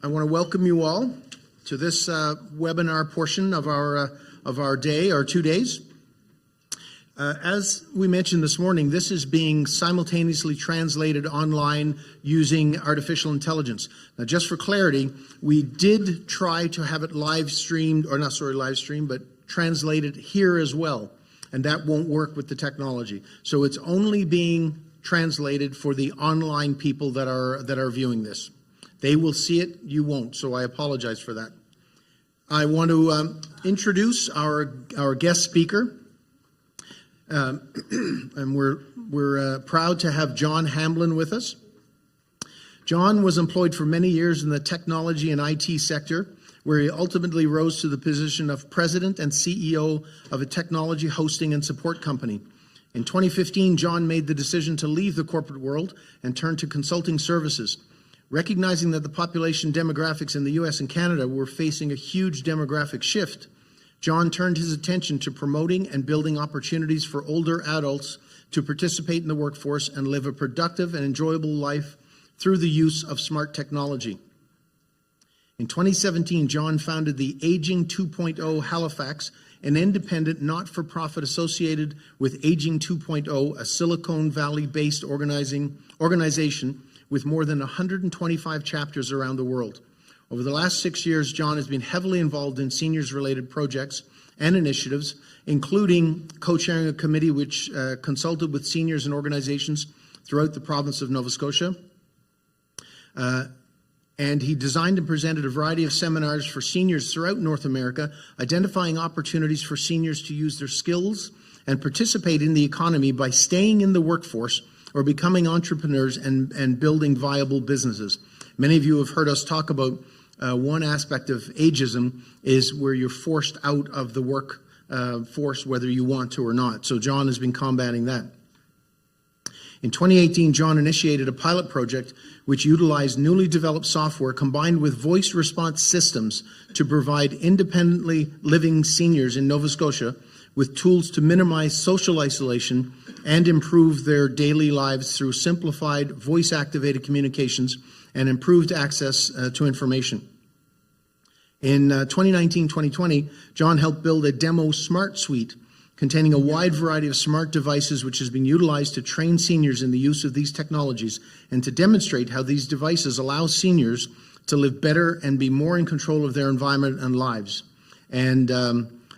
I want to welcome you all to this webinar portion of our day, or 2 days. As we mentioned this morning, this is being simultaneously translated online using artificial intelligence. Now, just for clarity, we did try to have it live streamed, or not, sorry, live streamed, but translated here as well, and that won't work with the technology. So it's only being translated for the online people that are viewing this. They will see it, you won't, so I apologize for that. I want to introduce our guest speaker. And we're proud to have John Hamblin with us. John was employed for many years in the technology and IT sector, where he ultimately rose to the position of president and CEO of a technology hosting and support company. In 2015, John made the decision to leave the corporate world and turn to consulting services. Recognizing that the population demographics in the US and Canada were facing a huge demographic shift, John turned his attention to promoting and building opportunities for older adults to participate in the workforce and live a productive and enjoyable life through the use of smart technology. In 2017, John founded the Aging 2.0 Halifax, an independent not-for-profit associated with Aging 2.0, a Silicon Valley-based organization with more than 125 chapters around the world. Over the last 6 years, John has been heavily involved in seniors-related projects and initiatives, including co-chairing a committee which consulted with seniors and organizations throughout the province of Nova Scotia. And he designed and presented a variety of seminars for seniors throughout North America, identifying opportunities for seniors to use their skills and participate in the economy by staying in the workforce or becoming entrepreneurs and building viable businesses. Many of you have heard us talk about one aspect of ageism is where you're forced out of the workforce whether you want to or not. So John has been combating that. In 2018, John initiated a pilot project which utilized newly developed software combined with voice response systems to provide independently living seniors in Nova Scotia with tools to minimize social isolation and improve their daily lives through simplified voice-activated communications and improved access to information. In 2019-2020, John helped build a demo smart suite containing a wide variety of smart devices which has been utilized to train seniors in the use of these technologies and to demonstrate how these devices allow seniors to live better and be more in control of their environment and lives. And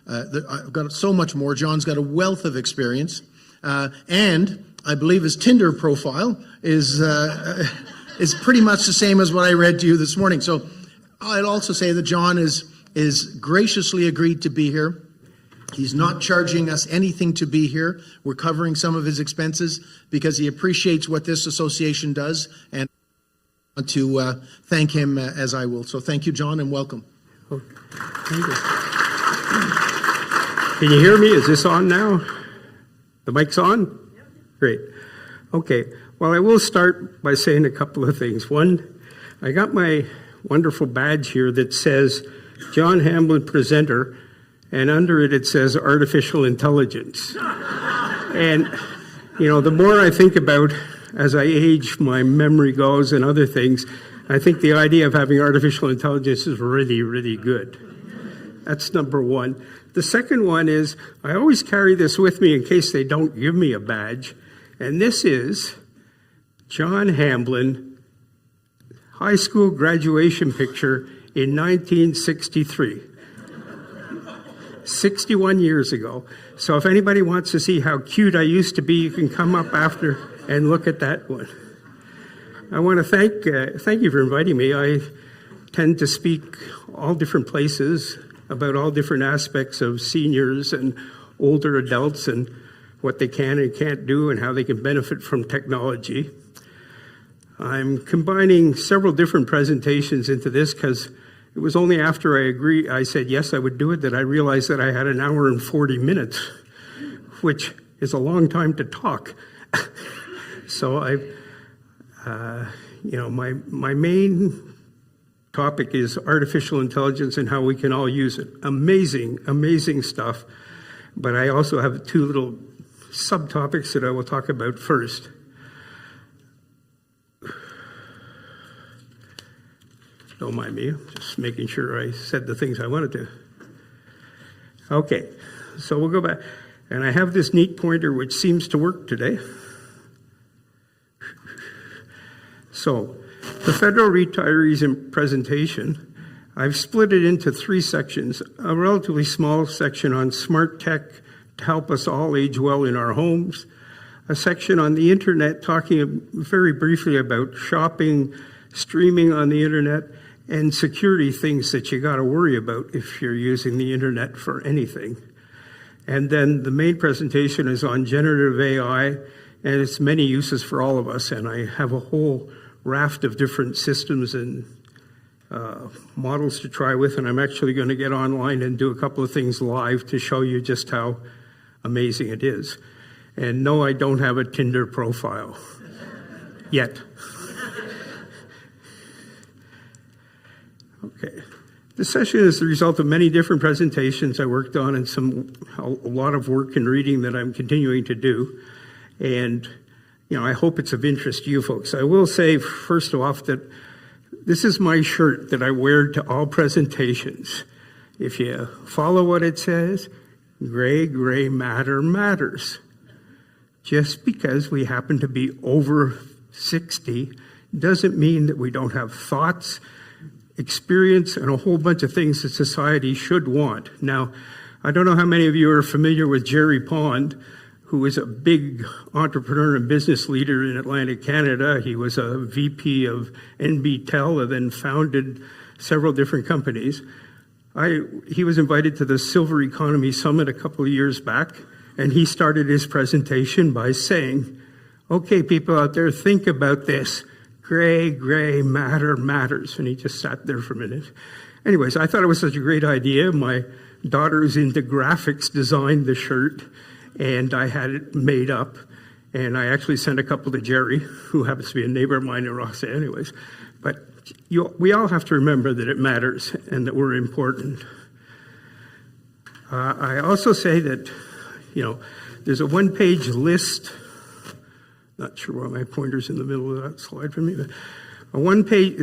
I've got so much more. John's got a wealth of experience. And I believe his Tinder profile is pretty much the same as what I read to you this morning. So I'd also say that John is graciously agreed to be here. He's not charging us anything to be here. We're covering some of his expenses because he appreciates what this association does, and I want to thank him as I will. So thank you, John, and welcome. Oh, thank you. Can you hear me? Is this on now? The mic's on? Yep. Great. Okay. Well, I will start by saying a couple of things. One, I got my wonderful badge here that says John Hamblin Presenter, and under it, it says Artificial Intelligence. And, you know, the more I think about, as I age, my memory goes and other things, I think the idea of having artificial intelligence is really, really good. That's number one. The second one is I always carry this with me in case they don't give me a badge, and this is John Hamblin, high school graduation picture in 1963. 61 years ago. So if anybody wants to see how cute I used to be, you can come up after and look at that one. I want to thank you for inviting me. I tend to speak all different places about all different aspects of seniors and older adults and what they can and can't do and how they can benefit from technology. I'm combining several different presentations into this because it was only after I said yes, I would do it, that I realized that I had an hour and 40 minutes, which is a long time to talk. So my main topic is artificial intelligence and how we can all use it. Amazing, amazing stuff. But I also have two little subtopics that I will talk about first. Don't mind me, just making sure I said the things I wanted to. Okay, so we'll go back. And I have this neat pointer which seems to work today. So, the federal retirees in presentation, I've split it into 3 sections. A relatively small section on smart tech to help us all age well in our homes. A section on the internet talking very briefly about shopping, streaming on the internet, and security things that you got to worry about if you're using the internet for anything. And then the main presentation is on generative AI and its many uses for all of us. And I have a whole raft of different systems and models to try with. And I'm actually going to get online and do a couple of things live to show you just how amazing it is. And no, I don't have a Tinder profile yet. Okay. This session is the result of many different presentations I worked on and a lot of work and reading that I'm continuing to do. And, I hope it's of interest to you folks. I will say, first off, that this is my shirt that I wear to all presentations. If you follow what it says, gray matter matters. Just because we happen to be over 60 doesn't mean that we don't have thoughts, experience, and a whole bunch of things that society should want. Now, I don't know how many of you are familiar with Jerry Pond, who is a big entrepreneur and business leader in Atlantic Canada. He was a VP of NBTel and then founded several different companies. He was invited to the Silver Economy Summit a couple of years back, and he started his presentation by saying, okay, people out there, think about this. Gray matter matters. And he just sat there for a minute. Anyways, I thought it was such a great idea. My daughter who's into graphics designed the shirt, and I had it made up. And I actually sent a couple to Jerry, who happens to be a neighbor of mine in Rossa anyways. But we all have to remember that it matters and that we're important. I also say that, there's a one-page list. Not sure why my pointer's in the middle of that slide for me. But a one-page,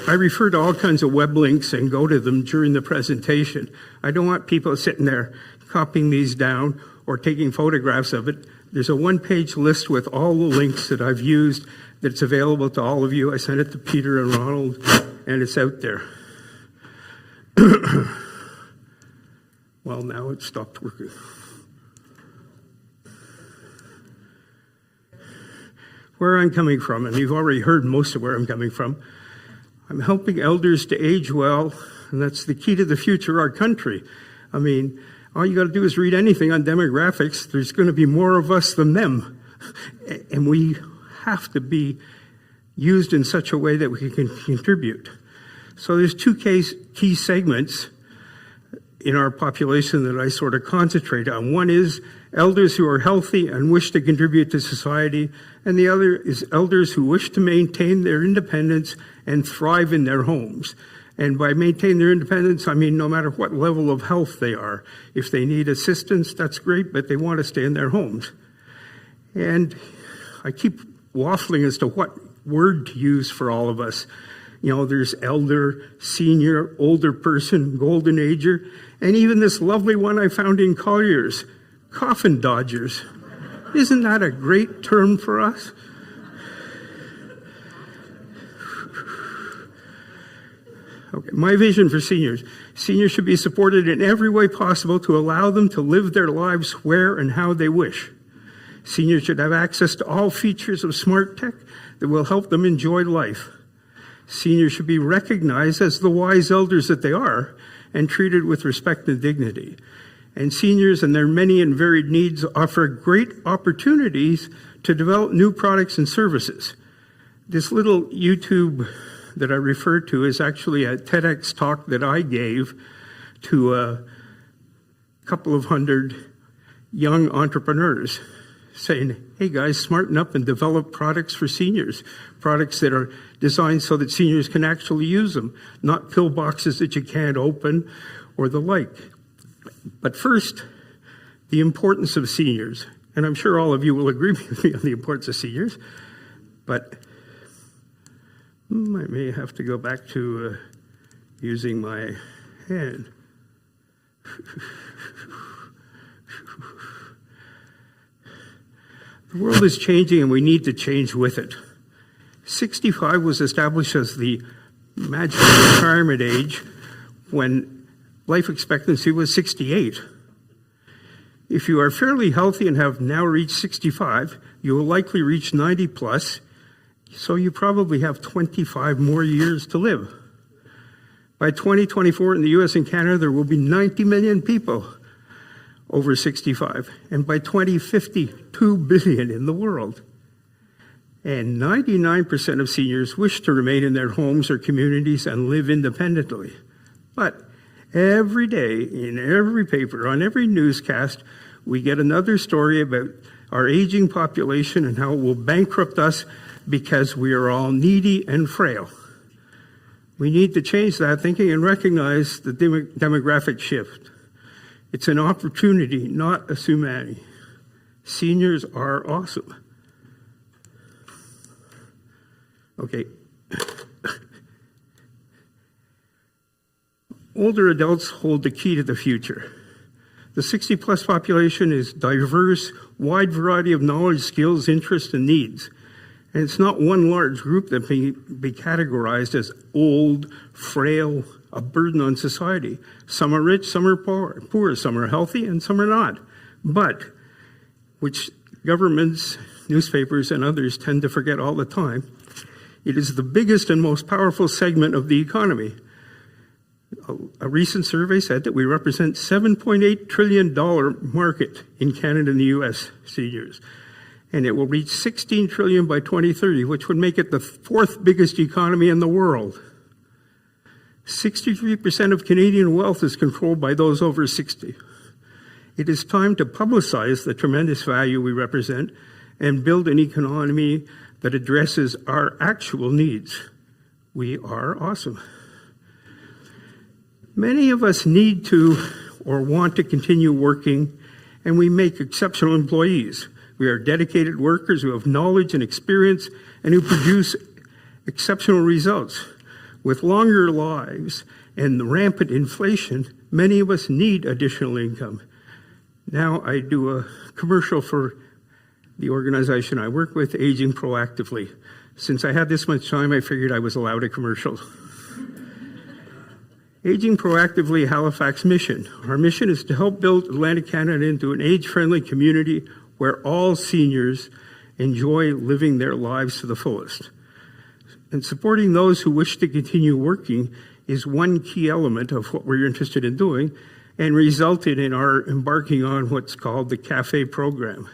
I refer to all kinds of web links and go to them during the presentation. I don't want people sitting there copying these down or taking photographs of it. There's a one-page list with all the links that I've used that's available to all of you. I sent it to Peter and Ronald, and it's out there. Well, now it stopped working. Where I'm coming from, and you've already heard most of where I'm coming from. I'm helping elders to age well, and that's the key to the future of our country. I mean, all you got to do is read anything on demographics. There's going to be more of us than them. And we have to be used in such a way that we can contribute. So there's 2 key segments in our population that I sort of concentrate on. One is elders who are healthy and wish to contribute to society, and the other is elders who wish to maintain their independence and thrive in their homes. And by maintain their independence, I mean no matter what level of health they are. If they need assistance, that's great, but they want to stay in their homes. And I keep waffling as to what word to use for all of us. There's elder, senior, older person, golden ager, and even this lovely one I found in Collier's, coffin dodgers. Isn't that a great term for us? Okay, my vision for seniors. Seniors should be supported in every way possible to allow them to live their lives where and how they wish. Seniors should have access to all features of smart tech that will help them enjoy life. Seniors should be recognized as the wise elders that they are and treated with respect and dignity. And seniors and their many and varied needs offer great opportunities to develop new products and services. This little YouTube that I refer to is actually a TEDx talk that I gave to a couple of hundred young entrepreneurs saying, hey guys, smarten up and develop products for seniors, products that are designed so that seniors can actually use them, not pill boxes that you can't open or the like. But first, the importance of seniors. And I'm sure all of you will agree with me on the importance of seniors. But I may have to go back to using my hand. The world is changing and we need to change with it. 65 was established as the magical retirement age when life expectancy was 68. If you are fairly healthy and have now reached 65, you will likely reach 90 plus, so you probably have 25 more years to live. By 2024 in the US and Canada, there will be 90 million people over 65, and by 2050, 2 billion in the world. And 99% of seniors wish to remain in their homes or communities and live independently. But every day, in every paper, on every newscast, we get another story about our aging population and how it will bankrupt us because we are all needy and frail. We need to change that thinking and recognize the demographic shift. It's an opportunity, not a tsunami. Seniors are awesome. Okay. Older adults hold the key to the future. The 60-plus population is diverse, wide variety of knowledge, skills, interests, and needs. And it's not one large group that may be categorized as old, frail, a burden on society. Some are rich, some are poor, some are healthy, and some are not. But, which governments, newspapers, and others tend to forget all the time, it is the biggest and most powerful segment of the economy. A recent survey said that we represent $7.8 trillion market in Canada and the US seniors. And it will reach $16 trillion by 2030, which would make it the fourth biggest economy in the world. 63% of Canadian wealth is controlled by those over 60. It is time to publicize the tremendous value we represent and build an economy that addresses our actual needs. We are awesome. Many of us need to or want to continue working, and we make exceptional employees. We are dedicated workers who have knowledge and experience and who produce exceptional results. With longer lives and the rampant inflation, many of us need additional income. Now I do a commercial for the organization I work with, Aging Proactively. Since I had this much time, I figured I was allowed a commercial. Aging Proactively Halifax mission. Our mission is to help build Atlantic Canada into an age-friendly community where all seniors enjoy living their lives to the fullest. And supporting those who wish to continue working is one key element of what we're interested in doing and resulted in our embarking on what's called the CAFE program.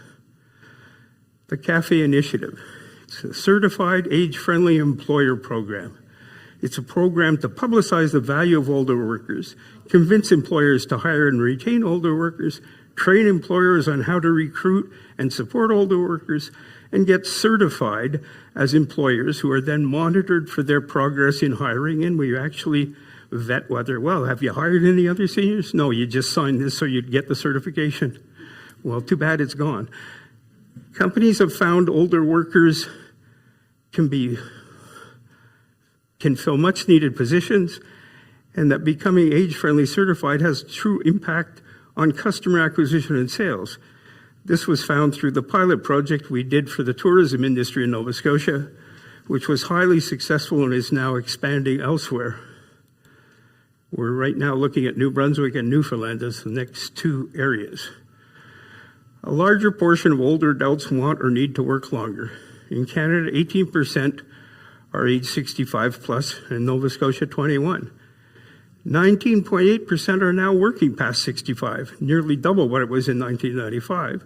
The CAFE initiative. It's a certified age-friendly employer program. It's a program to publicize the value of older workers, convince employers to hire and retain older workers, train employers on how to recruit and support older workers, and get certified as employers who are then monitored for their progress in hiring. And we actually vet whether, well, have you hired any other seniors? No, you just signed this so you'd get the certification. Well, too bad it's gone. Companies have found older workers can fill much needed positions, and that becoming age-friendly certified has true impact on customer acquisition and sales. This was found through the pilot project we did for the tourism industry in Nova Scotia, which was highly successful and is now expanding elsewhere. We're right now looking at New Brunswick and Newfoundland as the next two areas. A larger portion of older adults want or need to work longer. In Canada, 18% are age 65 plus, and Nova Scotia 21. 19.8% are now working past 65, nearly double what it was in 1995.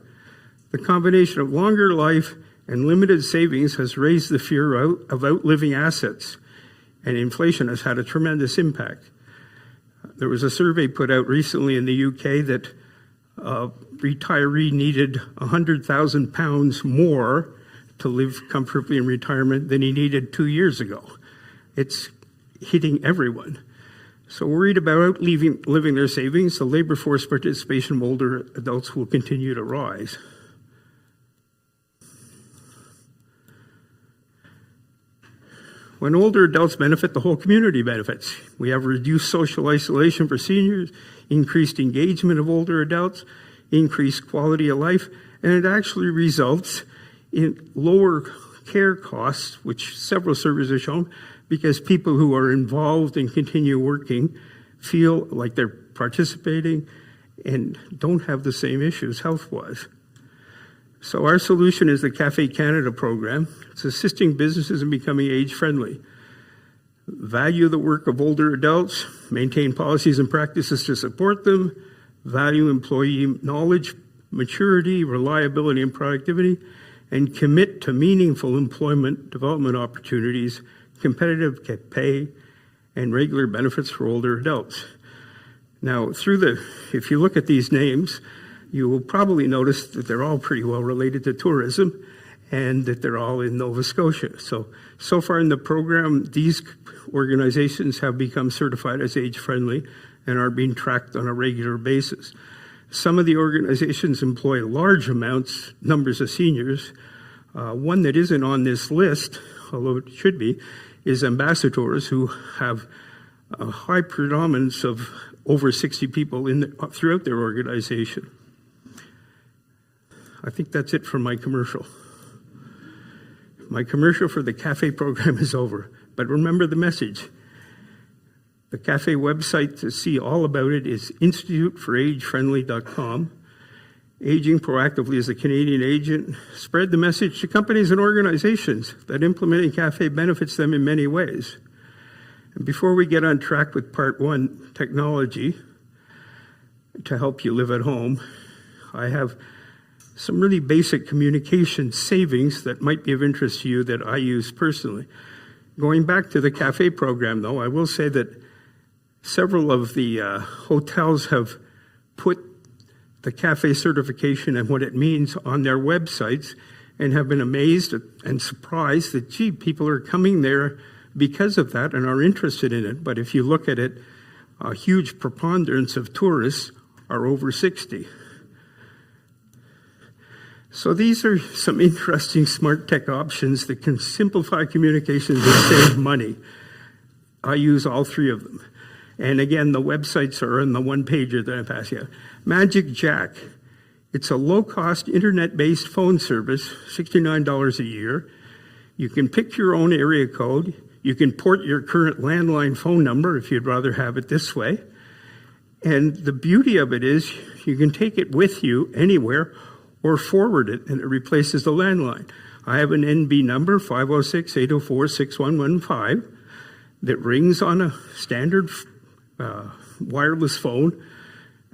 The combination of longer life and limited savings has raised the fear of outliving assets, and inflation has had a tremendous impact. There was a survey put out recently in the UK that a retiree needed £100,000 more to live comfortably in retirement than he needed 2 years ago. It's hitting everyone. So worried about outliving their savings, the labor force participation of older adults will continue to rise. When older adults benefit, the whole community benefits. We have reduced social isolation for seniors, increased engagement of older adults, increased quality of life, and it actually results in lower care costs, which several surveys have shown, because people who are involved and continue working feel like they're participating and don't have the same issues health-wise. So our solution is the Cafe Canada program. It's assisting businesses in becoming age-friendly. Value the work of older adults, maintain policies and practices to support them, value employee knowledge, maturity, reliability, and productivity, and commit to meaningful employment development opportunities, competitive pay, and regular benefits for older adults. Now, if you look at these names, you will probably notice that they're all pretty well related to tourism and that they're all in Nova Scotia. So far in the program, these organizations have become certified as age-friendly and are being tracked on a regular basis. Some of the organizations employ large numbers of seniors. One that isn't on this list, although it should be, is ambassadors who have a high predominance of over 60 people throughout their organization. I think that's it for my commercial. My commercial for the CAFE program is over, but remember the message. The CAFE website to see all about it is instituteforagefriendly.com. Aging Proactively is a Canadian agent. Spread the message to companies and organizations that implementing CAFE benefits them in many ways. And before we get on track with part one, technology, to help you live at home, I have some really basic communication savings that might be of interest to you that I use personally. Going back to the CAFE program, though, I will say that several of the hotels have put the CAFE certification and what it means on their websites and have been amazed and surprised that, gee, people are coming there because of that and are interested in it. But if you look at it, a huge preponderance of tourists are over 60. So these are some interesting smart tech options that can simplify communications and save money. I use all three of them. And again, the websites are in the one-pager that I pass you. Magic Jack. It's a low-cost internet-based phone service, $69 a year. You can pick your own area code. You can port your current landline phone number if you'd rather have it this way. And the beauty of it is you can take it with you anywhere or forward it, and it replaces the landline. I have an NB number, 506-804-6115, that rings on a standard wireless phone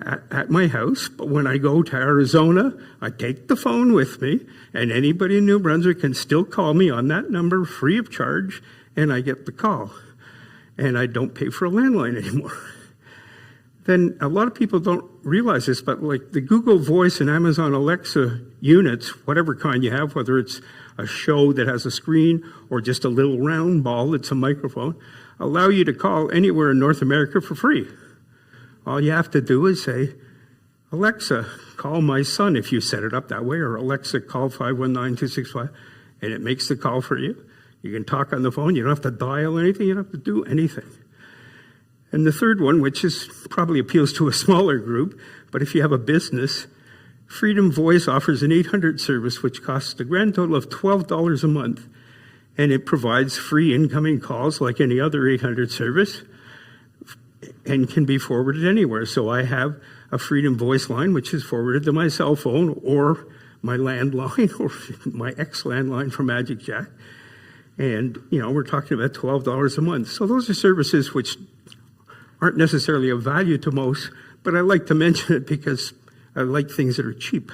at my house. But when I go to Arizona, I take the phone with me, and anybody in New Brunswick can still call me on that number free of charge, and I get the call. And I don't pay for a landline anymore. Then a lot of people don't realize this, but like the Google Voice and Amazon Alexa units, whatever kind you have, whether it's a show that has a screen or just a little round ball that's a microphone, allow you to call anywhere in North America for free. All you have to do is say, Alexa, call my son if you set it up that way, or Alexa, call 519-265, and it makes the call for you. You can talk on the phone. You don't have to dial anything. You don't have to do anything. And the third one, which probably appeals to a smaller group, but if you have a business, Freedom Voice offers an 800 service, which costs a grand total of $12 a month. And it provides free incoming calls like any other 800 service and can be forwarded anywhere. So I have a Freedom Voice line, which is forwarded to my cell phone or my landline or my ex-landline from Magic Jack. And, we're talking about $12 a month. So those are services which aren't necessarily of value to most, but I like to mention it because I like things that are cheap.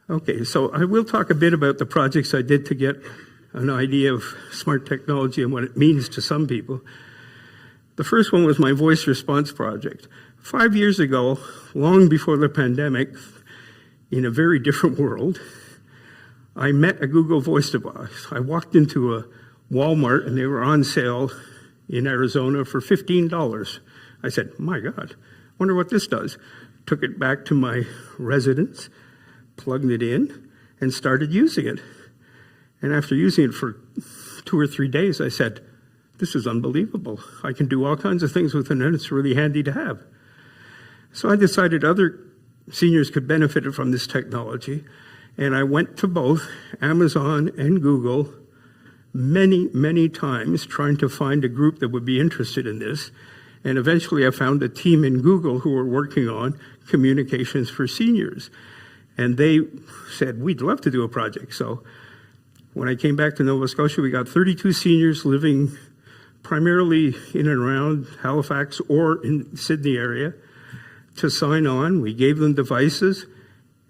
Okay, so I will talk a bit about the projects I did to get an idea of smart technology and what it means to some people. The first one was my voice response project. 5 years ago, long before the pandemic, in a very different world, I met a Google Voice device. I walked into a Walmart, and they were on sale in Arizona for $15. I said, my God, wonder what this does. Took it back to my residence, plugged it in, and started using it. And after using it for 2 or 3 days, I said, this is unbelievable. I can do all kinds of things with it, and it's really handy to have. So I decided other seniors could benefit from this technology, and I went to both Amazon and Google many, many times trying to find a group that would be interested in this. And eventually I found a team in Google who were working on communications for seniors. And they said, we'd love to do a project. So when I came back to Nova Scotia, we got 32 seniors living primarily in and around Halifax or in the Sydney area to sign on. We gave them devices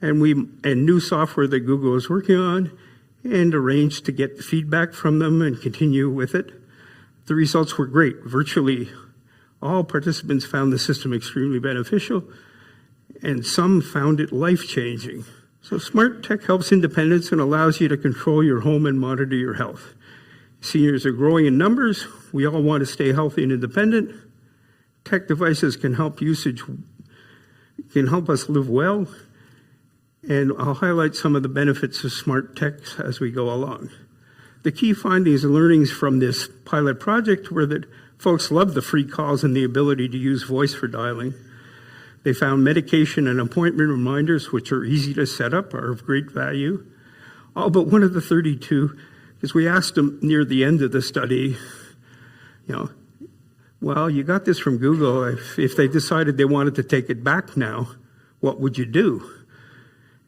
and new software that Google was working on, and arranged to get feedback from them and continue with it. The results were great. Virtually all participants found the system extremely beneficial, and some found it life-changing. So smart tech helps independence and allows you to control your home and monitor your health. Seniors are growing in numbers. We all want to stay healthy and independent. Tech devices can help us live well. And I'll highlight some of the benefits of smart tech as we go along. The key findings and learnings from this pilot project were that folks loved the free calls and the ability to use voice for dialing. They found medication and appointment reminders, which are easy to set up, are of great value. All but one of the 32, because we asked them near the end of the study, well, you got this from Google. If they decided they wanted to take it back now, what would you do?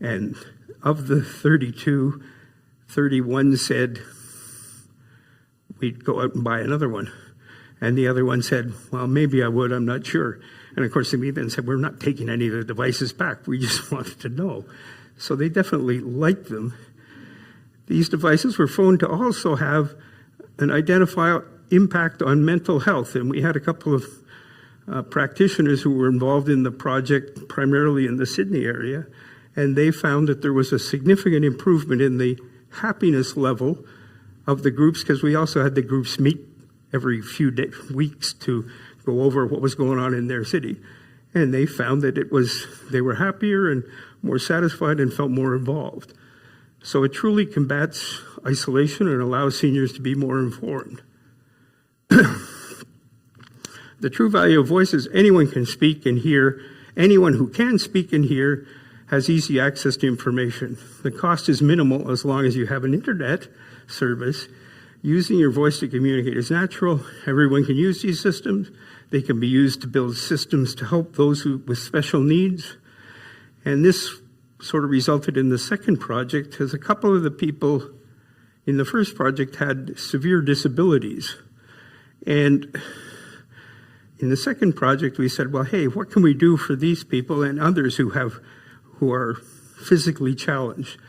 And of the 32, 31 said, we'd go out and buy another one. And the other one said, well, maybe I would, I'm not sure. And of course, they then said, we're not taking any of the devices back. We just wanted to know. So they definitely liked them. These devices were found to also have an identifiable impact on mental health. And we had a couple of practitioners who were involved in the project, primarily in the Sydney area. And they found that there was a significant improvement in the happiness level of the groups, because we also had the groups meet every few weeks to go over what was going on in their city. And they found that they were happier and more satisfied and felt more involved. So it truly combats isolation and allows seniors to be more informed. The true value of voice is anyone can speak and hear. Anyone who can speak and hear has easy access to information. The cost is minimal as long as you have an internet service. Using your voice to communicate is natural. Everyone can use these systems. They can be used to build systems to help those with special needs. And this sort of resulted in the second project, as a couple of the people in the first project had severe disabilities. And in the second project, we said, well, hey, what can we do for these people and others who are physically challenged?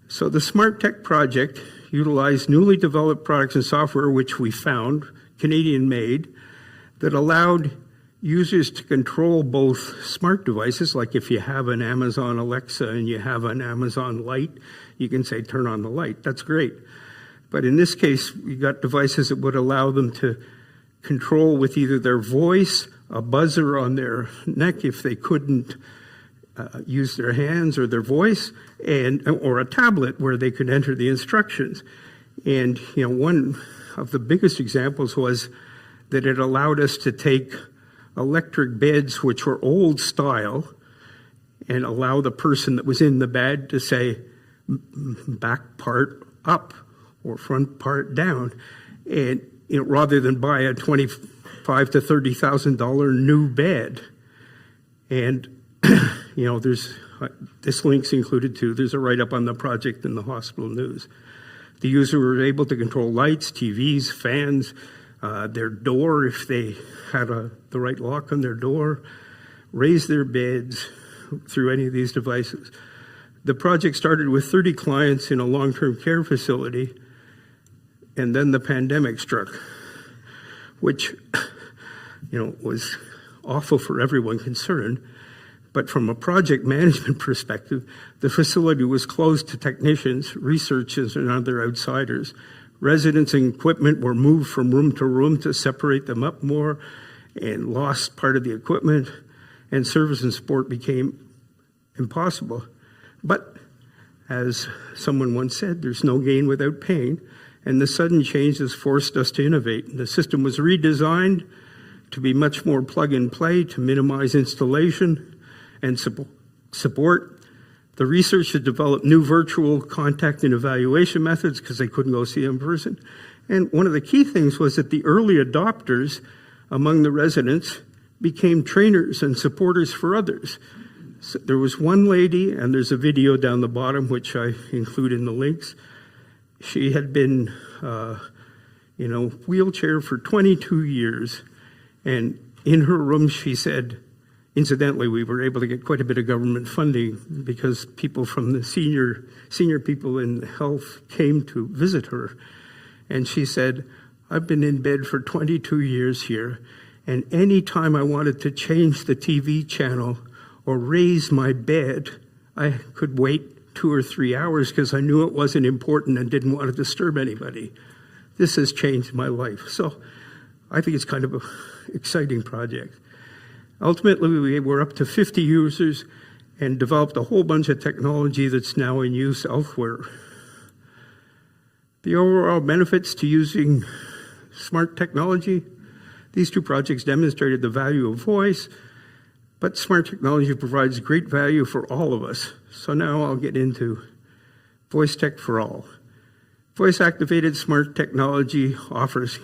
So the Smart Tech project utilized newly developed products and software, which we found, Canadian-made, that allowed users to control both smart devices, like if you have an Amazon Alexa and you have an Amazon Light, you can say, turn on the light. That's great. But in this case, you got devices that would allow them to control with either their voice, a buzzer on their neck if they couldn't use their hands or their voice, or a tablet where they could enter the instructions. And one of the biggest examples was that it allowed us to take electric beds, which were old style, and allow the person that was in the bed to say back part up or front part down, and rather than buy a $25,000 to $30,000 new bed. And there's this link's included too. There's a write-up on the project in the hospital news. The user were able to control lights, TVs, fans, their door if they had the right lock on their door, raise their beds through any of these devices. The project started with 30 clients in a long-term care facility, and then the pandemic struck, which was awful for everyone concerned. But from a project management perspective, the facility was closed to technicians, researchers, and other outsiders. Residents and equipment were moved from room to room to separate them up more, and lost part of the equipment, and service and support became impossible. But As someone once said, there's no gain without pain, and the sudden change has forced us to innovate. The system was redesigned to be much more plug and play, to minimize installation and support. The researchers developed new virtual contact and evaluation methods because they couldn't go see in person. And one of the key things was that the early adopters among the residents became trainers and supporters for others. So there was one lady, and there's a video down the bottom, which I include in the links. She had been in a wheelchair for 22 years, and in her room she said, incidentally, we were able to get quite a bit of government funding because people from the senior people in health came to visit her. And she said, I've been in bed for 22 years here, and any time I wanted to change the TV channel or raise my bed, I could wait 2 or 3 hours because I knew it wasn't important and didn't want to disturb anybody. This has changed my life. So I think it's kind of an exciting project. Ultimately, we were up to 50 users and developed a whole bunch of technology that's now in use elsewhere. The overall benefits to using smart technology, these two projects demonstrated the value of voice, but smart technology provides great value for all of us. So now I'll get into voice tech for all. Voice-activated smart technology offers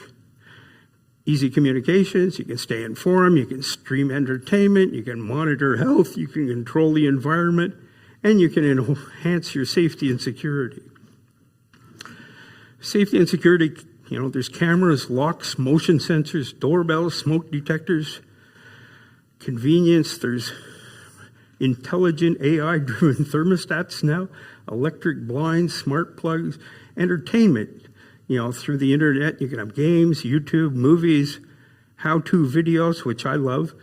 easy communications. You can stay informed, you can stream entertainment, you can monitor health, you can control the environment, and you can enhance your safety and security. Safety and security, there's cameras, locks, motion sensors, doorbells, smoke detectors. Convenience, there's intelligent AI-driven thermostats now, electric blinds, smart plugs, entertainment. Through the internet, you can have games, YouTube, movies, how-to videos, which I love,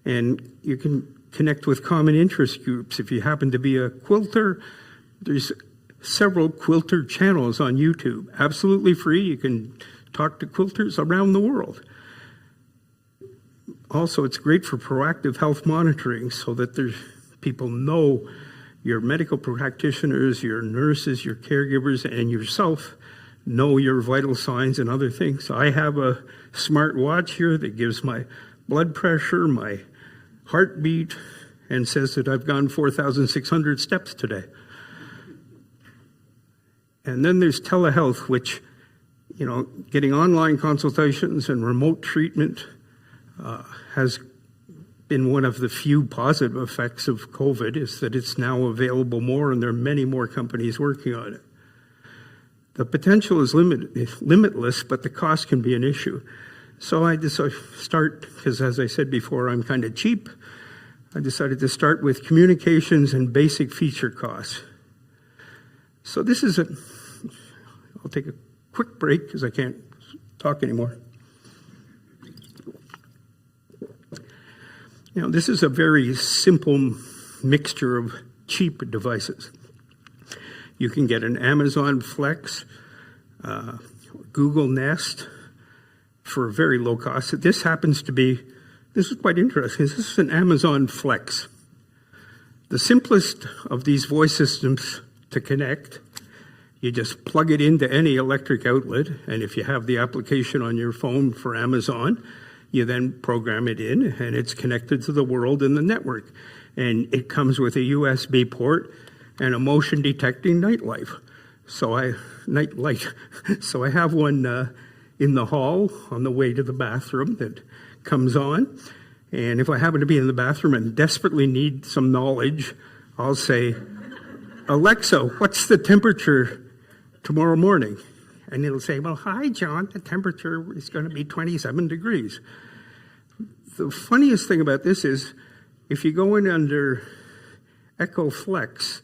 and you can connect with common interest groups. If you happen to be a quilter, there's several quilter channels on YouTube, absolutely free. You can talk to quilters around the world. Also, it's great for proactive health monitoring so that people know, your medical practitioners, your nurses, your caregivers, and yourself know your vital signs and other things. I have a smart watch here that gives my blood pressure, my heartbeat, and says that I've gone 4,600 steps today. And then there's telehealth, which, getting online consultations and remote treatment has been one of the few positive effects of COVID, is that it's now available more, and there are many more companies working on it. The potential is limitless, but the cost can be an issue. So I decided to start, because as I said before, I'm kind of cheap. I decided to start with communications and basic feature costs. So this is I'll take a quick break because I can't talk anymore. This is a very simple mixture of cheap devices. You can get an Amazon Flex, Google Nest for a very low cost. This is quite interesting. This is an Amazon Flex. The simplest of these voice systems to connect, you just plug it into any electric outlet, and if you have the application on your phone for Amazon, you then program it in, and it's connected to the world in the network. And it comes with a USB port and a motion detecting nightlight. So I have one in the hall on the way to the bathroom that comes on. And if I happen to be in the bathroom and desperately need some knowledge, I'll say, Alexa, what's the temperature tomorrow morning? And it'll say, well, hi, John, the temperature is going to be 27 degrees. The funniest thing about this is if you go in under Echo Flex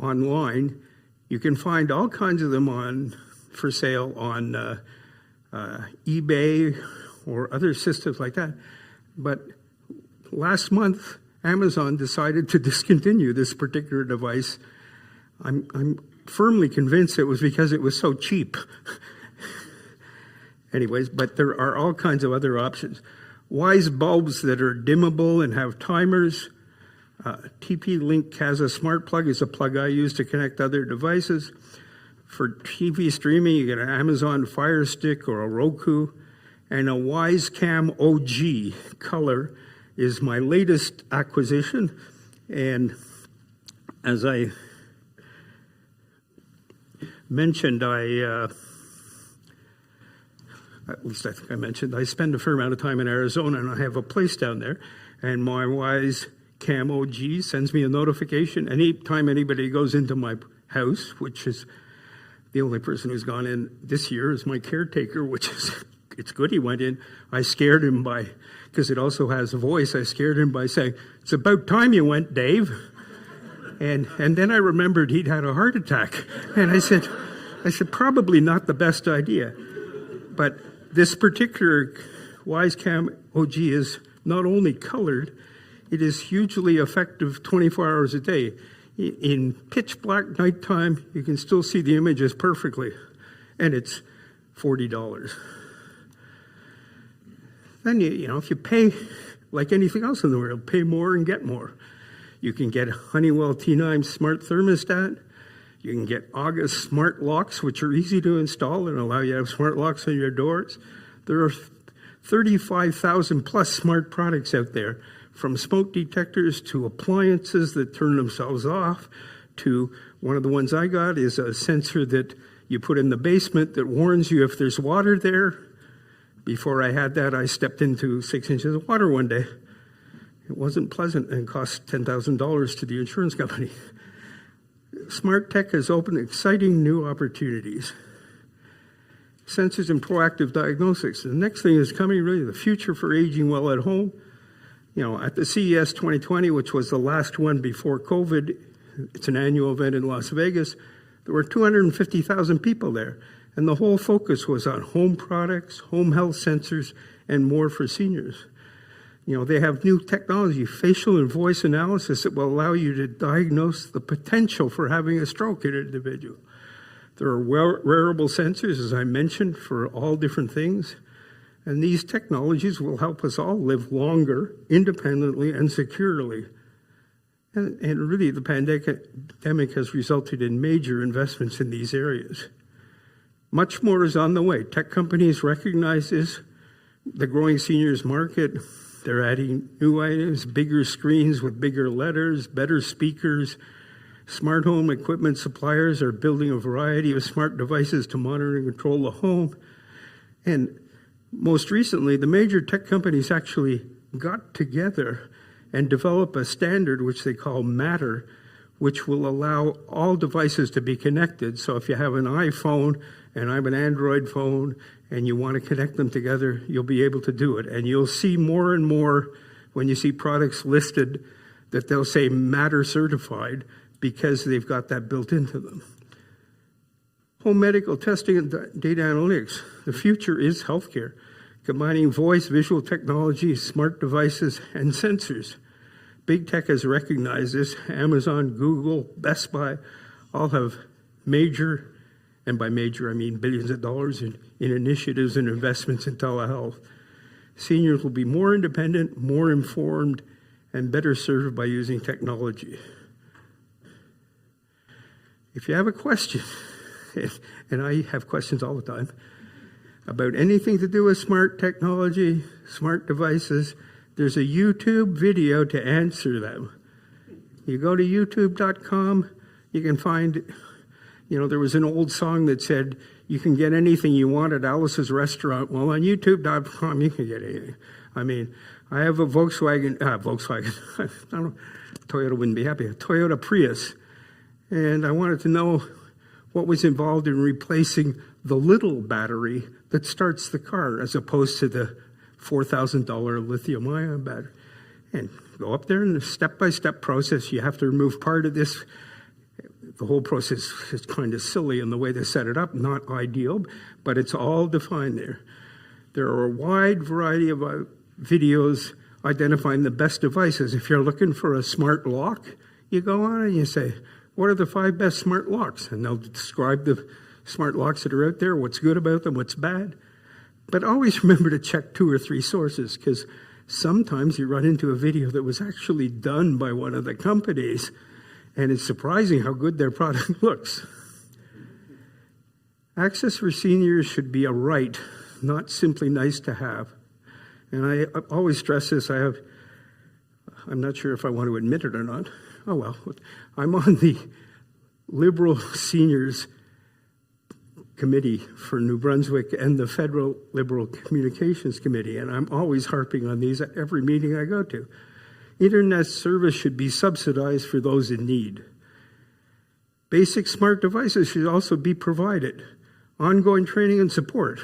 online, you can find all kinds of them for sale on eBay or other systems like that. But last month, Amazon decided to discontinue this particular device. I'm firmly convinced it was because it was so cheap. Anyways, but there are all kinds of other options. Wise bulbs that are dimmable and have timers. TP-Link has a smart plug. Is a plug I use to connect other devices. For TV streaming, you get an Amazon Fire Stick or a Roku. And a Wisecam OG color is my latest acquisition. And as I mentioned, at least I think I mentioned, I spend a fair amount of time in Arizona, and I have a place down there. And my Wisecam OG sends me a notification anytime anybody goes into my house, which is the only person who's gone in this year is my caretaker, which is, it's good he went in. I scared him because it also has a voice, I scared him by saying, "It's about time you went, Dave." And then I remembered he'd had a heart attack. And I said, probably not the best idea. But this particular Wisecam OG is not only colored, it is hugely effective 24 hours a day. In pitch black nighttime, you can still see the images perfectly. And it's $40. Then, if you pay like anything else in the world, pay more and get more. You can get Honeywell T9 smart thermostat. You can get August smart locks, which are easy to install and allow you to have smart locks on your doors. There are 35,000 plus smart products out there, from smoke detectors to appliances that turn themselves off, to one of the ones I got is a sensor that you put in the basement that warns you if there's water there. Before I had that, I stepped into 6 inches of water one day. It wasn't pleasant and cost $10,000 to the insurance company. Smart tech has opened exciting new opportunities. Sensors and proactive diagnostics. The next thing is coming, really, the future for aging well at home. At the CES 2020, which was the last one before COVID, it's an annual event in Las Vegas, there were 250,000 people there. And the whole focus was on home products, home health sensors, and more for seniors. They have new technology, facial and voice analysis that will allow you to diagnose the potential for having a stroke in an individual. There are wearable sensors, as I mentioned, for all different things. And these technologies will help us all live longer, independently, and securely. And really, the pandemic has resulted in major investments in these areas. Much more is on the way. Tech companies recognize this, the growing seniors market. They're adding new items, bigger screens with bigger letters, better speakers. Smart home equipment suppliers are building a variety of smart devices to monitor and control the home. And most recently, the major tech companies actually got together and developed a standard which they call Matter, which will allow all devices to be connected. So if you have an iPhone and I have an Android phone and you want to connect them together, you'll be able to do it. And you'll see more and more when you see products listed that they'll say Matter certified because they've got that built into them. Home medical testing and data analytics. The future is healthcare, combining voice, visual technology, smart devices, and sensors. Big tech has recognized this. Amazon, Google, Best Buy all have major, and by major I mean billions of dollars in initiatives and investments in telehealth. Seniors will be more independent, more informed, and better served by using technology. If you have a question, and I have questions all the time, about anything to do with smart technology, smart devices, there's a YouTube video to answer them. You go to youtube.com, you can find, there was an old song that said, you can get anything you want at Alice's restaurant. Well, on youtube.com, you can get anything. I mean, I have a Volkswagen, I don't know, Toyota wouldn't be happy, a Toyota Prius. And I wanted to know what was involved in replacing the little battery that starts the car as opposed to the $4,000 lithium-ion battery. And go up there in the step-by-step process. You have to remove part of this. The whole process is kind of silly in the way they set it up, not ideal, but it's all defined there. There are a wide variety of videos identifying the best devices. If you're looking for a smart lock, you go on and you say, what are the 5 best smart locks? And they'll describe the smart locks that are out there, what's good about them, what's bad. But always remember to check 2 or 3 sources, because sometimes you run into a video that was actually done by one of the companies, and it's surprising how good their product looks. Access for seniors should be a right, not simply nice to have. And I always stress this. I'm not sure if I want to admit it or not. Oh well, I'm on the Liberal Seniors Committee for New Brunswick and the Federal Liberal Communications Committee, and I'm always harping on these at every meeting I go to. Internet service should be subsidized for those in need. Basic smart devices should also be provided. Ongoing training and support.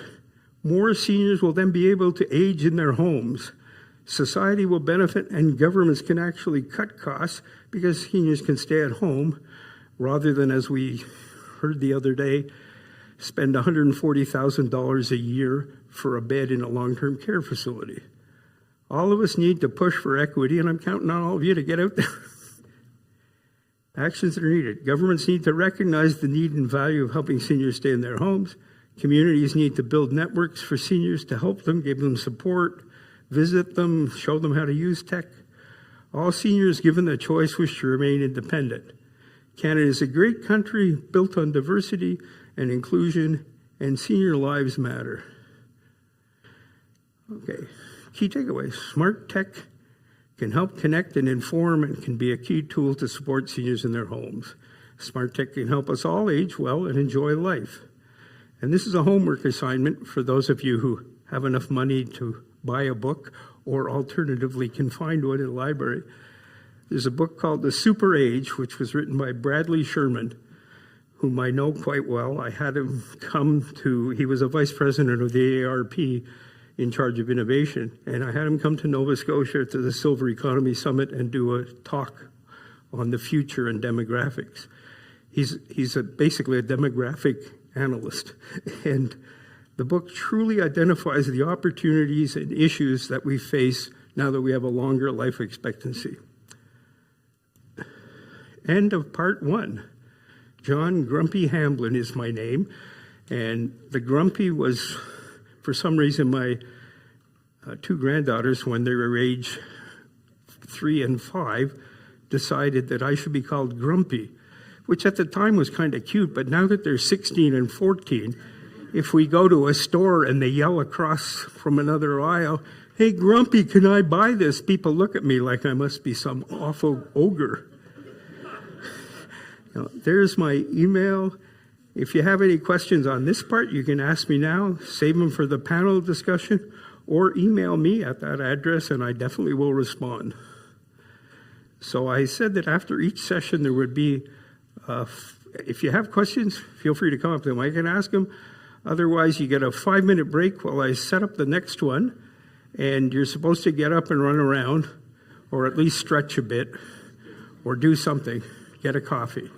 More seniors will then be able to age in their homes. Society will benefit and governments can actually cut costs because seniors can stay at home rather than, as we heard the other day, spend $140,000 a year for a bed in a long-term care facility. All of us need to push for equity, and I'm counting on all of you to get out there. Actions that are needed. Governments need to recognize the need and value of helping seniors stay in their homes. Communities need to build networks for seniors to help them, give them support, visit them, show them how to use tech. All seniors given the choice wish to remain independent. Canada is a great country built on diversity and inclusion, and senior lives matter. Okay, key takeaways. Smart tech can help connect and inform and can be a key tool to support seniors in their homes. Smart tech can help us all age well and enjoy life. And this is a homework assignment for those of you who have enough money to buy a book or alternatively can find one in a library. There's a book called The Super Age, which was written by Bradley Sherman, whom I know quite well. I had him he was a vice president of the AARP in charge of innovation, and I had him come to Nova Scotia to the Silver Economy Summit and do a talk on the future and demographics. He's basically a demographic analyst, and the book truly identifies the opportunities and issues that we face now that we have a longer life expectancy. End of part 1. John Grumpy Hamblin is my name, and the Grumpy was, for some reason, my two granddaughters, when they were age 3 and 5, decided that I should be called Grumpy, which at the time was kind of cute, but now that they're 16 and 14, if we go to a store and they yell across from another aisle, "Hey, Grumpy, can I buy this?" people look at me like I must be some awful ogre. Now, there's my email. If you have any questions on this part, you can ask me now, save them for the panel discussion, or email me at that address, and I definitely will respond. So I said that after each session there would be, if you have questions, feel free to come up to them. I can ask them. Otherwise, you get a 5-minute break while I set up the next one, and you're supposed to get up and run around, or at least stretch a bit, or do something. Get a coffee.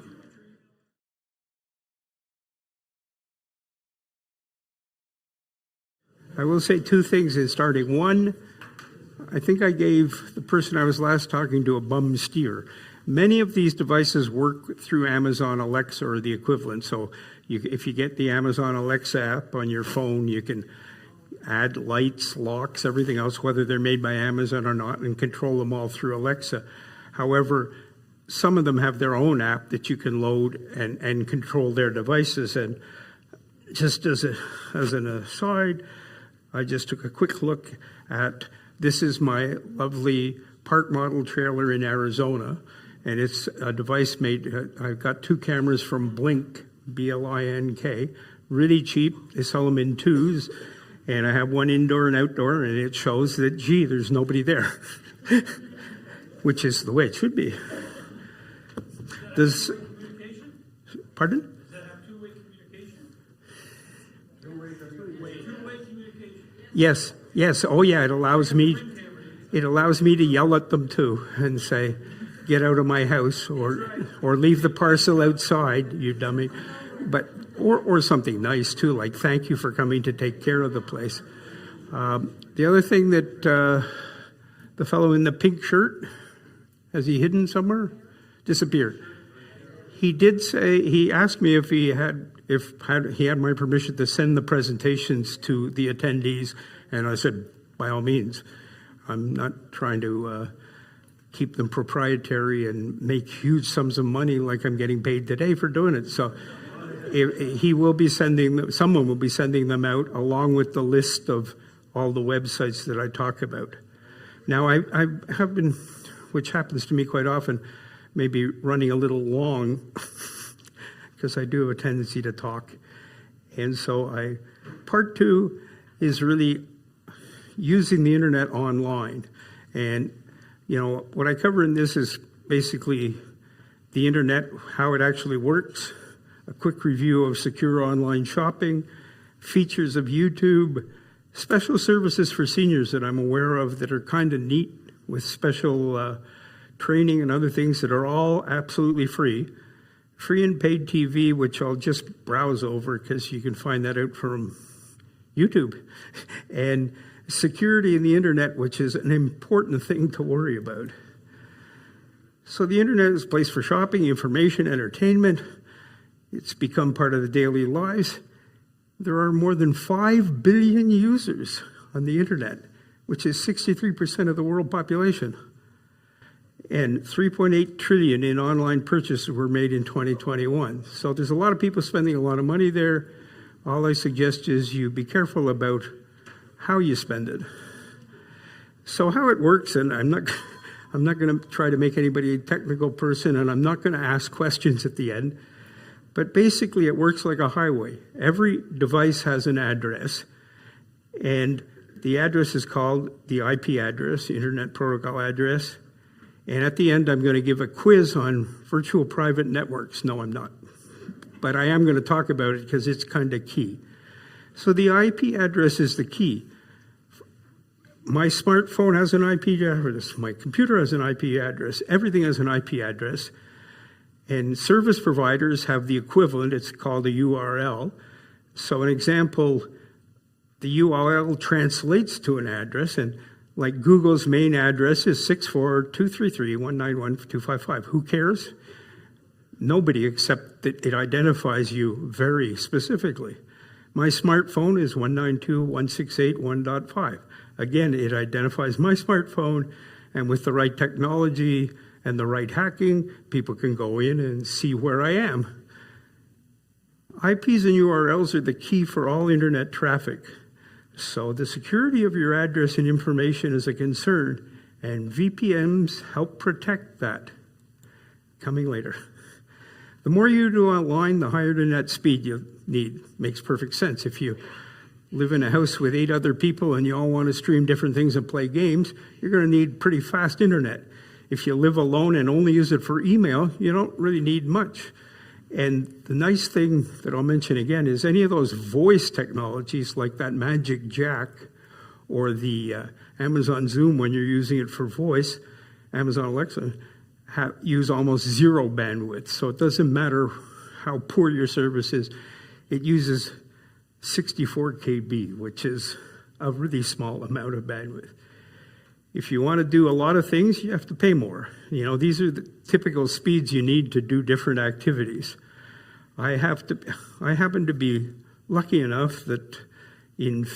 I will say 2 things in starting. One, I think I gave the person I was last talking to a bum steer. Many of these devices work through Amazon Alexa or the equivalent. So if you get the Amazon Alexa app on your phone, you can add lights, locks, everything else, whether they're made by Amazon or not, and control them all through Alexa. However, some of them have their own app that you can load and control their devices. And just as an aside, I just took a quick look at, this is my lovely park model trailer in Arizona, and it's a device made, I've got 2 cameras from Blink, B-L-I-N-K, really cheap. They sell them in 2s, and I have one indoor and outdoor, and it shows that, gee, there's nobody there, which is the way it should be. Does, pardon? Does that have two-way communication? Two-way communication. Yes. Oh yeah, it allows me to yell at them too and say, "Get out of my house," or leave the parcel outside, you dummy. But or something nice too, like "Thank you for coming to take care of the place." The other thing that the fellow in the pink shirt, has he hidden somewhere? Disappeared. He did say, he asked me if he had my permission to send the presentations to the attendees, and I said, by all means. I'm not trying to keep them proprietary and make huge sums of money like I'm getting paid today for doing it. So he will be someone will be sending them out along with the list of all the websites that I talk about. Now, I have been, which happens to me quite often, maybe running a little long because I do have a tendency to talk. And so part two is really using the internet online. And, what I cover in this is basically the internet, how it actually works, a quick review of secure online shopping, features of YouTube, special services for seniors that I'm aware of that are kind of neat with special training and other things that are all absolutely free. Free and paid TV, which I'll just browse over because you can find that out from YouTube. And security in the internet, which is an important thing to worry about. So the internet is a place for shopping, information, entertainment. It's become part of the daily lives. There are more than 5 billion users on the internet, which is 63% of the world population. And 3.8 trillion in online purchases were made in 2021. So there's a lot of people spending a lot of money there. All I suggest is you be careful about how you spend it. So how it works, and I'm not going to try to make anybody a technical person, and I'm not going to ask questions at the end. But basically, it works like a highway. Every device has an address, and the address is called the IP address, Internet Protocol address. And at the end, I'm going to give a quiz on virtual private networks. No, I'm not. But I am going to talk about it because it's kind of key. So the IP address is the key. My smartphone has an IP address. My computer has an IP address. Everything has an IP address. And service providers have the equivalent. It's called a URL. So an example, the URL translates to an address, and like Google's main address is 64233.191.255. Who cares? Nobody, except that it identifies you very specifically. My smartphone is 192.168.1.5. Again, it identifies my smartphone, and with the right technology and the right hacking, people can go in and see where I am. IPs and URLs are the key for all internet traffic. So the security of your address and information is a concern, and VPNs help protect that. Coming later. The more you do online, the higher the net speed you need. Makes perfect sense. If you live in a house with 8 other people and you all want to stream different things and play games, you're going to need pretty fast internet. If you live alone and only use it for email, you don't really need much. And the nice thing that I'll mention again is any of those voice technologies like that Magic Jack or the Amazon Zoom when you're using it for voice, Amazon Alexa, use almost zero bandwidth. So it doesn't matter how poor your service is. It uses 64 KB, which is a really small amount of bandwidth. If you want to do a lot of things, you have to pay more. These are the typical speeds you need to do different activities. I happen to be lucky enough that in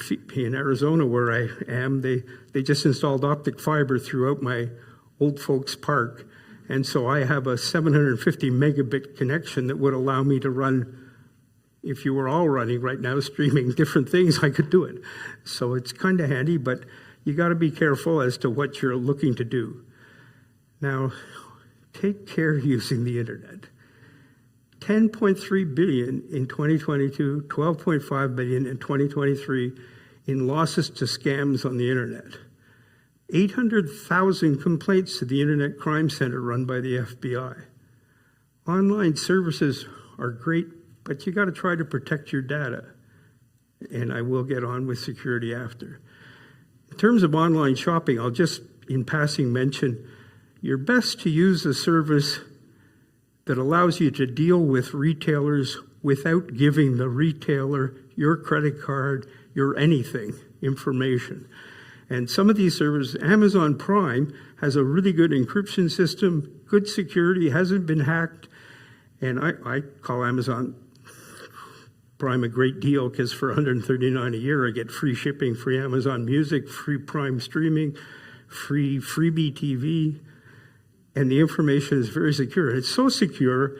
Arizona where I am, they just installed optic fiber throughout my old folks park. And so I have a 750 megabit connection that would allow me to run, if you were all running right now, streaming different things, I could do it. So it's kind of handy, but you got to be careful as to what you're looking to do. Now, take care using the internet. 10.3 billion in 2022, 12.5 billion in 2023 in losses to scams on the internet. 800,000 complaints to the Internet Crime Center run by the FBI. Online services are great, but you got to try to protect your data. And I will get on with security after. In terms of online shopping, I'll just in passing mention you're best to use a service that allows you to deal with retailers without giving the retailer your credit card, your anything information. And some of these services, Amazon Prime has a really good encryption system, good security, hasn't been hacked. And I call Amazon Prime a great deal because for $139 a year, I get free shipping, free Amazon Music, free Prime streaming, free freebie TV, and the information is very secure. It's so secure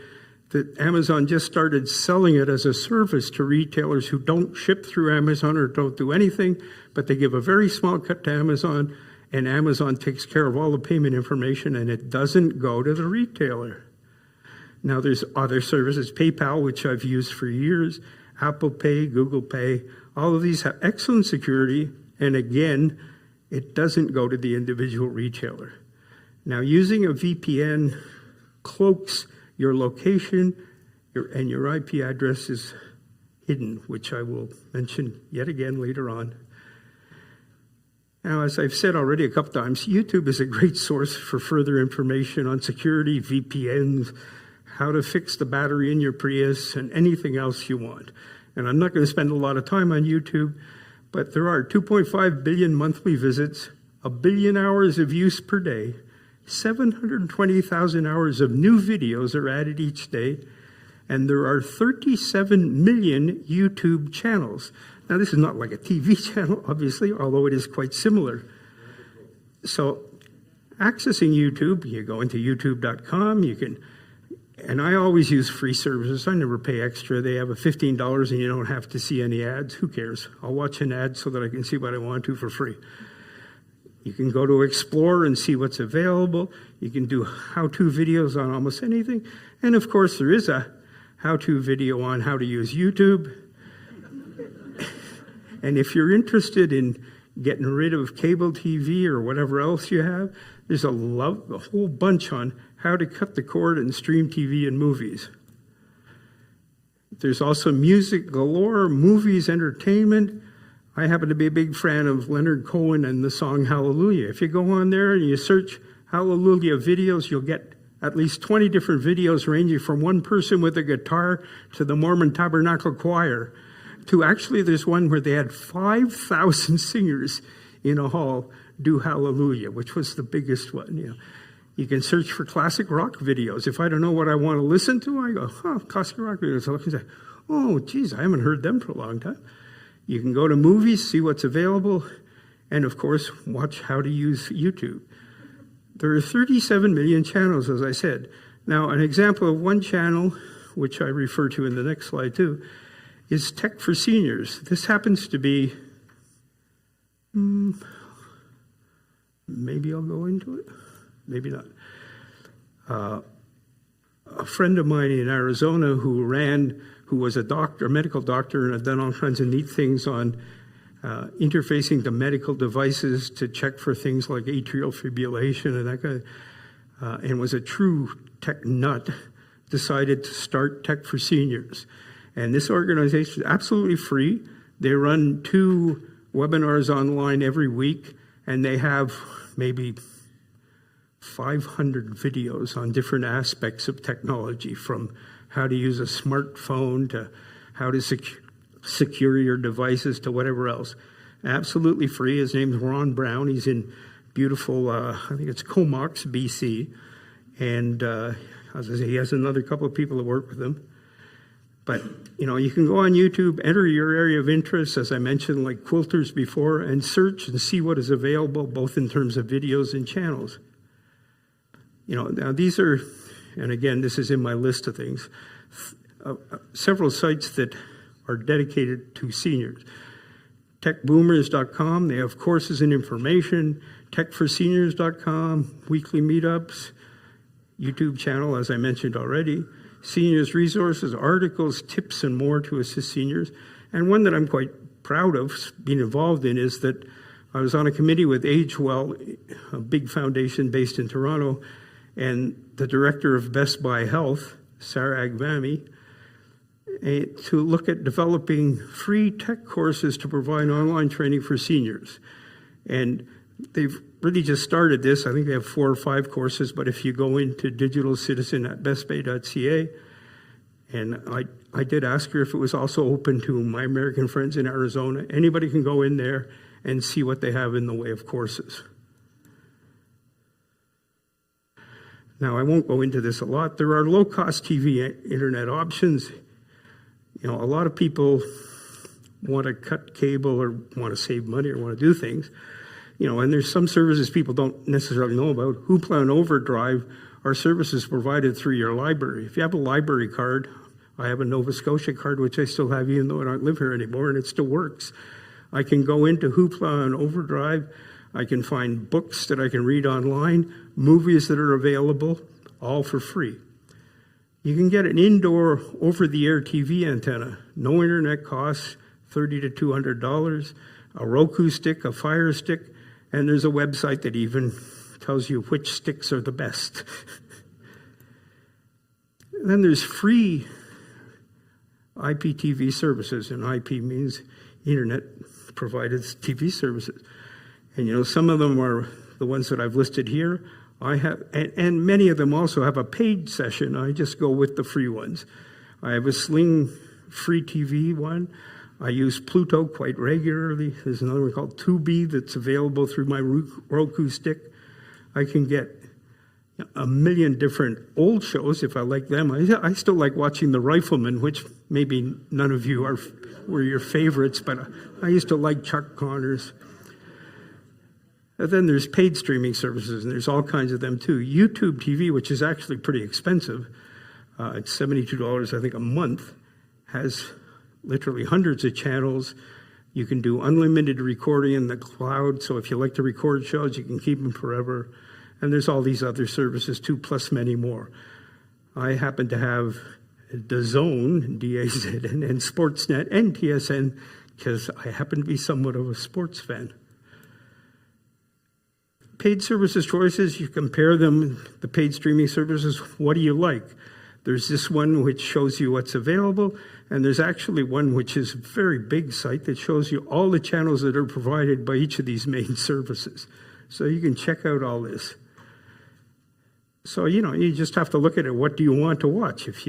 that Amazon just started selling it as a service to retailers who don't ship through Amazon or don't do anything, but they give a very small cut to Amazon, and Amazon takes care of all the payment information, and it doesn't go to the retailer. Now, there's other services, PayPal, which I've used for years, Apple Pay, Google Pay, all of these have excellent security, and again, it doesn't go to the individual retailer. Now, using a VPN cloaks your location and your IP address is hidden, which I will mention yet again later on. Now, as I've said already a couple times, YouTube is a great source for further information on security, VPNs, how to fix the battery in your Prius, and anything else you want. And I'm not going to spend a lot of time on YouTube, but there are 2.5 billion monthly visits, 1 billion hours of use per day, 720,000 hours of new videos are added each day, and there are 37 million YouTube channels. Now, this is not like a TV channel, obviously, although it is quite similar. So, accessing YouTube, you go into youtube.com, you can, and I always use free services. I never pay extra. They have a $15 and you don't have to see any ads. Who cares? I'll watch an ad so that I can see what I want to for free. You can go to Explore and see what's available. You can do how-to videos on almost anything. And of course, there is a how-to video on how to use YouTube. And if you're interested in getting rid of cable TV or whatever else you have, there's a whole bunch on how to cut the cord and stream TV and movies. There's also music galore, movies, entertainment. I happen to be a big fan of Leonard Cohen and the song Hallelujah. If you go on there and you search Hallelujah videos, you'll get at least 20 different videos ranging from one person with a guitar to the Mormon Tabernacle Choir. To actually, there's one where they had 5,000 singers in a hall do Hallelujah, which was the biggest one. You can search for classic rock videos. If I don't know what I want to listen to, I go, classic rock videos. I look and say, oh, geez, I haven't heard them for a long time. You can go to movies, see what's available, and of course, watch how to use YouTube. There are 37 million channels, as I said. Now, an example of one channel, which I refer to in the next slide too, is Tech for Seniors. This happens to be, maybe I'll go into it, maybe not. A friend of mine in Arizona who was a doctor, a medical doctor, and had done all kinds of neat things on interfacing to medical devices to check for things like atrial fibrillation and that kind of, and was a true tech nut, decided to start Tech for Seniors. And this organization is absolutely free. They run 2 webinars online every week, and they have maybe 500 videos on different aspects of technology, from how to use a smartphone to how to secure your devices to whatever else. Absolutely free. His name's Ron Brown. He's in beautiful, I think it's Comox, BC. And as I say, he has another couple of people that work with him. But, you can go on YouTube, enter your area of interest, as I mentioned, like quilters before, and search and see what is available, both in terms of videos and channels. Now these are, and again, this is in my list of things, several sites that are dedicated to seniors. Techboomers.com, they have courses and information. Techforseniors.com, weekly meetups, YouTube channel, as I mentioned already. Seniors resources, articles, tips, and more to assist seniors. And one that I'm quite proud of being involved in is that I was on a committee with AgeWell, a big foundation based in Toronto, and the director of Best Buy Health, Sarah Agvami, to look at developing free tech courses to provide online training for seniors. And they've really just started this. I think they have 4 or 5 courses, but if you go into Digital Citizen at bestbay.ca, and I did ask her if it was also open to my American friends in Arizona. Anybody can go in there and see what they have in the way of courses. Now, I won't go into this a lot. There are low-cost TV internet options. A lot of people want to cut cable or want to save money or want to do things. and there's some services people don't necessarily know about. Hoopla and Overdrive are services provided through your library. If you have a library card, I have a Nova Scotia card, which I still have even though I don't live here anymore, and it still works. I can go into Hoopla and Overdrive. I can find books that I can read online, movies that are available, all for free. You can get an indoor over-the-air TV antenna, no internet costs, $30 to $200, a Roku stick, a Fire Stick, and there's a website that even tells you which sticks are the best. Then there's free IPTV services, and IP means internet provided TV services. And some of them are the ones that I've listed here. I have, and many of them also have a paid session. I just go with the free ones. I have a Sling free TV one. I use Pluto quite regularly. There's another one called Tubi that's available through my Roku stick. I can get a million different old shows if I like them. I still like watching The Rifleman, which maybe none of you were your favorites, but I used to like Chuck Connors. And then there's paid streaming services, and there's all kinds of them too. YouTube TV, which is actually pretty expensive, it's $72, I think, a month, has literally hundreds of channels. You can do unlimited recording in the cloud, so if you like to record shows, you can keep them forever. And there's all these other services too, plus many more. I happen to have DAZN, D-A-Z-N, and Sportsnet, and TSN, because I happen to be somewhat of a sports fan. Paid services choices, you compare them, the paid streaming services, what do you like? There's this one which shows you what's available, and there's actually one which is a very big site that shows you all the channels that are provided by each of these main services. So you can check out all this. So, you just have to look at it. What do you want to watch? If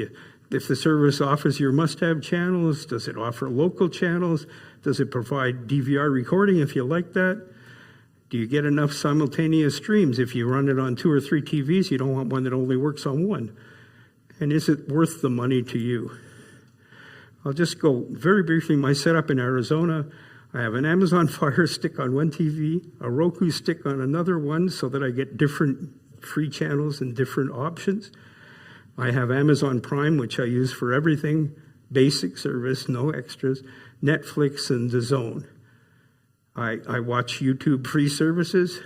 the service offers your must-have channels, does it offer local channels? Does it provide DVR recording if you like that? Do you get enough simultaneous streams? If you run it on 2 or 3 TVs, you don't want one that only works on one. And is it worth the money to you? I'll just go very briefly. My setup in Arizona, I have an Amazon Fire Stick on one TV, a Roku stick on another one so that I get different free channels and different options. I have Amazon Prime, which I use for everything, basic service, no extras, Netflix and DAZN. I watch YouTube free services,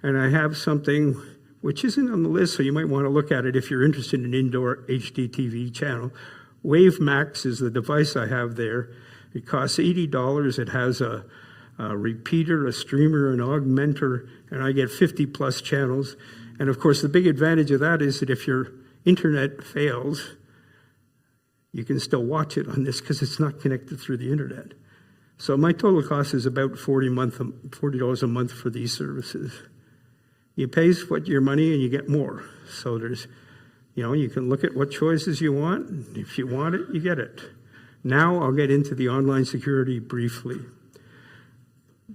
and I have something which isn't on the list, so you might want to look at it if you're interested in an indoor HD TV channel. Wave Max is the device I have there. It costs $80. It has a repeater, a streamer, an augmenter, and I get 50 plus channels. And of course, the big advantage of that is that if your internet fails, you can still watch it on this because it's not connected through the internet. So my total cost is about $40 a month for these services. You pay what your money and you get more. So there's, you can look at what choices you want. If you want it, you get it. Now I'll get into the online security briefly.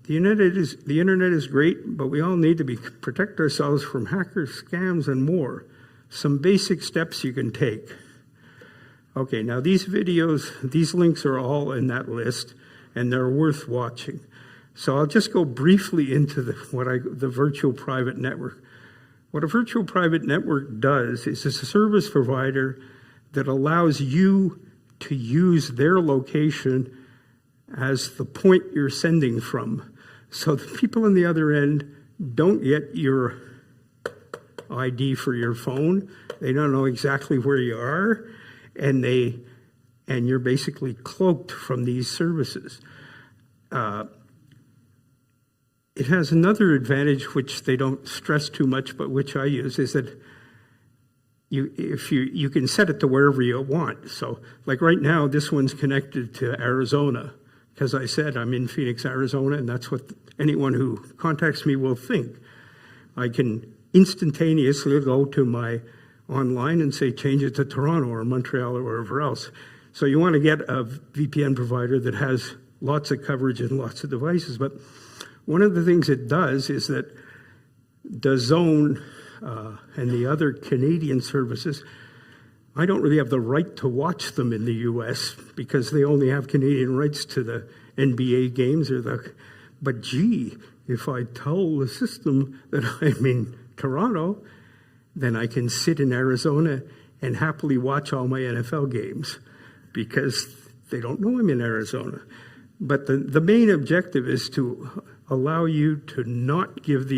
The internet is great, but we all need to protect ourselves from hackers, scams, and more. Some basic steps you can take. Okay, now these videos, these links are all in that list, and they're worth watching. So I'll just go briefly into the virtual private network. What a virtual private network does is it's a service provider that allows you to use their location as the point you're sending from. So the people on the other end don't get your ID for your phone. They don't know exactly where you are, and you're basically cloaked from these services. It has another advantage which they don't stress too much, but which I use, is that you can set it to wherever you want. So like right now, this one's connected to Arizona, because I said I'm in Phoenix, Arizona, and that's what anyone who contacts me will think. I can instantaneously go to my online and say change it to Toronto or Montreal or wherever else. So you want to get a VPN provider that has lots of coverage and lots of devices. But one of the things it does is that DAZN and the other Canadian services, I don't really have the right to watch them in the U.S. because they only have Canadian rights to the NBA games or But gee, if I tell the system that I'm in Toronto, then I can sit in Arizona and happily watch all my NFL games because they don't know I'm in Arizona. But the main objective is to allow you to not give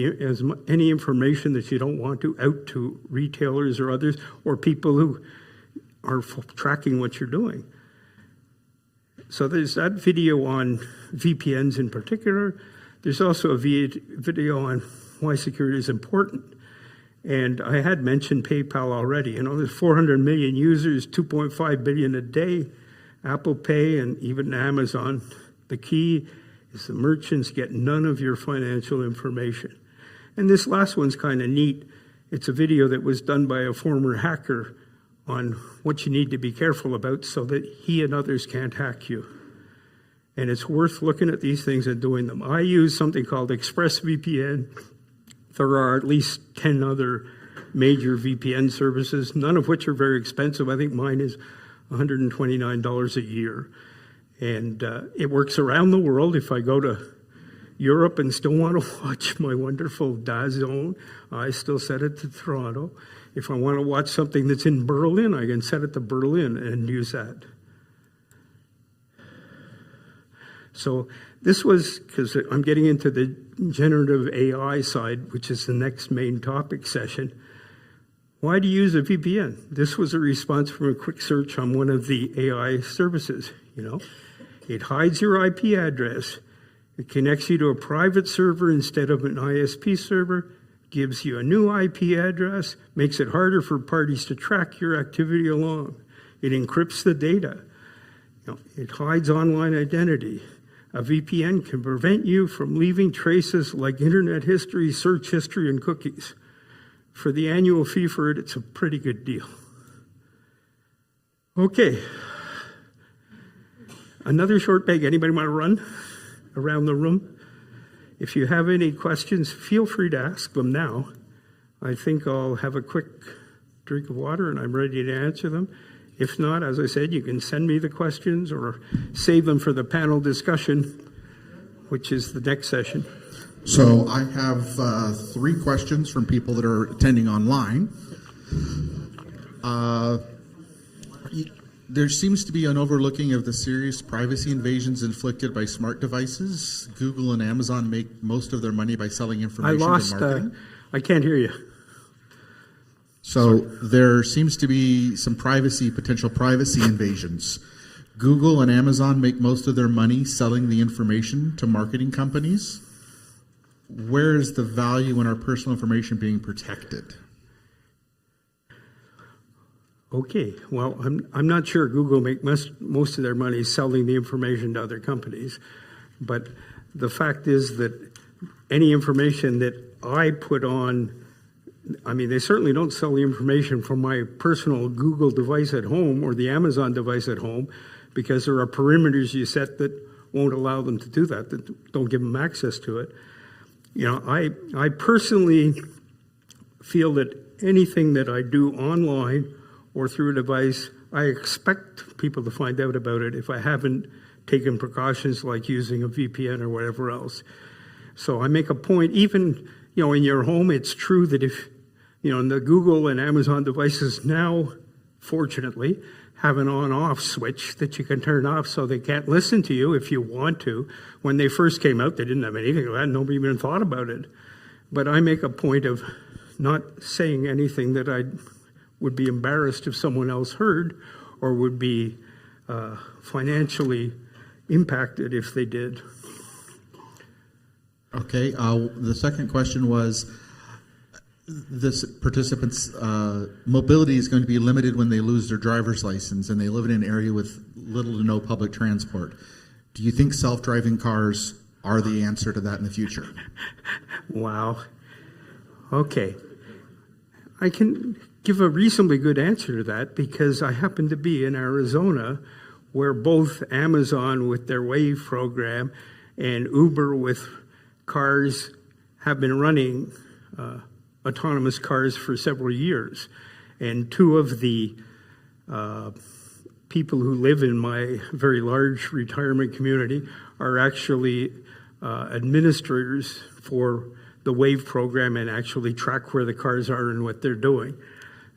any information that you don't want to out to retailers or others or people who are tracking what you're doing. So there's that video on VPNs in particular. There's also a video on why security is important. And I had mentioned PayPal already. There's 400 million users, 2.5 billion a day, Apple Pay, and even Amazon. The key is the merchants get none of your financial information. And this last one's kind of neat. It's a video that was done by a former hacker on what you need to be careful about so that he and others can't hack you. And it's worth looking at these things and doing them. I use something called ExpressVPN. There are at least 10 other major VPN services, none of which are very expensive. I think mine is $129 a year. And it works around the world. If I go to Europe and still want to watch my wonderful DAZN, I still set it to Toronto. If I want to watch something that's in Berlin, I can set it to Berlin and use that. So this was, because I'm getting into the generative AI side, which is the next main topic session. Why do you use a VPN? This was a response from a quick search on one of the AI services. It hides your IP address. It connects you to a private server instead of an ISP server, gives you a new IP address, makes it harder for parties to track your activity along. It encrypts the data. It hides online identity. A VPN can prevent you from leaving traces like internet history, search history, and cookies. For the annual fee for it, it's a pretty good deal. Okay. Another short break. Anybody want to run around the room? If you have any questions, feel free to ask them now. I think I'll have a quick drink of water and I'm ready to answer them. If not, as I said, you can send me the questions or save them for the panel discussion, which is the next session. So I have 3 questions from people that are attending online. There seems to be an overlooking of the serious privacy invasions inflicted by smart devices. Google and Amazon make most of their money by selling information and marketing. I can't hear you. So there seems to be some potential privacy invasions. Google and Amazon make most of their money selling the information to marketing companies. Where is the value in our personal information being protected? Okay, well, I'm not sure Google make most of their money selling the information to other companies, but the fact is that any information that I put on, they certainly don't sell the information from my personal Google device at home or the Amazon device at home, because there are perimeters you set that won't allow them to do that don't give them access to it. I personally feel that anything that I do online or through a device, I expect people to find out about it if I haven't taken precautions like using a VPN or whatever else. So I make a point, even, in your home, it's true that if, the Google and Amazon devices now, fortunately, have an on-off switch that you can turn off so they can't listen to you if you want to. When they first came out, they didn't have anything like that. Nobody even thought about it. But I make a point of not saying anything that I would be embarrassed if someone else heard or would be financially impacted if they did. Okay, the second question was, this participant's mobility is going to be limited when they lose their driver's license and they live in an area with little to no public transport. Do you think self-driving cars are the answer to that in the future? Wow. Okay. I can give a reasonably good answer to that because I happen to be in Arizona, where both Amazon with their Wave program and Uber with cars have been running autonomous cars for several years. And 2 of the people who live in my very large retirement community are actually administrators for the WAVE program and actually track where the cars are and what they're doing.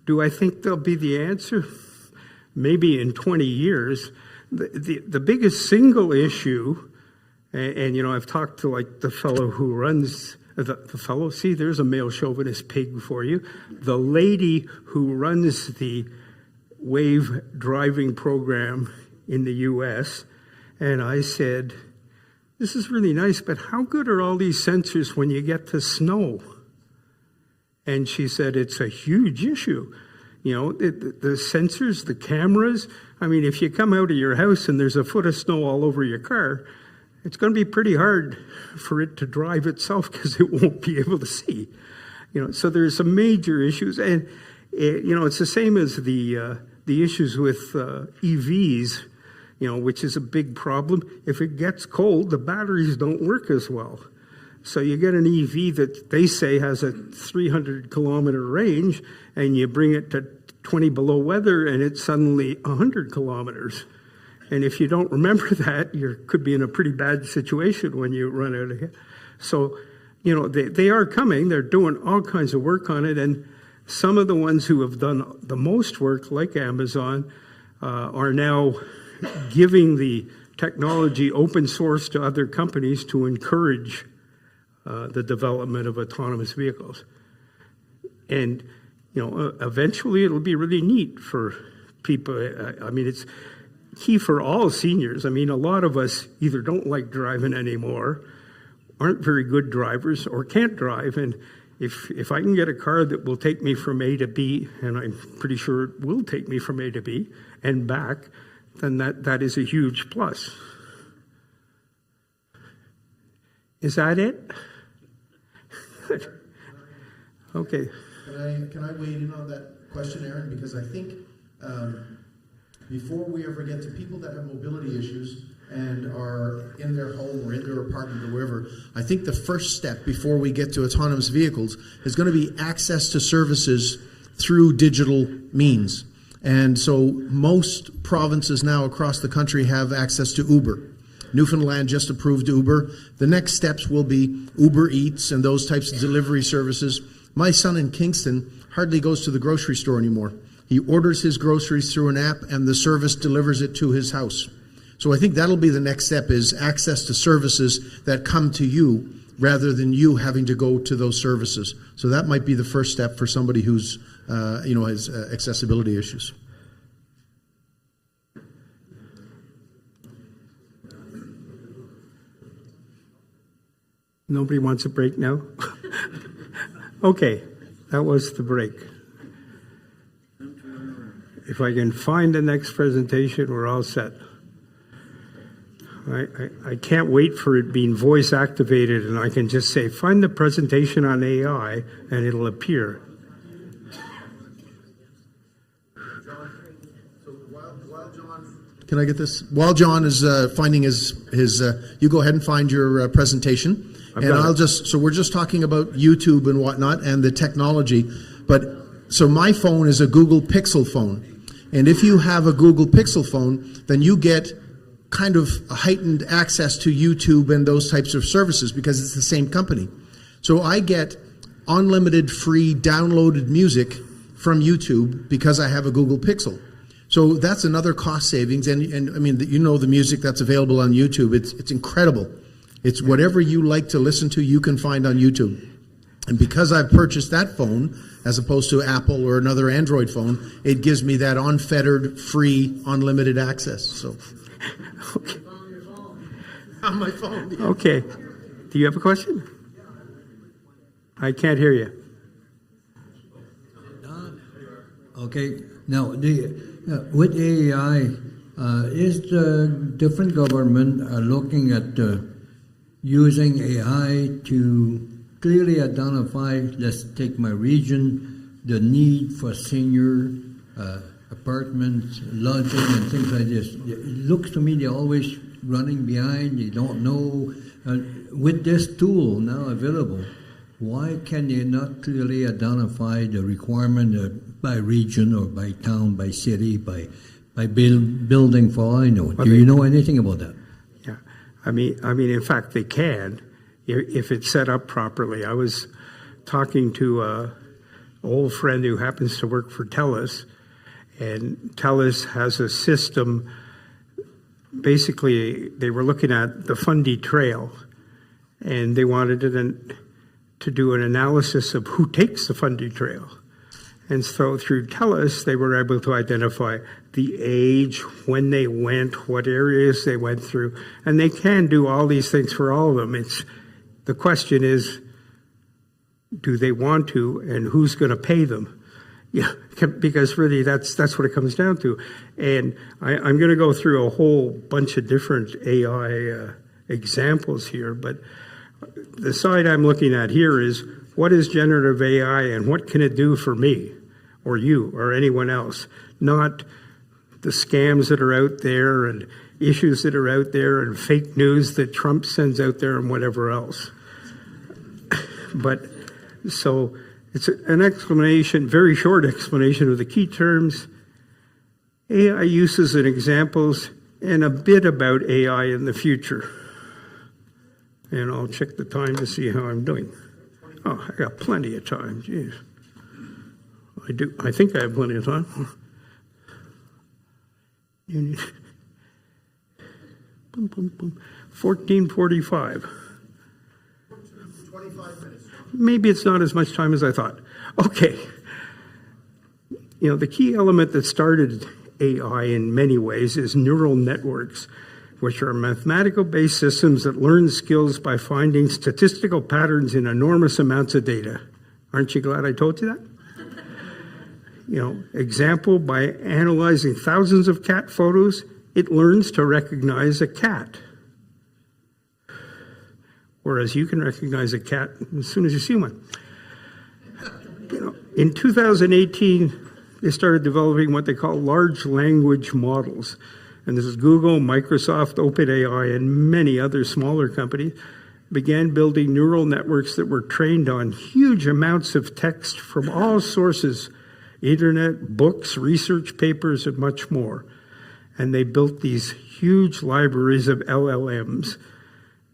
Do I think they'll be the answer? Maybe in 20 years. The biggest single issue, and you know, I've talked to like the fellow who runs, the fellow, see, there's a male chauvinist pig for you. The lady who runs the WAVE driving program in the US, and I said, this is really nice, but how good are all these sensors when you get to snow? And she said, it's a huge issue. You know, the sensors, the cameras, I mean, if you come out of your house and there's a foot of snow all over your car, it's going to be pretty hard for it to drive itself because it won't be able to see. You know, so there's some major issues. And, you know, it's the same as the issues with EVs, you know, which is a big problem. If it gets cold, the batteries don't work as well. So you get an EV that they say has a 300-kilometer range, and you bring it to 20 below weather, and it's suddenly 100 kilometers. And if you don't remember that, you could be in a pretty bad situation when you run out of here. So, you know, they are coming. They're doing all kinds of work on it, and some of the ones who have done the most work, like Amazon, are now giving the technology open source to other companies to encourage the development of autonomous vehicles. And, you know, eventually it'll be really neat for people. I mean, it's key for all seniors. I mean, a lot of us either don't like driving anymore, aren't very good drivers, or can't drive. And if I can get a car that will take me from A to B, and I'm pretty sure it will take me from A to B and back, then that is a huge plus. Is that it? Okay. Can I weigh in on that question, Aaron? Because I think before we ever get to people that have mobility issues and are in their home or in their apartment or wherever, I think the first step before we get to autonomous vehicles is going to be access to services through digital means. And so most provinces now across the country have access to Uber. Newfoundland just approved Uber. The next steps will be Uber Eats and those types of delivery services. My son in Kingston hardly goes to the grocery store anymore. He orders his groceries through an app and the service delivers it to his house. So I think that'll be the next step, is access to services that come to you rather than you having to go to those services. So that might be the first step for somebody who's, has accessibility issues. Nobody wants a break now? Okay, that was the break. If I can find the next presentation, we're all set. I can't wait for it being voice activated and I can just say, find the presentation on AI, and it'll appear. Can I get this? While John is finding his you go ahead and find your presentation. And so we're just talking about YouTube and whatnot and the technology. But so my phone is a Google Pixel phone. And if you have a Google Pixel phone, then you get kind of a heightened access to YouTube and those types of services because it's the same company. So I get unlimited free downloaded music from YouTube because I have a Google Pixel. So that's another cost savings. And I mean, you know, the music that's available on YouTube, it's incredible. It's whatever you like to listen to, you can find on YouTube. And because I've purchased that phone, as opposed to Apple or another Android phone, it gives me that unfettered, free, unlimited access. So, Okay. On my phone. Yeah. Okay. Do you have a question? I can't hear you. Okay. Now, with AI, is the different government looking at using AI to clearly identify, let's take my region, the need for senior apartments, lodging, and things like this? It looks to me they're always running behind. They don't know. With this tool now available, why can they not clearly identify the requirement by region or by town, by city, by building, for all I know? Do you know anything about that? Yeah. In fact, they can if it's set up properly. I was talking to an old friend who happens to work for TELUS, and TELUS has a system. Basically, they were looking at the Fundy Trail, and they wanted to do an analysis of who takes the Fundy Trail. And so through TELUS, they were able to identify the age, when they went, what areas they went through, and they can do all these things for all of them. The question is, do they want to, and who's going to pay them? Yeah, because really that's what it comes down to. And I'm going to go through a whole bunch of different AI examples here, but the side I'm looking at here is, what is generative AI and what can it do for me or you or anyone else? Not the scams that are out there and issues that are out there and fake news that Trump sends out there and whatever else. But so it's an explanation, very short explanation of the key terms, AI uses and examples, and a bit about AI in the future. And I'll check the time to see how I'm doing. Oh, I got plenty of time. Jeez. I do. I think I have plenty of time. Boom, boom, boom. 14:45. 25 minutes. Maybe it's not as much time as I thought. Okay. The key element that started AI in many ways is neural networks, which are mathematical-based systems that learn skills by finding statistical patterns in enormous amounts of data. Aren't you glad I told you that? Example, by analyzing thousands of cat photos, it learns to recognize a cat. Whereas you can recognize a cat as soon as you see one. In 2018, they started developing what they call large language models. And this is Google, Microsoft, OpenAI, and many other smaller companies began building neural networks that were trained on huge amounts of text from all sources, internet, books, research papers, and much more. And they built these huge libraries of LLMs.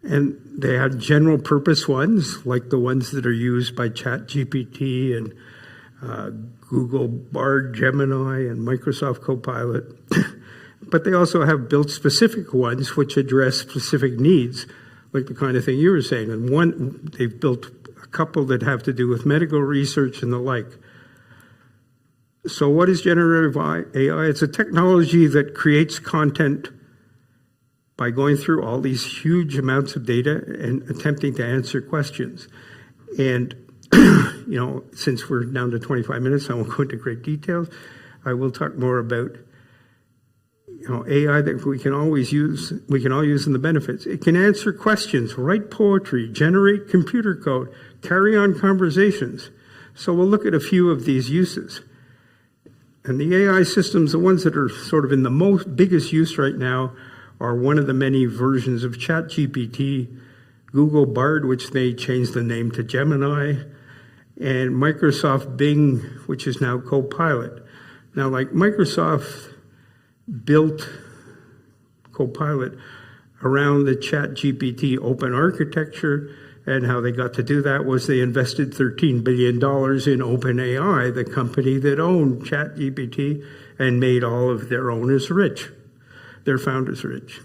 And they had general purpose ones, like the ones that are used by ChatGPT and Google Bard, Gemini, and Microsoft Copilot. But they also have built specific ones which address specific needs, like the kind of thing you were saying. And they've built a couple that have to do with medical research and the like. So what is generative AI? It's a technology that creates content by going through all these huge amounts of data and attempting to answer questions. And, since we're down to 25 minutes, I won't go into great details. I will talk more about, AI that we can all use in the benefits. It can answer questions, write poetry, generate computer code, carry on conversations. So we'll look at a few of these uses. And the AI systems, the ones that are sort of in the biggest use right now, are one of the many versions of ChatGPT, Google Bard, which they changed the name to Gemini, and Microsoft Bing, which is now Copilot. Now, like Microsoft built Copilot around the ChatGPT open architecture, and how they got to do that was they invested $13 billion in OpenAI, the company that owned ChatGPT, and made all of their owners rich. Their founders rich.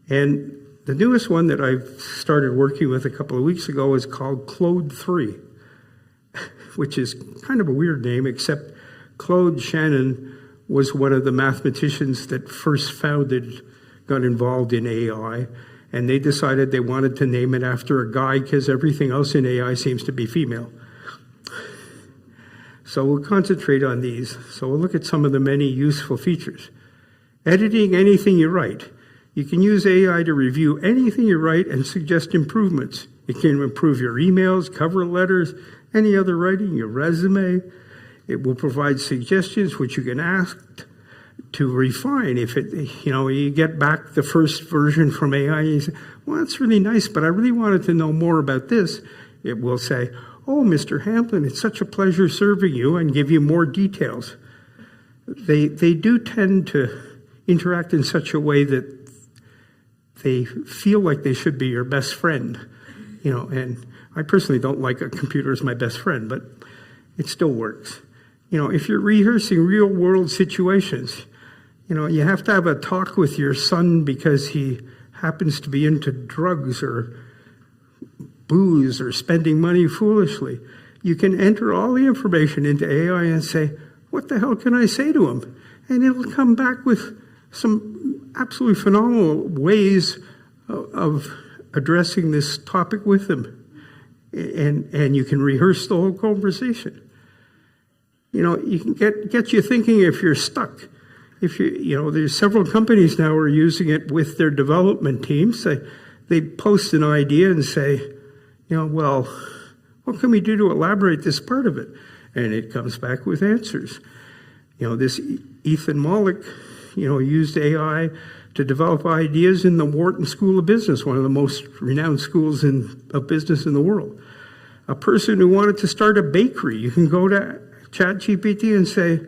And the newest one that I've started working with a couple of weeks ago is called Claude 3, which is kind of a weird name, except Claude Shannon was one of the mathematicians that first got involved in AI, and they decided they wanted to name it after a guy because everything else in AI seems to be female. So we'll concentrate on these. So we'll look at some of the many useful features. Editing anything you write. You can use AI to review anything you write and suggest improvements. It can improve your emails, cover letters, any other writing, your resume. It will provide suggestions which you can ask to refine. If you get back the first version from AI, and you say, well, that's really nice, but I really wanted to know more about this. It will say, oh, Mr. Hamblin, it's such a pleasure serving you, and give you more details. They do tend to interact in such a way that they feel like they should be your best friend, and I personally don't like a computer as my best friend, but it still works. If you're rehearsing real world situations, you have to have a talk with your son because he happens to be into drugs or booze or spending money foolishly. You can enter all the information into AI and say, what the hell can I say to him? And it'll come back with some absolutely phenomenal ways of addressing this topic with him. And you can rehearse the whole conversation. You can get you thinking if you're stuck. If there's several companies now who are using it with their development teams. They post an idea and say, well, what can we do to elaborate this part of it? And it comes back with answers. This Ethan Mollick, used AI to develop ideas in the Wharton School of Business, one of the most renowned schools of business in the world. A person who wanted to start a bakery, you can go to ChatGPT and say,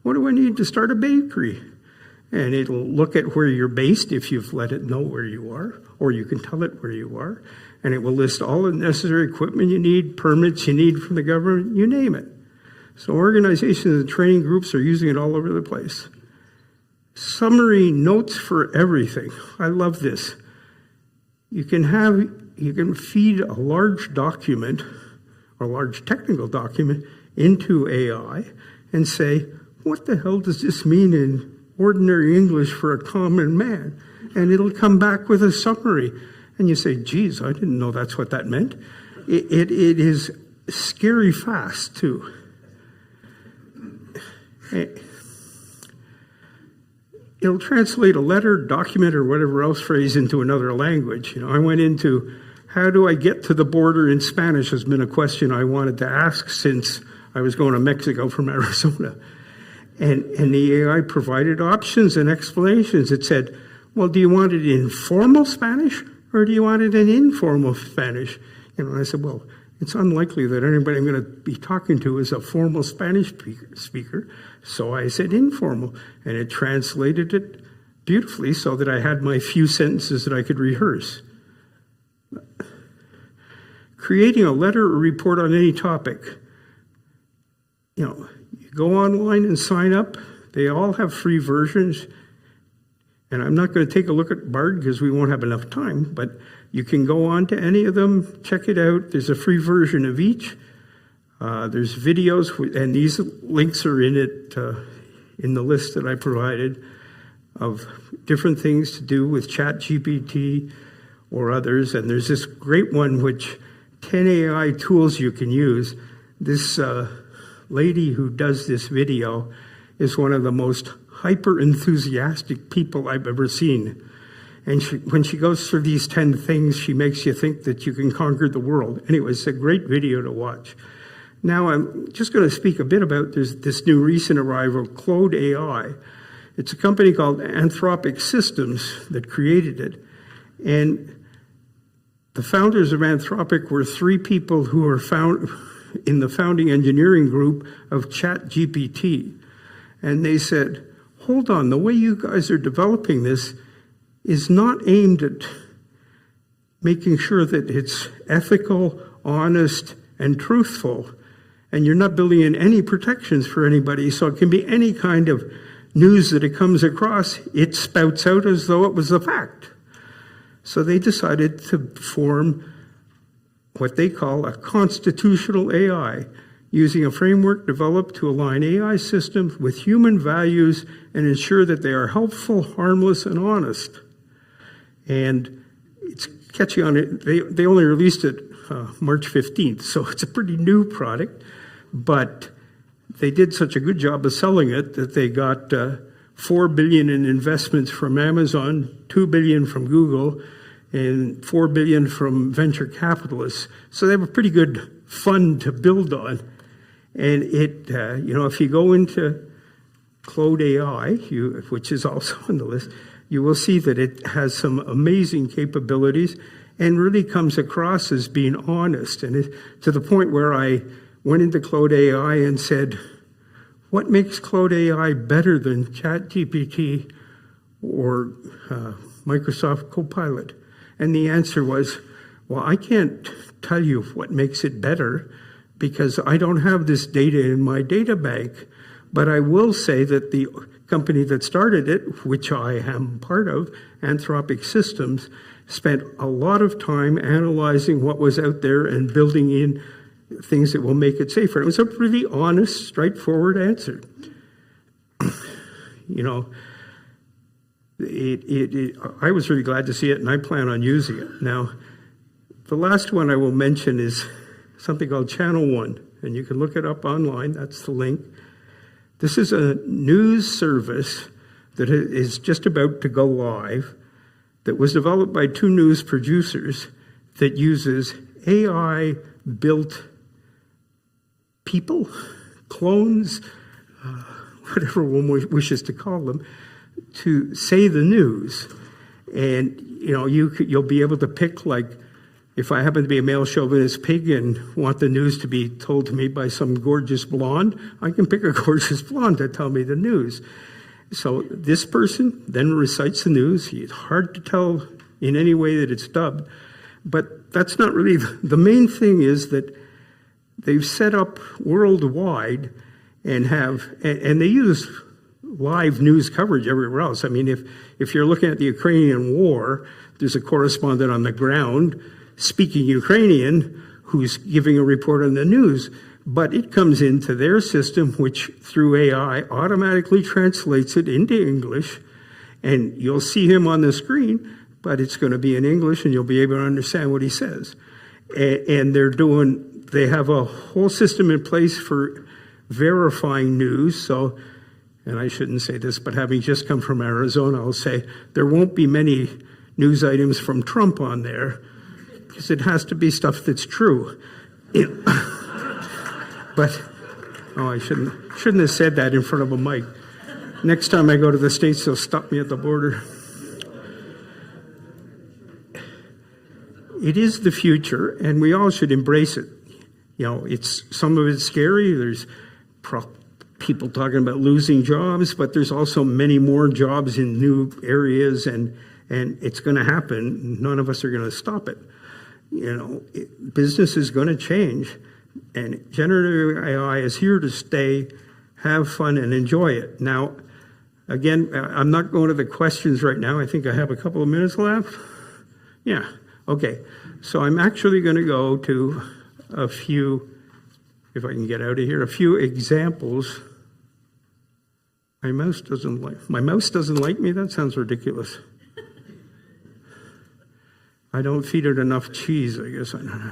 what do I need to start a bakery? And it'll look at where you're based if you've let it know where you are, or you can tell it where you are. And it will list all the necessary equipment you need, permits you need from the government, you name it. So organizations and training groups are using it all over the place. Summary notes for everything. I love this. You can feed a large document, or a large technical document, into AI and say, what the hell does this mean in ordinary English for a common man? And it'll come back with a summary. And you say, geez, I didn't know that's what that meant. It is scary fast, too. It'll translate a letter, document, or whatever else phrase into another language. I went into, how do I get to the border in Spanish has been a question I wanted to ask since I was going to Mexico from Arizona. And the AI provided options and explanations. It said, well, do you want it in formal Spanish or do you want it in informal Spanish? And I said, well, it's unlikely that anybody I'm going to be talking to is a formal Spanish speaker. So I said informal, and it translated it beautifully so that I had my few sentences that I could rehearse. Creating a letter or report on any topic. You go online and sign up. They all have free versions. And I'm not going to take a look at Bard because we won't have enough time, but you can go on to any of them, check it out. There's a free version of each. There's videos, and these links are in it, in the list that I provided, of different things to do with ChatGPT or others. And there's this great one, which 10 AI tools you can use. This lady who does this video is one of the most hyper-enthusiastic people I've ever seen. And when she goes through these 10 things, she makes you think that you can conquer the world. Anyway, it's a great video to watch. Now, I'm just going to speak a bit about this new recent arrival, Claude AI. It's a company called Anthropic Systems that created it. And the founders of Anthropic were 3 people who were found in the founding engineering group of ChatGPT. And they said, hold on, the way you guys are developing this is not aimed at making sure that it's ethical, honest, and truthful. And you're not building in any protections for anybody, so it can be any kind of news that it comes across, it spouts out as though it was a fact. So they decided to form what they call a constitutional AI, using a framework developed to align AI systems with human values and ensure that they are helpful, harmless, and honest. And it's catchy on it. They only released it March 15th, so it's a pretty new product. But they did such a good job of selling it that they got $4 billion in investments from Amazon, $2 billion from Google, and $4 billion from venture capitalists. So they have a pretty good fund to build on. And it, if you go into Claude AI, which is also on the list, you will see that it has some amazing capabilities and really comes across as being honest. And to the point where I went into Claude AI and said, what makes Claude AI better than ChatGPT or Microsoft Copilot? And the answer was, well, I can't tell you what makes it better because I don't have this data in my data bank. But I will say that the company that started it, which I am part of, Anthropic Systems, spent a lot of time analyzing what was out there and building in things that will make it safer. It was a really honest, straightforward answer. You know, I was really glad to see it, and I plan on using it. Now, the last one I will mention is something called Channel One, and you can look it up online. That's the link. This is a news service that is just about to go live that was developed by two news producers that uses AI-built people, clones, whatever one wishes to call them, to say the news. And, you know, you'll be able to pick, like, if I happen to be a male chauvinist pig and want the news to be told to me by some gorgeous blonde, I can pick a gorgeous blonde to tell me the news. So this person then recites the news. It's hard to tell in any way that it's dubbed, but that's not really the main thing. Is that they've set up worldwide and they use live news coverage everywhere else. I mean, if you're looking at the Ukrainian war, there's a correspondent on the ground speaking Ukrainian who's giving a report on the news, but it comes into their system, which through AI automatically translates it into English, and you'll see him on the screen, but it's going to be in English and you'll be able to understand what he says. And they have a whole system in place for verifying news. So, and I shouldn't say this, but having just come from Arizona, I'll say there won't be many news items from Trump on there, because it has to be stuff that's true. But, I shouldn't have said that in front of a mic. Next time I go to the States, they'll stop me at the border. It is the future, and we all should embrace it. You know, some of it's scary. There's people talking about losing jobs, but there's also many more jobs in new areas, and it's going to happen. None of us are going to stop it. You know, business is going to change, and generative AI is here to stay. Have fun and enjoy it. Now, again, I'm not going to the questions right now. I think I have a couple of minutes left. Yeah, okay. So I'm actually going to go to a few, if I can get out of here, a few examples. My mouse doesn't like me? That sounds ridiculous. I don't feed it enough cheese, I guess. I don't know.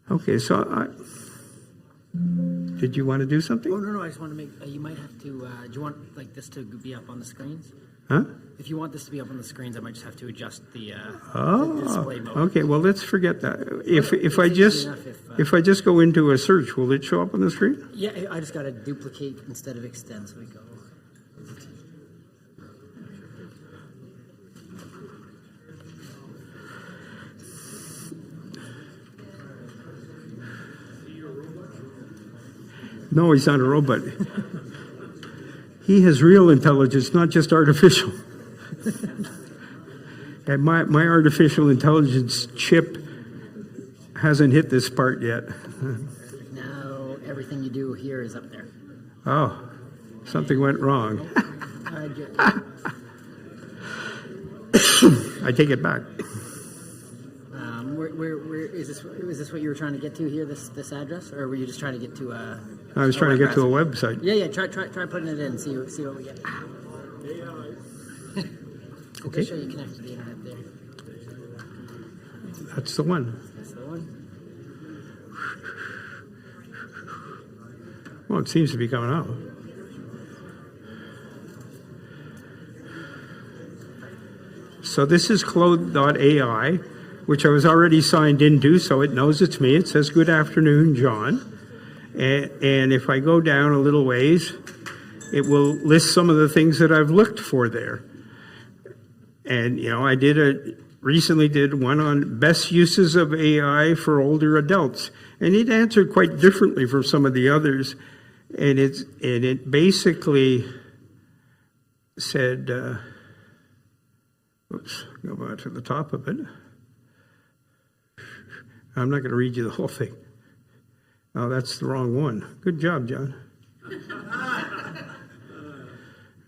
Okay, so did you want to do something? Oh, no, I just want to make, you might have to, do you want like this to be up on the screens? Huh? If you want this to be up on the screens, I might just have to adjust the display mode. Okay, well, let's forget that. If I just go into a search, will it show up on the screen? Yeah, I just got to duplicate instead of extend, so we go. No, he's not a robot. He has real intelligence, not just artificial. And my artificial intelligence chip hasn't hit this part yet. Now everything you do here is up there. Oh, something went wrong. I take it back. Where is this what you were trying to get to here? This address, or were you just trying to get to a? I was trying to get to a website. Yeah. Try putting it in. See what we get. Okay. Show you connect to the internet there. That's the one. That's the one. Well, it seems to be coming out. So this is Clothe.ai, which I was already signed into, so it knows it's me. It says, "Good afternoon, John." And if I go down a little ways, it will list some of the things that I've looked for there. And, I recently did one on best uses of AI for older adults. And it answered quite differently from some of the others. And it basically said, oops, go back to the top of it. I'm not going to read you the whole thing. Oh, that's the wrong one. Good job, John.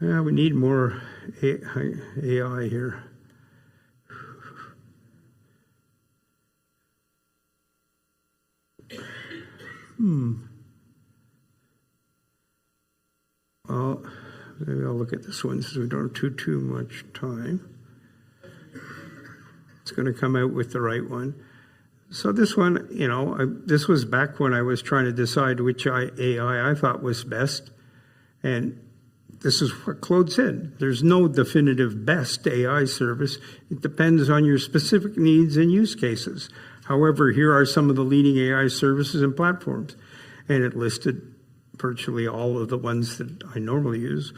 Yeah, we need more AI here. Well, maybe I'll look at this one since we don't have too much time. It's going to come out with the right one. So this one, this was back when I was trying to decide which AI I thought was best. And this is what Claude said. There's no definitive best AI service. It depends on your specific needs and use cases. However, here are some of the leading AI services and platforms. And it listed virtually all of the ones that I normally use.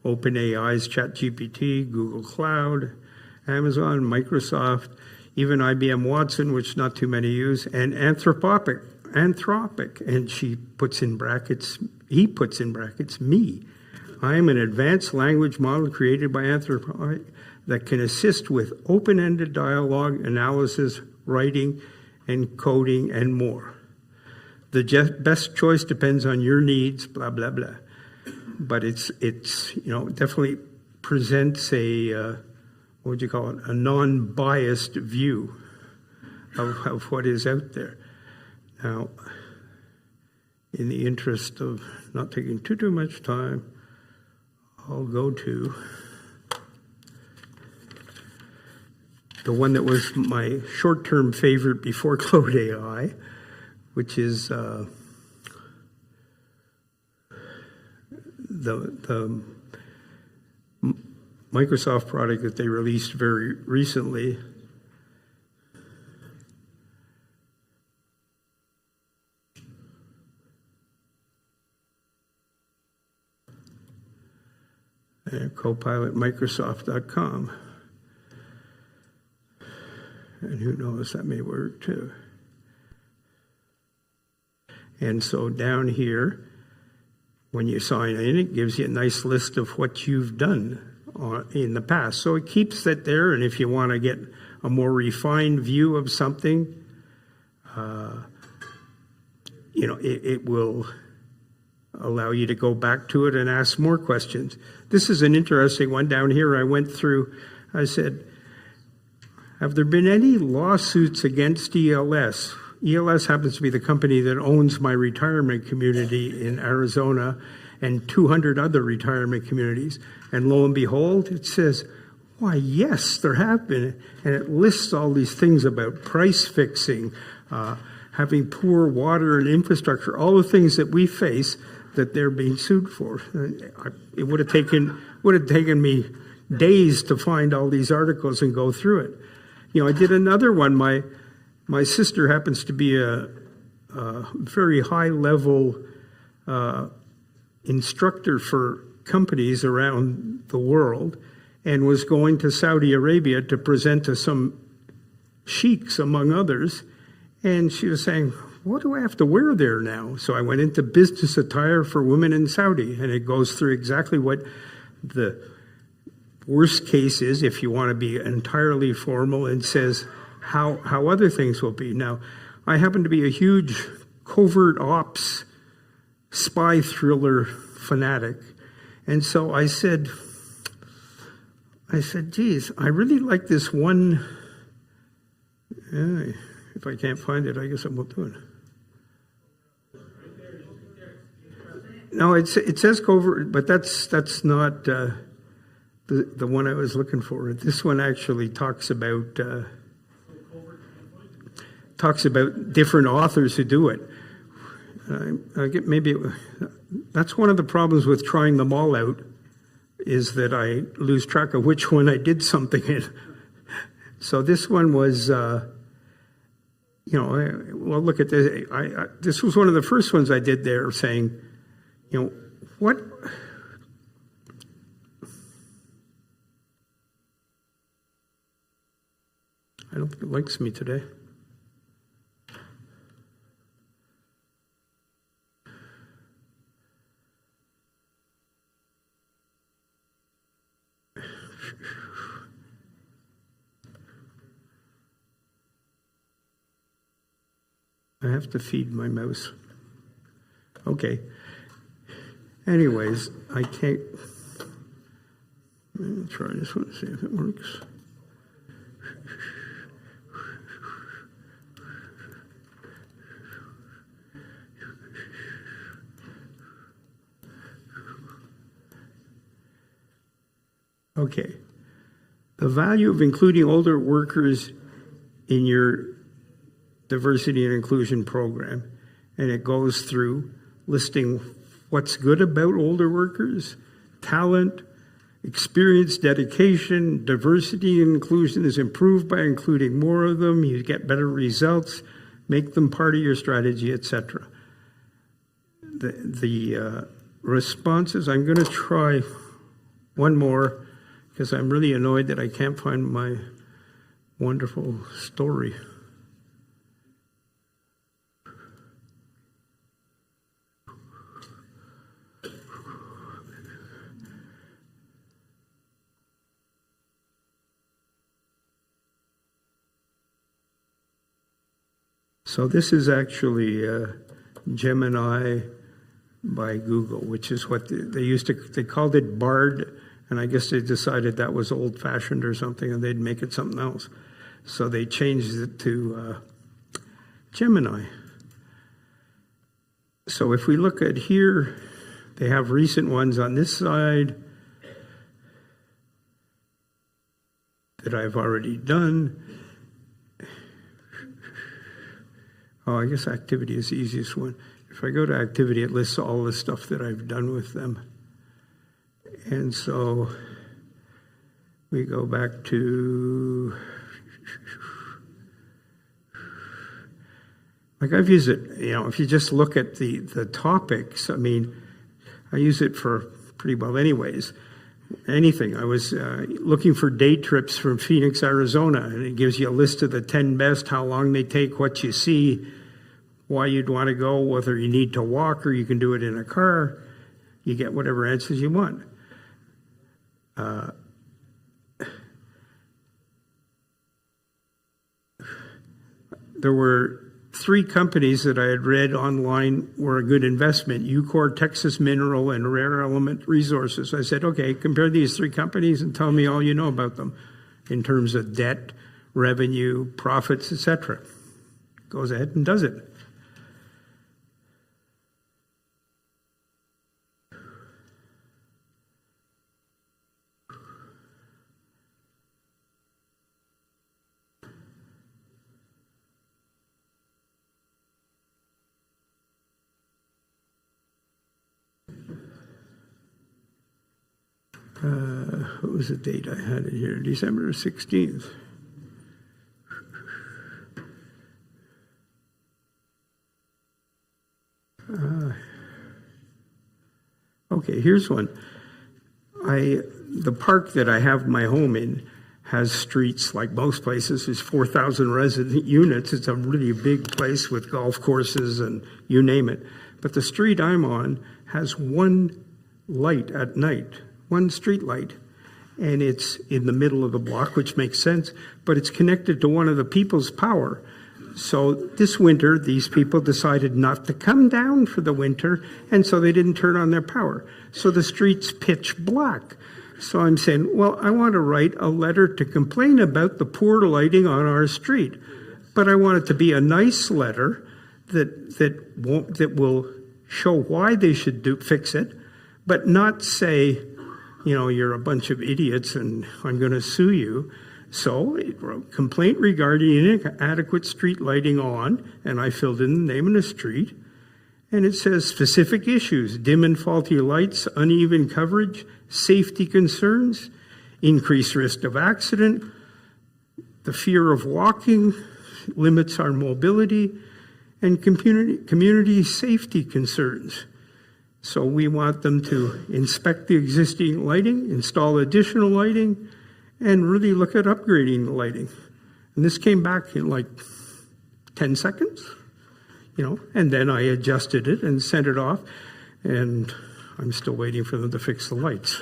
OpenAI's ChatGPT, Google Cloud, Amazon, Microsoft, even IBM Watson, which not too many use, and Anthropic, and he puts in brackets, me. I am an advanced language model created by Anthropic that can assist with open-ended dialogue, analysis, writing, and coding, and more. The best choice depends on your needs, blah, blah, blah. But it's definitely presents a, what would you call it, a non-biased view of what is out there. Now, in the interest of not taking too much time, I'll go to the one that was my short-term favorite before Claude AI, which is the Microsoft product that they released very recently. Copilotmicrosoft.com. And who knows, that may work too. And so down here, when you sign in, it gives you a nice list of what you've done in the past. So it keeps that there, and if you want to get a more refined view of something, it will allow you to go back to it and ask more questions. This is an interesting one down here. I went through, I said, have there been any lawsuits against ELS? ELS happens to be the company that owns my retirement community in Arizona and 200 other retirement communities. And lo and behold, it says, why, yes, there have been. And it lists all these things about price fixing, having poor water and infrastructure, all the things that we face that they're being sued for. It would have taken me days to find all these articles and go through it. I did another one. My sister happens to be a very high-level instructor for companies around the world and was going to Saudi Arabia to present to some sheiks, among others. And she was saying, what do I have to wear there now? So I went into business attire for women in Saudi, and it goes through exactly what the worst case is if you want to be entirely formal, and says how other things will be. Now, I happen to be a huge covert ops spy thriller fanatic. And so I said, geez, I really like this one. If I can't find it, I guess I won't do it. No, it says covert, but that's not the one I was looking for. This one actually talks about different authors who do it. That's one of the problems with trying them all out, is that I lose track of which one I did something in. So this one was, well, look at this. This was one of the first ones I did there, saying, What? I don't think it likes me today. I have to feed my mouse. Okay. Anyways, I can't. Let me try this one, see if it works. Okay. The value of including older workers in your diversity and inclusion program. And it goes through listing what's good about older workers, talent, experience, dedication, diversity and inclusion is improved by including more of them. You get better results, make them part of your strategy, etc. The responses, I'm going to try one more because I'm really annoyed that I can't find my wonderful story. So this is actually Gemini by Google, which is what they called it Bard, and I guess they decided that was old-fashioned or something, and they'd make it something else. So they changed it to Gemini. So if we look at here, they have recent ones on this side that I've already done. Oh, I guess activity is the easiest one. If I go to activity, it lists all the stuff that I've done with them. And so we go back to, like I've used it, if you just look at the topics, I mean, I use it for pretty well anyways. Anything. I was looking for day trips from Phoenix, Arizona, and it gives you a list of the 10 best, how long they take, what you see, why you'd want to go, whether you need to walk or you can do it in a car. You get whatever answers you want. There were 3 companies that I had read online were a good investment: Ucore, Texas Mineral, and Rare Element Resources. I said, okay, compare these 3 companies and tell me all you know about them in terms of debt, revenue, profits, etc. Goes ahead and does it. What was the date I had it here? December 16th. Okay, here's one. The park that I have my home in has streets like most places. There's 4,000 resident units. It's a really big place with golf courses and you name it. But the street I'm on has one light at night, one street light. And it's in the middle of the block, which makes sense, but it's connected to one of the people's power. So this winter, these people decided not to come down for the winter, and so they didn't turn on their power. So the street's pitch black. So I'm saying, well, I want to write a letter to complain about the poor lighting on our street, but I want it to be a nice letter that will show why they should fix it, but not say, you're a bunch of idiots and I'm going to sue you. So it wrote, complaint regarding inadequate street lighting on, and I filled in the name of the street. And it says specific issues: dim and faulty lights, uneven coverage, safety concerns, increased risk of accident, the fear of walking limits our mobility, and community safety concerns. So we want them to inspect the existing lighting, install additional lighting, and really look at upgrading the lighting. And this came back in like 10 seconds, and then I adjusted it and sent it off, and I'm still waiting for them to fix the lights.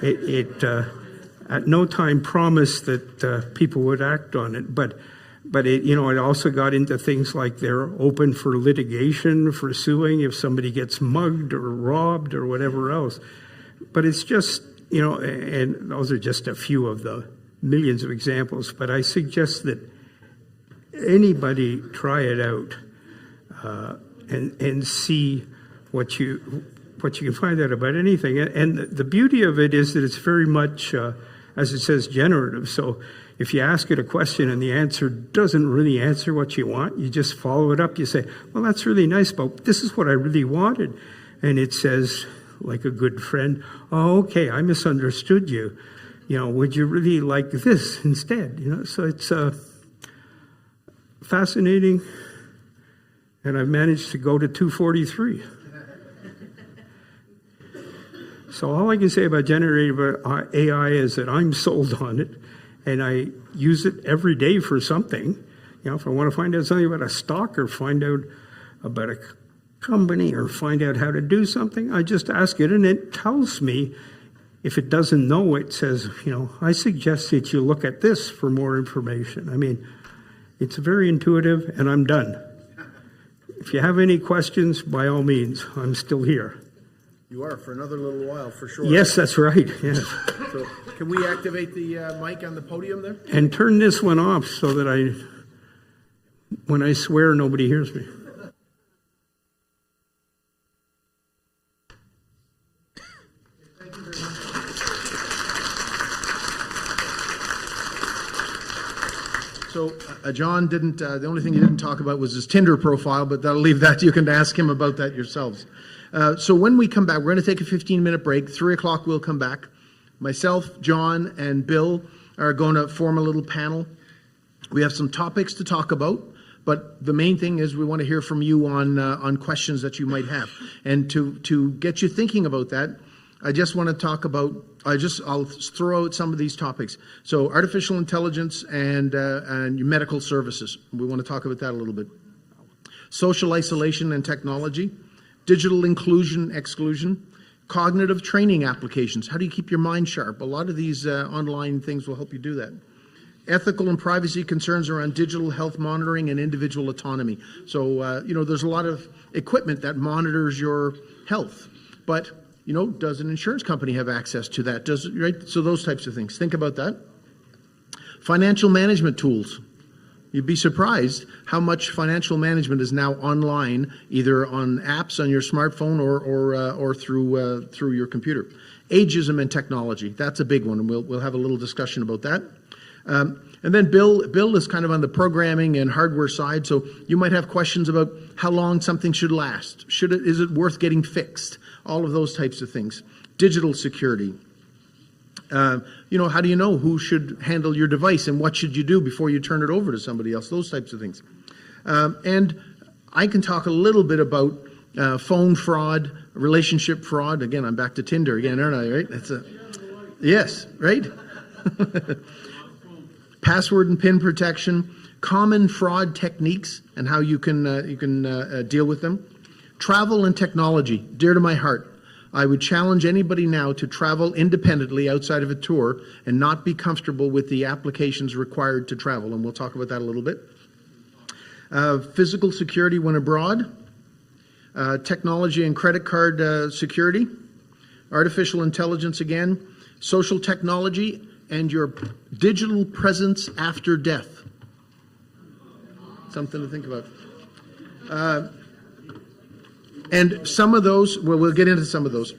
It at no time promised that people would act on it, but it also got into things like they're open for litigation, for suing if somebody gets mugged or robbed or whatever else. But it's just, and those are just a few of the millions of examples, but I suggest that anybody try it out and see what you can find out about anything. And the beauty of it is that it's very much, as it says, generative. So if you ask it a question and the answer doesn't really answer what you want, you just follow it up. You say, well, that's really nice, but this is what I really wanted. And it says, like a good friend, oh, okay, I misunderstood you. Would you really like this instead? So it's fascinating. And I've managed to go to 243. So all I can say about generative AI is that I'm sold on it, and I use it every day for something. If I want to find out something about a stock or find out about a company or find out how to do something, I just ask it, and it tells me. If it doesn't know, it says, I suggest that you look at this for more information. I mean, it's very intuitive, and I'm done. If you have any questions, by all means, I'm still here. You are for another little while, for sure. Yes, that's right. Yes. So can we activate the mic on the podium there? And turn this one off so that when I swear, nobody hears me. So John didn't, the only thing he didn't talk about was his Tinder profile, but I'll leave that. You can ask him about that yourselves. So when we come back, we're going to take a 15-minute break. 3 o'clock we'll come back. Myself, John, and Bill are going to form a little panel. We have some topics to talk about, but the main thing is we want to hear from you on questions that you might have. And to get you thinking about that, I just want to talk about, I'll throw out some of these topics. So artificial intelligence and your medical services. We want to talk about that a little bit. Social isolation and technology, digital inclusion, exclusion, cognitive training applications. How do you keep your mind sharp? A lot of these online things will help you do that. Ethical and privacy concerns around digital health monitoring and individual autonomy. So, there's a lot of equipment that monitors your health, but does an insurance company have access to that? Right? So those types of things. Think about that. Financial management tools. You'd be surprised how much financial management is now online, either on apps on your smartphone or through your computer. Ageism and technology. That's a big one, and we'll have a little discussion about that. And then Bill is kind of on the programming and hardware side, so you might have questions about how long something should last. Is it worth getting fixed? All of those types of things. Digital security. How do you know who should handle your device and what should you do before you turn it over to somebody else? Those types of things. And I can talk a little bit about phone fraud, relationship fraud. Again, I'm back to Tinder again, aren't I? Right? Yes, right? Password and PIN protection, common fraud techniques and how you can deal with them. Travel and technology, dear to my heart. I would challenge anybody now to travel independently outside of a tour and not be comfortable with the applications required to travel, and we'll talk about that a little bit. Physical security when abroad, technology and credit card security, artificial intelligence again, social technology, and your digital presence after death. Something to think about. And some of those, we'll get into some of those.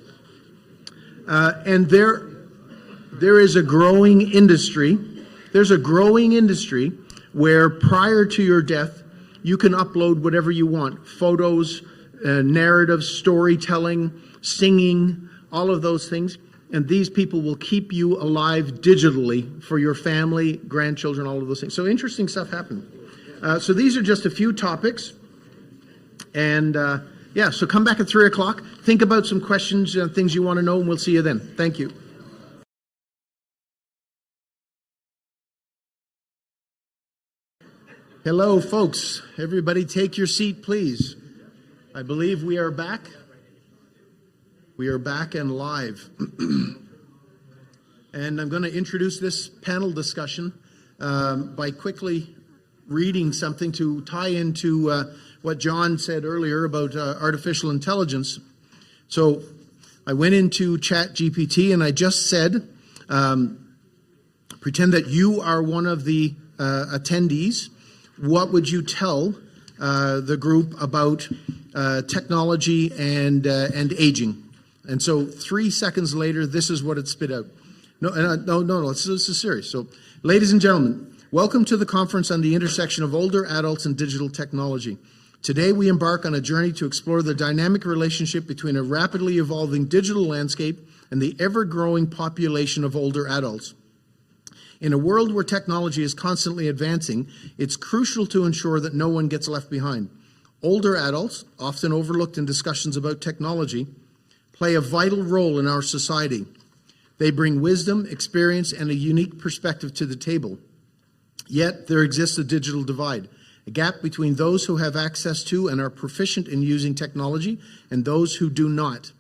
And there is a growing industry. There's a growing industry where prior to your death, you can upload whatever you want. Photos, narratives, storytelling, singing, all of those things. And these people will keep you alive digitally for your family, grandchildren, all of those things. So interesting stuff happened. So these are just a few topics. And Yeah, so come back at 3 o'clock. Think about some questions, things you want to know, and we'll see you then. Thank you. Hello, folks. Everybody take your seat, please. I believe we are back. We are back and live. And I'm going to introduce this panel discussion by quickly reading something to tie into what John said earlier about artificial intelligence. So I went into ChatGPT and I just said, pretend that you are one of the attendees. What would you tell the group about technology and aging? And so 3 seconds later, this is what it spit out. No, this is serious. So, ladies and gentlemen, welcome to the conference on the intersection of older adults and digital technology. Today, we embark on a journey to explore the dynamic relationship between a rapidly evolving digital landscape and the ever-growing population of older adults. In a world where technology is constantly advancing, it's crucial to ensure that no one gets left behind. Older adults, often overlooked in discussions about technology, play a vital role in our society. They bring wisdom, experience, and a unique perspective to the table. Yet, there exists a digital divide, a gap between those who have access to and are proficient in using technology and those who do not.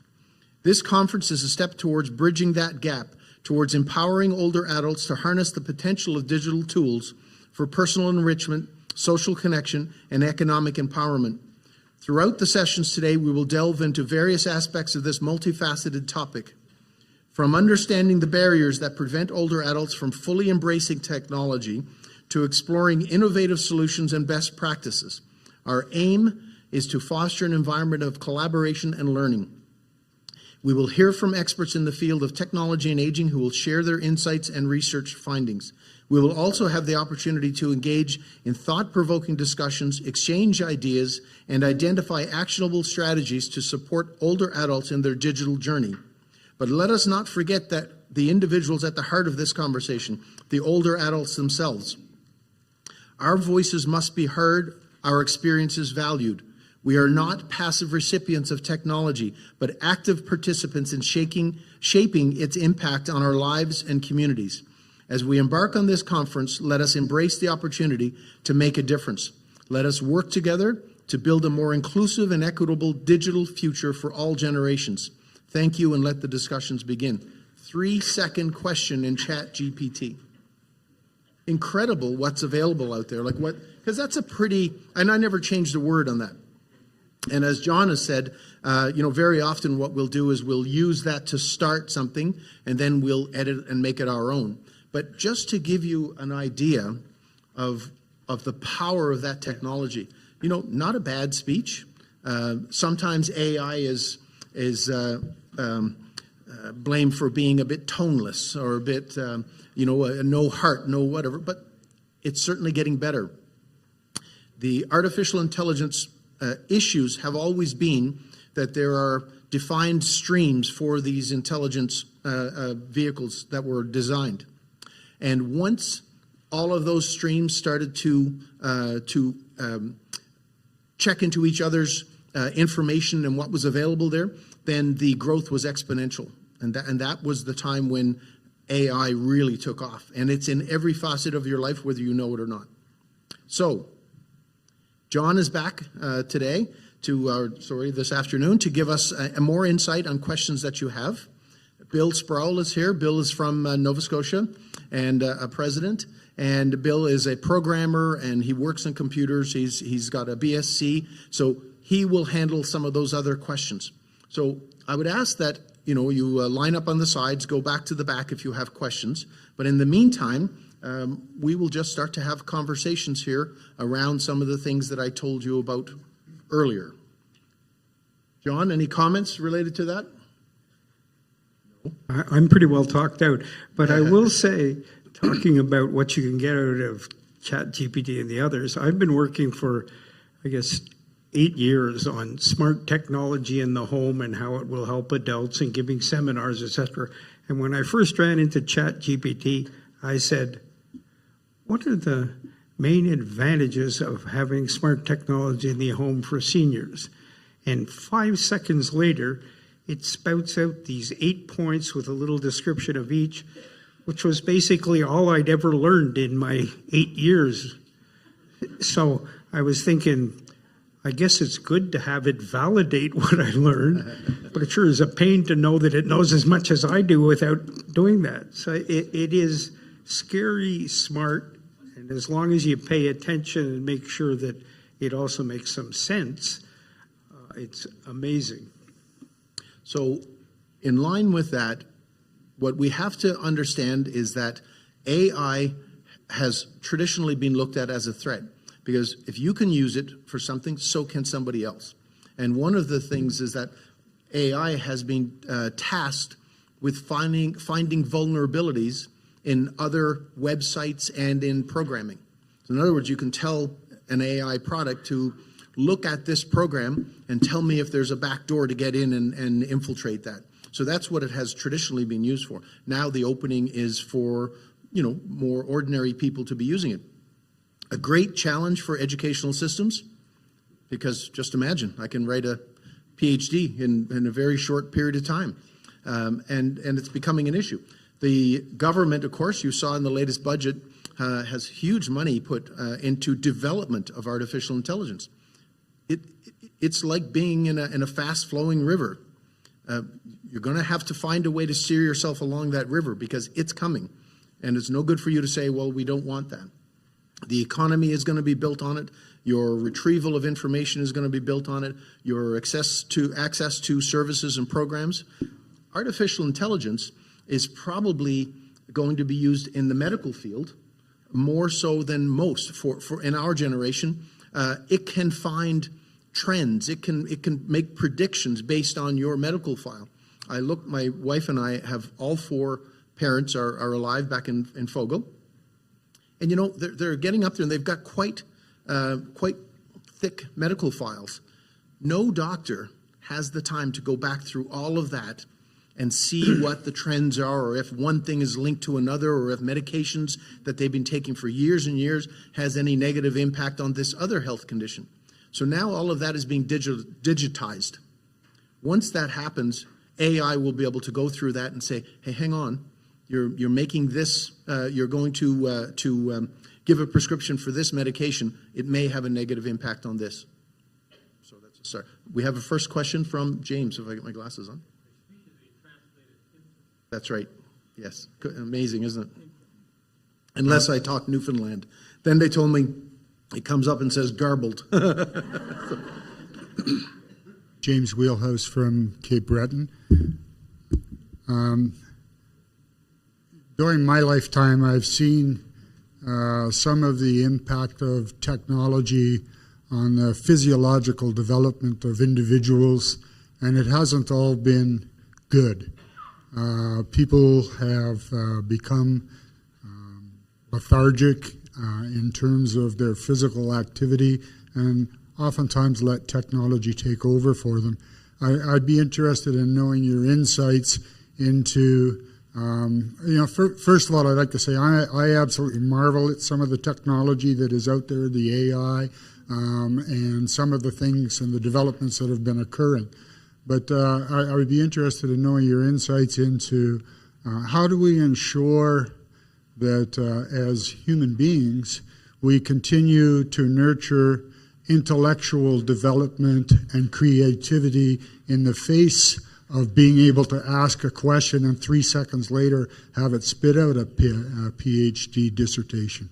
This conference is a step towards bridging that gap, towards empowering older adults to harness the potential of digital tools for personal enrichment, social connection, and economic empowerment. Throughout the sessions today, we will delve into various aspects of this multifaceted topic. From understanding the barriers that prevent older adults from fully embracing technology to exploring innovative solutions and best practices, our aim is to foster an environment of collaboration and learning. We will hear from experts in the field of technology and aging who will share their insights and research findings. We will also have the opportunity to engage in thought-provoking discussions, exchange ideas, and identify actionable strategies to support older adults in their digital journey. But let us not forget that the individuals at the heart of this conversation, the older adults themselves. Our voices must be heard, our experiences valued. We are not passive recipients of technology, but active participants in shaping its impact on our lives and communities. As we embark on this conference, let us embrace the opportunity to make a difference. Let us work together to build a more inclusive and equitable digital future for all generations. Thank you, and let the discussions begin. 3-second question in ChatGPT. Incredible what's available out there. Because that's a pretty, and I never changed a word on that. And as John has said, very often what we'll do is we'll use that to start something, and then we'll edit and make it our own. But just to give you an idea of the power of that technology, not a bad speech. Sometimes AI is blamed for being a bit toneless or a bit, no heart, no whatever, but it's certainly getting better. The artificial intelligence issues have always been that there are defined streams for these intelligence vehicles that were designed. And once all of those streams started to check into each other's information and what was available there, then the growth was exponential. And that was the time when AI really took off. And it's in every facet of your life, whether you know it or not. So, John is back today, this afternoon, to give us a more insight on questions that you have. Bill Sproul is here. Bill is from Nova Scotia and a president. And Bill is a programmer, and he works on computers. He's got a BSc, so he will handle some of those other questions. So I would ask that you line up on the sides, go back to the back if you have questions. But in the meantime, we will just start to have conversations here around some of the things that I told you about earlier. John, any comments related to that? I'm pretty well talked out, but I will say, talking about what you can get out of ChatGPT and the others, I've been working for, 8 years on smart technology in the home and how it will help adults and giving seminars, etc. And when I first ran into ChatGPT, I said, what are the main advantages of having smart technology in the home for seniors? and 5 seconds later, it spouts out these 8 points with a little description of each, which was basically all I'd ever learned in my 8 years. So I was thinking, I guess it's good to have it validate what I learned, but it sure is a pain to know that it knows as much as I do without doing that. So it is scary smart, and as long as you pay attention and make sure that it also makes some sense, it's amazing. So in line with that, what we have to understand is that AI has traditionally been looked at as a threat, because if you can use it for something, so can somebody else. And one of the things is that AI has been tasked with finding vulnerabilities in other websites and in programming. So in other words, you can tell an AI product to look at this program and tell me if there's a backdoor to get in and infiltrate that. So that's what it has traditionally been used for. Now the opening is for, more ordinary people to be using it. A great challenge for educational systems, because just imagine, I can write a PhD in a very short period of time, and it's becoming an issue. The government, of course, you saw in the latest budget, has huge money put into development of artificial intelligence. It's like being in a fast-flowing river. You're going to have to find a way to steer yourself along that river, because it's coming. And it's no good for you to say, well, we don't want that. The economy is going to be built on it. Your retrieval of information is going to be built on it. Your access to services and programs. Artificial intelligence is probably going to be used in the medical field more so than most. For in our generation, it can find trends. It can make predictions based on your medical file. My wife and I have all 4 parents are alive back in Fogo. And they're getting up there, and they've got quite thick medical files. No doctor has the time to go back through all of that and see what the trends are, or if one thing is linked to another, or if medications that they've been taking for years and years has any negative impact on this other health condition. So now all of that is being digitized. Once that happens, AI will be able to go through that and say, hey, hang on. You're making this, you're going to give a prescription for this medication. It may have a negative impact on this. So that's a start. We have a first question from James, if I get my glasses on. That's right. Yes. Amazing, isn't it? Unless I talk Newfoundland. Then they told me it comes up and says garbled. James Wheelhouse from Cape Breton. During my lifetime, I've seen some of the impact of technology on the physiological development of individuals, and it hasn't all been good. People have become lethargic in terms of their physical activity, and oftentimes let technology take over for them. I'd be interested in knowing your insights into first of all, I'd like to say I absolutely marvel at some of the technology that is out there, the AI, and some of the things and the developments that have been occurring. But I would be interested in knowing your insights into how do we ensure that as human beings we continue to nurture intellectual development and creativity in the face of being able to ask a question and 3 seconds later have it spit out a PhD dissertation.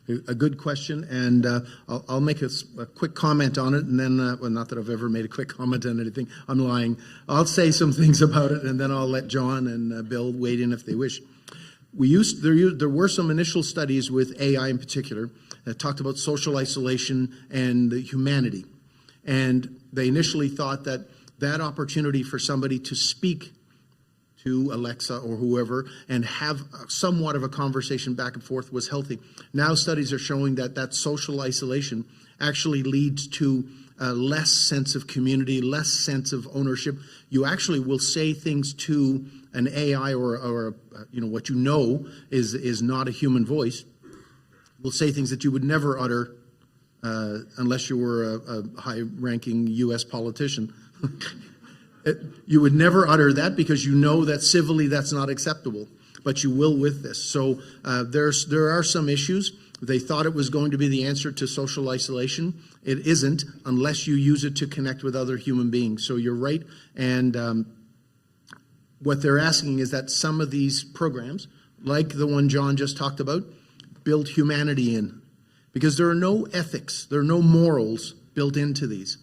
A good question, and I'll make a quick comment on it, and then, well, not that I've ever made a quick comment on anything, I'm lying. I'll say some things about it, and then I'll let John and Bill wade in if they wish. There were some initial studies with AI in particular that talked about social isolation and the humanity, and they initially thought that opportunity for somebody to speak to Alexa or whoever and have somewhat of a conversation back and forth was healthy. Now studies are showing that social isolation actually leads to less sense of community, less sense of ownership. You actually will say things to an AI or what is not a human voice. Will say things that you would never utter unless you were a high-ranking U.S. politician. You would never utter that because you know that civilly that's not acceptable, but you will with this. So there are some issues. They thought it was going to be the answer to social isolation. It isn't unless you use it to connect with other human beings. So you're right. And what they're asking is that some of these programs, like the one John just talked about, build humanity in. Because there are no ethics, there are no morals built into these.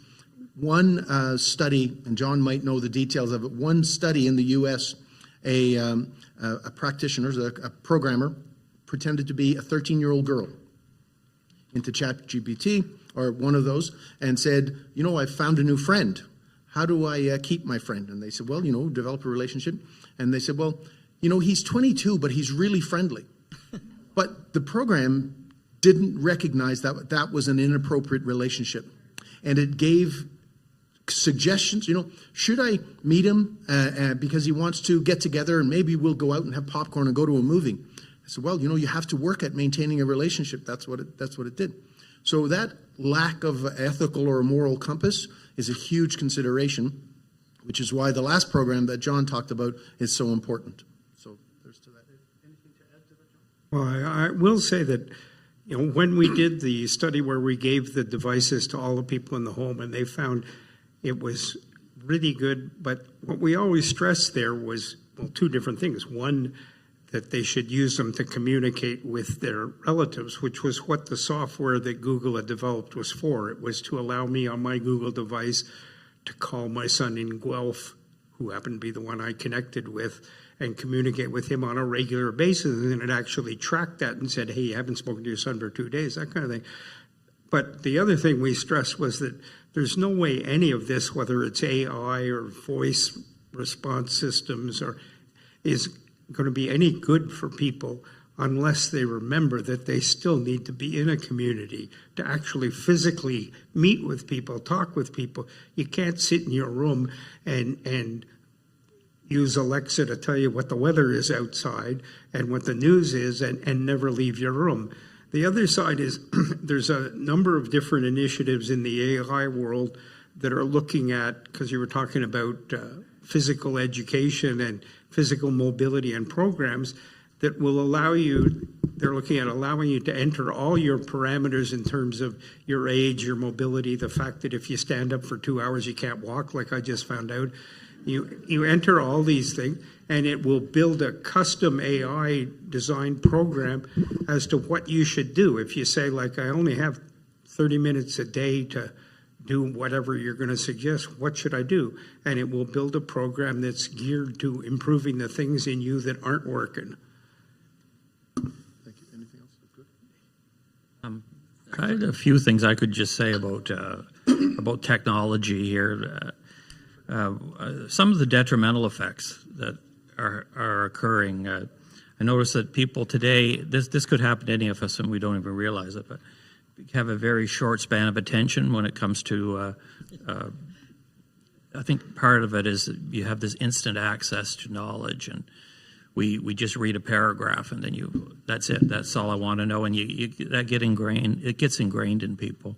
One study, and John might know the details of it, one study in the U.S., a practitioner, a programmer, pretended to be a 13-year-old girl into ChatGPT or one of those and said, you know, I've found a new friend. How do I keep my friend? And they said, well, you know, develop a relationship. And they said, well, you know, he's 22, but he's really friendly. But the program didn't recognize that that was an inappropriate relationship. And it gave suggestions, you know, should I meet him because he wants to get together and maybe we'll go out and have popcorn and go to a movie? I said, well, you know, you have to work at maintaining a relationship. That's what it did. So that lack of ethical or moral compass is a huge consideration, which is why the last program that John talked about is so important. So there's to that. Anything to add to that, John? Well, I will say that, you know, when we did the study where we gave the devices to all the people in the home and they found it was really good, but what we always stressed there was, well, two different things. One, that they should use them to communicate with their relatives, which was what the software that Google had developed was for. It was to allow me on my Google device to call my son in Guelph, who happened to be the one I connected with, and communicate with him on a regular basis. And then it actually tracked that and said, hey, you haven't spoken to your son for 2 days, that kind of thing. But the other thing we stressed was that there's no way any of this, whether it's AI or voice response systems, or is going to be any good for people unless they remember that they still need to be in a community to actually physically meet with people, talk with people. You can't sit in your room and use Alexa to tell you what the weather is outside and what the news is and never leave your room. The other side is there's a number of different initiatives in the AI world that are looking at, because you were talking about physical education and physical mobility and programs that will allow you, they're looking at allowing you to enter all your parameters in terms of your age, your mobility, the fact that if you stand up for 2 hours, you can't walk, like I just found out. You enter all these things, and it will build a custom AI designed program as to what you should do. If you say, like, I only have 30 minutes a day to do whatever you're going to suggest, what should I do? And it will build a program that's geared to improving the things in you that aren't working. Thank you. Anything else? Good. I had a few things I could just say about technology here. Some of the detrimental effects that are occurring. I notice that people today, this could happen to any of us and we don't even realize it, but have a very short span of attention when it comes to, I think part of it is you have this instant access to knowledge, and we just read a paragraph and then that's it, that's all I want to know, and it gets ingrained in people.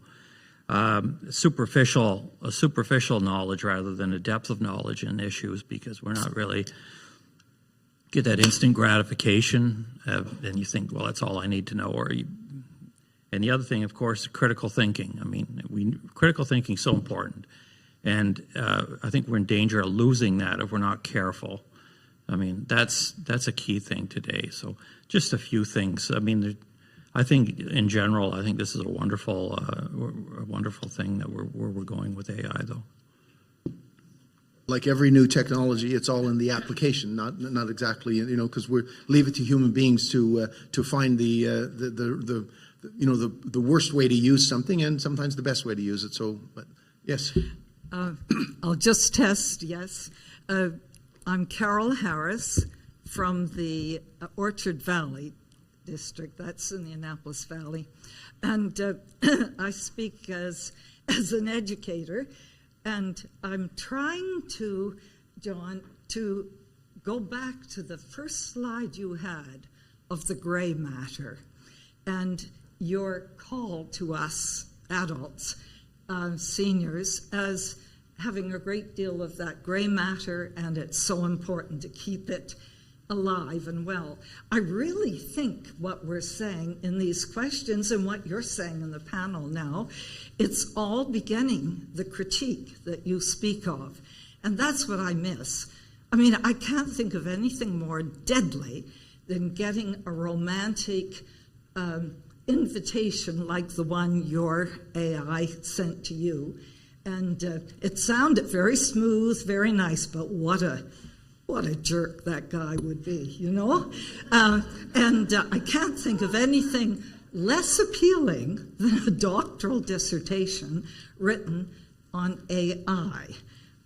Superficial knowledge rather than a depth of knowledge in issues, because we're not really get that instant gratification, and you think, well, that's all I need to know, and the other thing, of course, critical thinking. I mean, critical thinking is so important, and I think we're in danger of losing that if we're not careful. I mean, that's a key thing today. So just a few things. I mean, I think in general, I think this is a wonderful thing that where we're going with AI, though. Like every new technology, it's all in the application, not exactly, you know, because we leave it to human beings to find the worst way to use something and sometimes the best way to use it. So, but yes. I'll just test, yes. I'm Carol Harris from the Orchard Valley district. That's in the Annapolis Valley. And I speak as an educator. And I'm trying to, John, to go back to the first slide you had of the gray matter and your call to us adults, seniors, as having a great deal of that gray matter, and it's so important to keep it alive and well. I really think what we're saying in these questions and what you're saying in the panel now, it's all beginning the critique that you speak of. And that's what I miss. I mean, I can't think of anything more deadly than getting a romantic invitation like the one your AI sent to you. And it sounded very smooth, very nice, but what a jerk that guy would be, you know? I can't think of anything less appealing than a doctoral dissertation written on AI.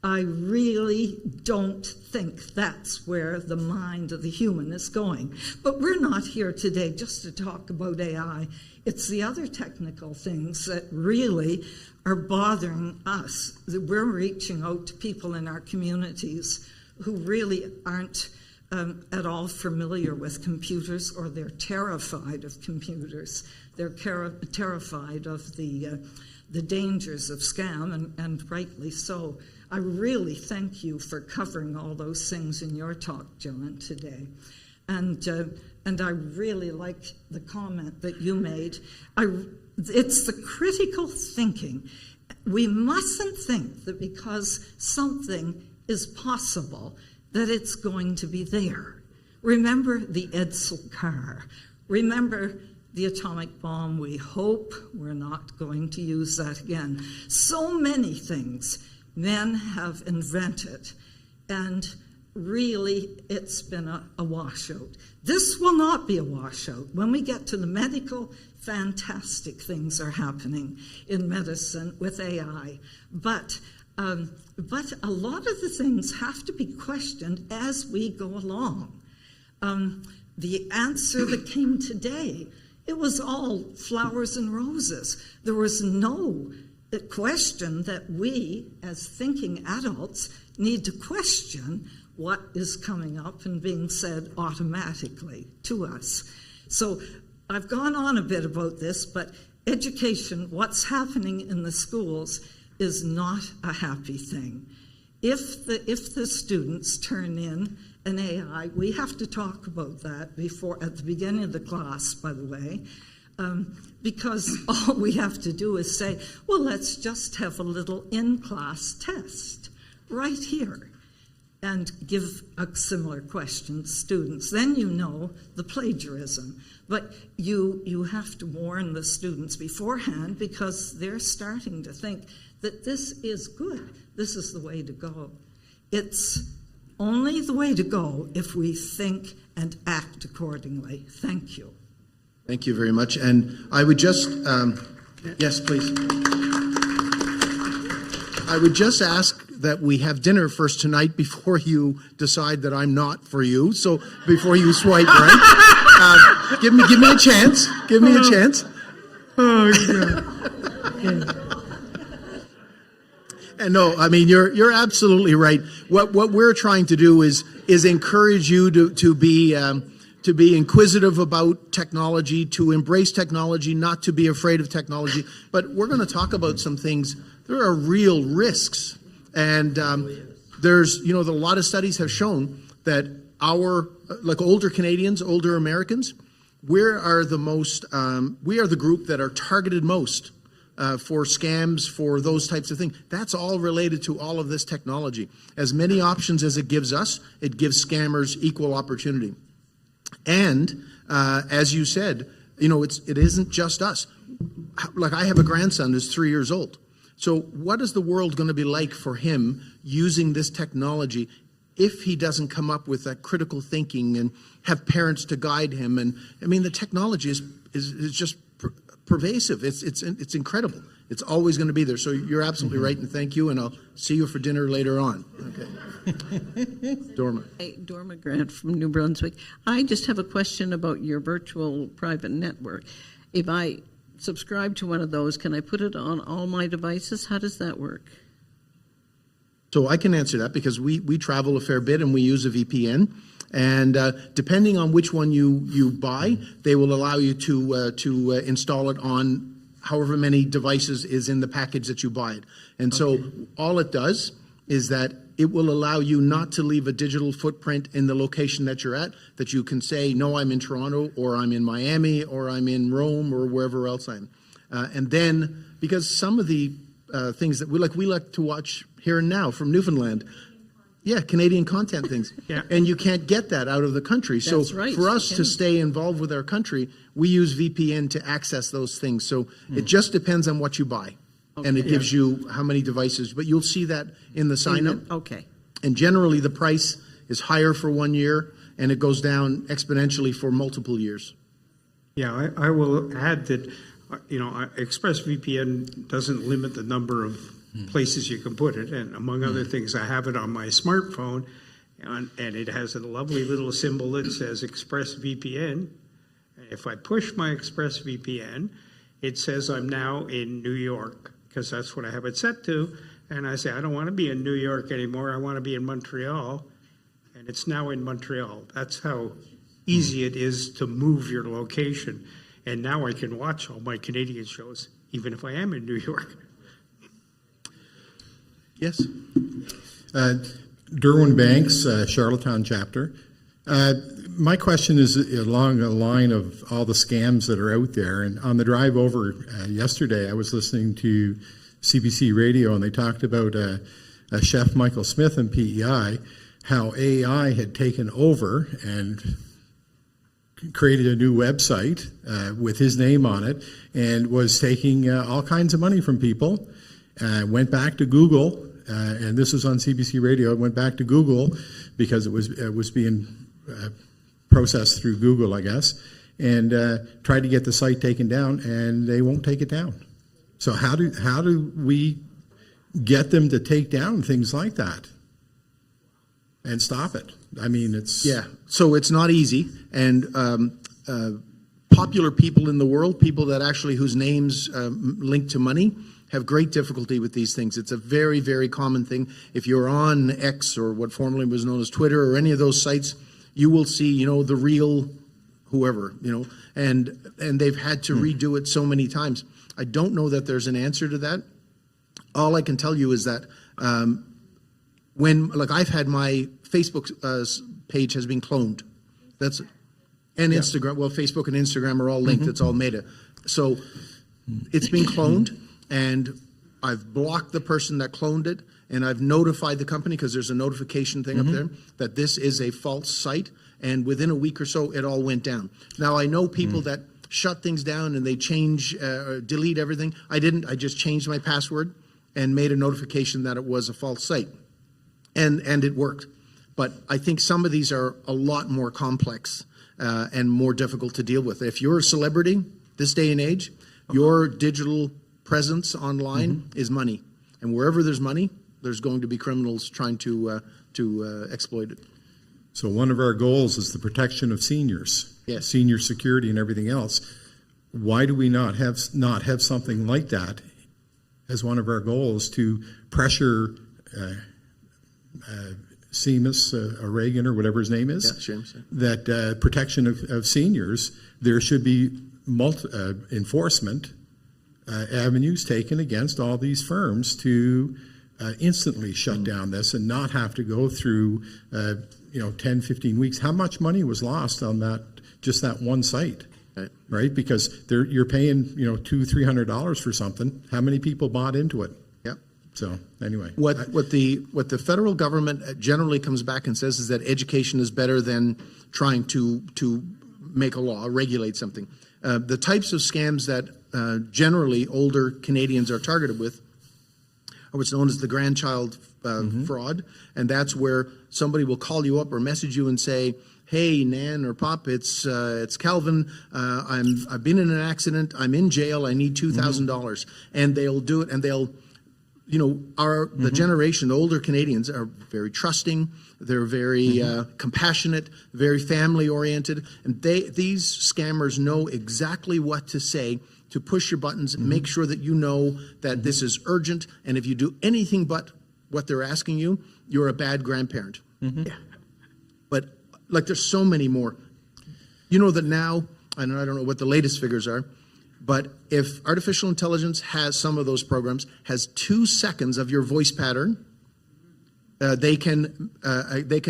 I really don't think that's where the mind of the human is going. But we're not here today just to talk about AI. It's the other technical things that really are bothering us. We're reaching out to people in our communities who really aren't at all familiar with computers, or they're terrified of computers. They're terrified of the dangers of scam, and rightly so. I really thank you for covering all those things in your talk, John, today. And I really like the comment that you made. It's the critical thinking. We mustn't think that because something is possible that it's going to be there. Remember the Edsel car. Remember the atomic bomb. We hope we're not going to use that again. So many things men have invented, and really it's been a washout. This will not be a washout. When we get to the medical, fantastic things are happening in medicine with AI. But a lot of the things have to be questioned as we go along. The answer that came today, it was all flowers and roses. There was no question that we, as thinking adults, need to question what is coming up and being said automatically to us. So I've gone on a bit about this, but education, what's happening in the schools, is not a happy thing. If the students turn in an AI, we have to talk about that at the beginning of the class, by the way, because all we have to do is say, well, let's just have a little in-class test right here and give a similar question to students. Then you know the plagiarism. But you have to warn the students beforehand, because they're starting to think that this is good. This is the way to go. It's only the way to go if we think and act accordingly. Thank you. Thank you very much. And I would just, yes, please. I would just ask that we have dinner first tonight before you decide that I'm not for you. So before you swipe right, give me a chance. Give me a chance. Oh, God. And no, I mean, you're absolutely right. What we're trying to do is encourage you to be inquisitive about technology, to embrace technology, not to be afraid of technology. But we're going to talk about some things. There are real risks, and there's a lot of studies have shown that like older Canadians, older Americans, we are the group that are targeted most for scams, for those types of things. That's all related to all of this technology. As many options as it gives us, it gives scammers equal opportunity. And as you said, it isn't just us. Like, I have a grandson who's 3 years old. So what is the world going to be like for him using this technology if he doesn't come up with that critical thinking and have parents to guide him? And I mean, the technology is just pervasive. It's incredible. It's always going to be there. So you're absolutely right, and thank you, and I'll see you for dinner later on. Okay. Dorma. Hey, Dorma Grant from New Brunswick. I just have a question about your virtual private network. If I subscribe to one of those, can I put it on all my devices? How does that work? So I can answer that, because we travel a fair bit and we use a VPN. And depending on which one you buy, they will allow you to install it on however many devices is in the package that you buy it. And so all it does is that it will allow you not to leave a digital footprint in the location that you're at, that you can say, no, I'm in Toronto, or I'm in Miami, or I'm in Rome, or wherever else I'm. And then, because some of the things that we like to watch here and now from Newfoundland, Canadian content things. Yeah. And you can't get that out of the country. So That's right, for us you to can. stay involved with our country, we use VPN to access those things. So it just depends on what you buy. And it gives you how many devices. But you'll see that in the sign-up. Okay. And generally, the price is higher for 1 year, and it goes down exponentially for multiple years. Yeah, I will add that, ExpressVPN doesn't limit the number of places you can put it, and among other things, I have it on my smartphone, and it has a lovely little symbol that says ExpressVPN. If I push my ExpressVPN, it says I'm now in New York, because that's what I have it set to, and I say, I don't want to be in New York anymore, I want to be in Montreal, and it's now in Montreal. That's how easy it is to move your location, and now I can watch all my Canadian shows, even if I am in New York. Yes? Derwin Banks, Charlottetown chapter. My question is along the line of all the scams that are out there. And on the drive over yesterday, I was listening to CBC Radio, and they talked about Chef Michael Smith and PEI, how AI had taken over and created a new website with his name on it and was taking all kinds of money from people. Went back to Google, and this was on CBC Radio. It went back to Google because it was being processed through Google, I guess, and tried to get the site taken down, and they won't take it down. So how do we get them to take down things like that and stop it? I mean, it's So it's not easy, and popular people in the world, people that actually whose names link to money, have great difficulty with these things. It's a very, very common thing. If you're on X, or what formerly was known as Twitter, or any of those sites, you will see, the real whoever, and they've had to redo it so many times. I don't know that there's an answer to that. All I can tell you is that I've had my Facebook page has been cloned. And Instagram. Well, Facebook and Instagram are all linked. It's all meta. So it's been cloned. And I've blocked the person that cloned it, and I've notified the company, because there's a notification thing up there, that this is a false site, and within a week or so, it all went down. Now, I know people that shut things down and they change, delete everything. I didn't. I just changed my password and made a notification that it was a false site, and it worked. But I think some of these are a lot more complex and more difficult to deal with. If you're a celebrity this day and age, your digital presence online is money, and wherever there's money, there's going to be criminals trying to exploit it. So one of our goals is the protection of seniors, senior security, and everything else. Why do we not have something like that as one of our goals to pressure Seamus Reagan, or whatever his name is, that protection of seniors? There should be enforcement avenues taken against all these firms to instantly shut down this and not have to go through 10, 15 weeks. How much money was lost on that one site, right? Because you're paying $200-300 for something. How many people bought into it? Yep. So anyway, what the federal government generally comes back and says is that education is better than trying to make a law, regulate something. The types of scams that generally older Canadians are targeted with are what's known as the grandchild fraud, and that's where somebody will call you up or message you and say, "Hey, Nan or Pop, it's Calvin. I've been in an accident. I'm in jail. I need $2,000," and they'll do it, and they'll. The generation, the older Canadians, are very trusting. They're very compassionate, very family-oriented, and these scammers know exactly what to say to push your buttons, make sure that you know that this is urgent, and if you do anything but what they're asking you, you're a bad grandparent. But there's so many more. You know that now, and I don't know what the latest figures are, But if artificial intelligence has some of those programs, has 2 seconds of your voice pattern, they can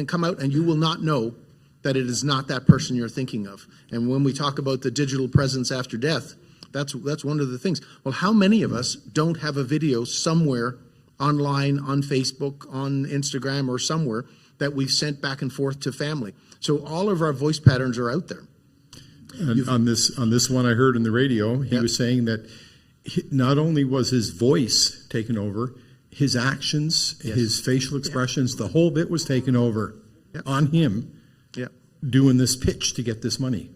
come out and you will not know that it is not that person you're thinking of. And when we talk about the digital presence after death, that's one of the things. Well, how many of us don't have a video somewhere online, on Facebook, on Instagram, or somewhere that we've sent back and forth to family? So all of our voice patterns are out there. And on this one I heard in the radio, he was saying that not only was his voice taken over, his actions, his facial expressions, the whole bit was taken over on him doing this pitch to get this money,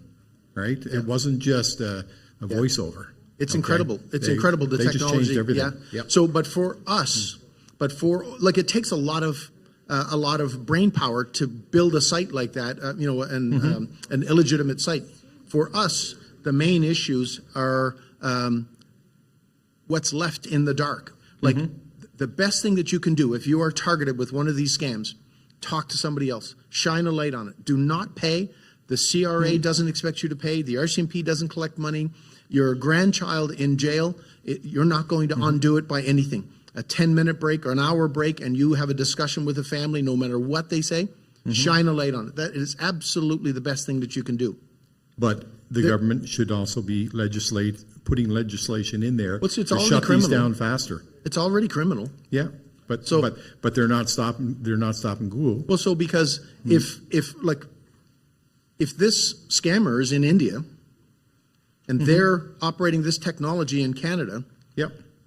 right? It wasn't just a voiceover. It's incredible. It's incredible, the they technology. Just changed everything. Yeah. So, but for us, it takes a lot of brain power to build a site like that, an illegitimate site. For us, the main issues are what's left in the dark. Like the best thing that you can do if you are targeted with one of these scams, talk to somebody else, shine a light on it. Do not pay. The CRA doesn't expect you to pay. The RCMP doesn't collect money. Your grandchild in jail, you're not going to undo it by anything. A 10-minute break or an hour break, and you have a discussion with the family, no matter what they say, shine a light on it. That is absolutely the best thing that you can do. But the government should also be putting legislation in there It's to already shut criminal. these down faster. It's already criminal. Yeah, but they're not stopping. They're not stopping Google. Well, so because if this scammer is in India and they're operating this technology in Canada,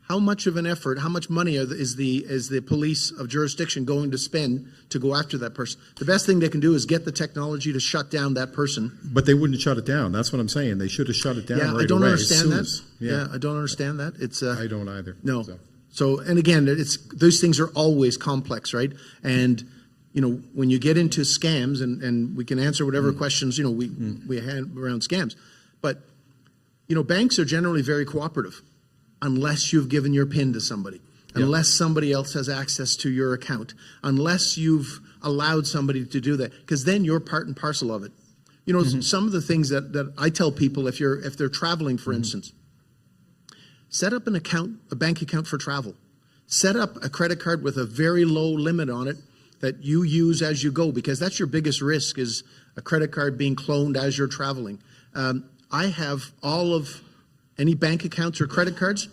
how much of an effort, how much money is the police of jurisdiction going to spend to go after that person? The best thing they can do is get the technology to shut down that person. But they wouldn't shut it down. That's what I'm saying. They should have shut it down right away. I don't understand that. Yeah, I don't understand that. It's I don't either. No. So, and again, those things are always complex, right? And when you get into scams, and we can answer whatever questions we had around scams, but banks are generally very cooperative, unless you've given your PIN to somebody, unless somebody else has access to your account, unless you've allowed somebody to do that, because then you're part and parcel of it. Some of the things that I tell people if they're traveling, for instance, set up a bank account for travel. Set up a credit card with a very low limit on it that you use as you go, because that's your biggest risk, is a credit card being cloned as you're traveling. I have all of any bank accounts or credit cards.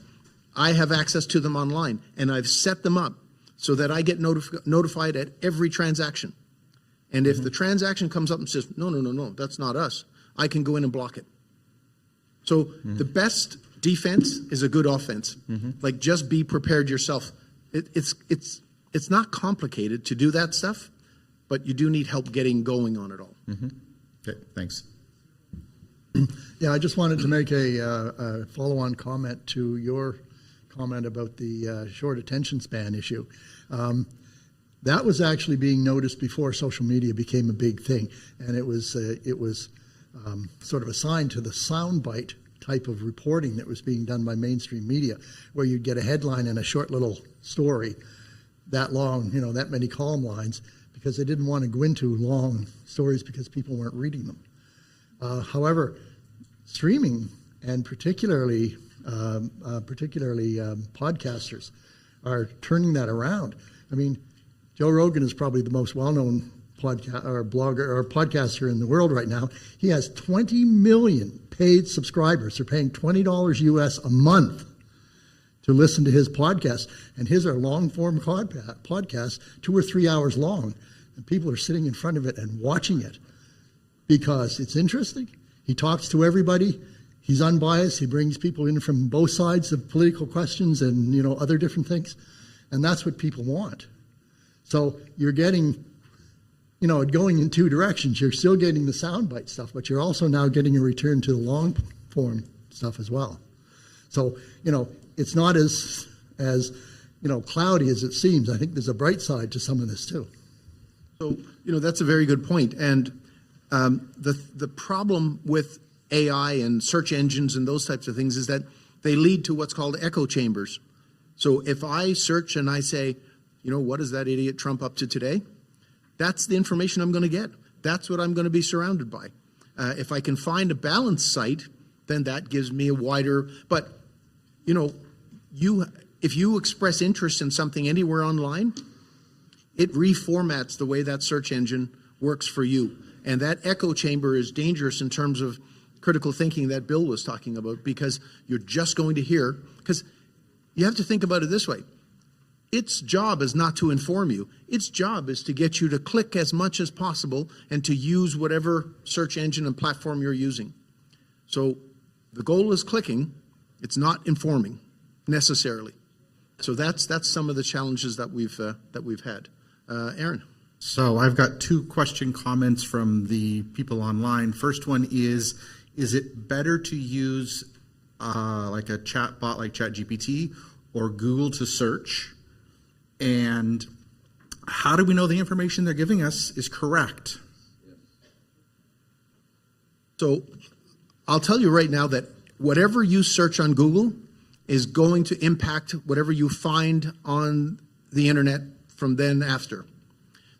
I have access to them online, and I've set them up so that I get notified at every transaction. And if the transaction comes up and says, no, that's not us, I can go in and block it. So the best defense is a good offense. Like, just be prepared yourself. It's not complicated to do that stuff, but you do need help getting going on it all. Okay, thanks. Yeah, I just wanted to make a follow-on comment to your comment about the short attention span issue. That was actually being noticed before social media became a big thing, and it was sort of assigned to the soundbite type of reporting that was being done by mainstream media, where you'd get a headline and a short little story that long, that many column lines, because they didn't want to go into long stories because people weren't reading them. However, streaming, and particularly podcasters, are turning that around. I mean, Joe Rogan is probably the most well-known blogger or podcaster in the world right now. He has 20 million paid subscribers. They're paying $20 US a month to listen to his podcast, and his are long-form podcasts, 2 or 3 hours long, and people are sitting in front of it and watching it because it's interesting. He talks to everybody. He's unbiased. He brings people in from both sides of political questions and other different things, and that's what people want. So you're getting, going in 2 directions. You're still getting the soundbite stuff, but you're also now getting a return to the long form stuff as well. So it's not as cloudy as it seems. I think there's a bright side to some of this too. So that's a very good point. And the problem with AI and search engines and those types of things is that they lead to what's called echo chambers. So if I search and I say, what is that idiot Trump up to today? That's the information I'm going to get. That's what I'm going to be surrounded by. If I can find a balanced site then that gives me a wider, but, you know, if you express interest in something anywhere online, it reformats the way that search engine works for you. And that echo chamber is dangerous in terms of critical thinking that Bill was talking about, because you're just going to hear, because you have to think about it this way. Its job is not to inform you. Its job is to get you to click as much as possible and to use whatever search engine and platform you're using. So the goal is clicking. It's not informing necessarily. So that's some of the challenges that we've had. Aaron. So I've got two comments from the people online. First one is it better to use like a chat bot like ChatGPT or Google to search? And how do we know the information they're giving us is correct? So I'll tell you right now that whatever you search on Google is going to impact whatever you find on the internet from then after.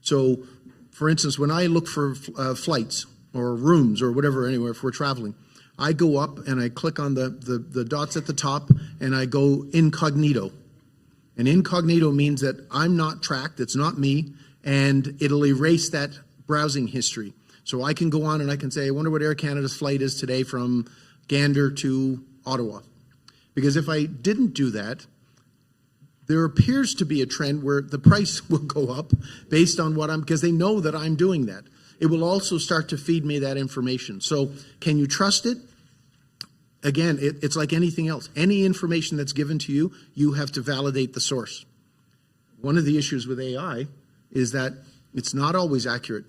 So, for instance, when I look for flights or rooms or whatever, anywhere, if we're traveling, I go up and I click on the dots at the top and I go incognito. And incognito means that I'm not tracked, it's not me, and it'll erase that browsing history. So I can go on and I can say, I wonder what Air Canada's flight is today from Gander to Ottawa. Because if I didn't do that, there appears to be a trend where the price will go up based on because they know that I'm doing that. It will also start to feed me that information. So can you trust it? Again, it's like anything else. Any information that's given to you, you have to validate the source. One of the issues with AI is that it's not always accurate.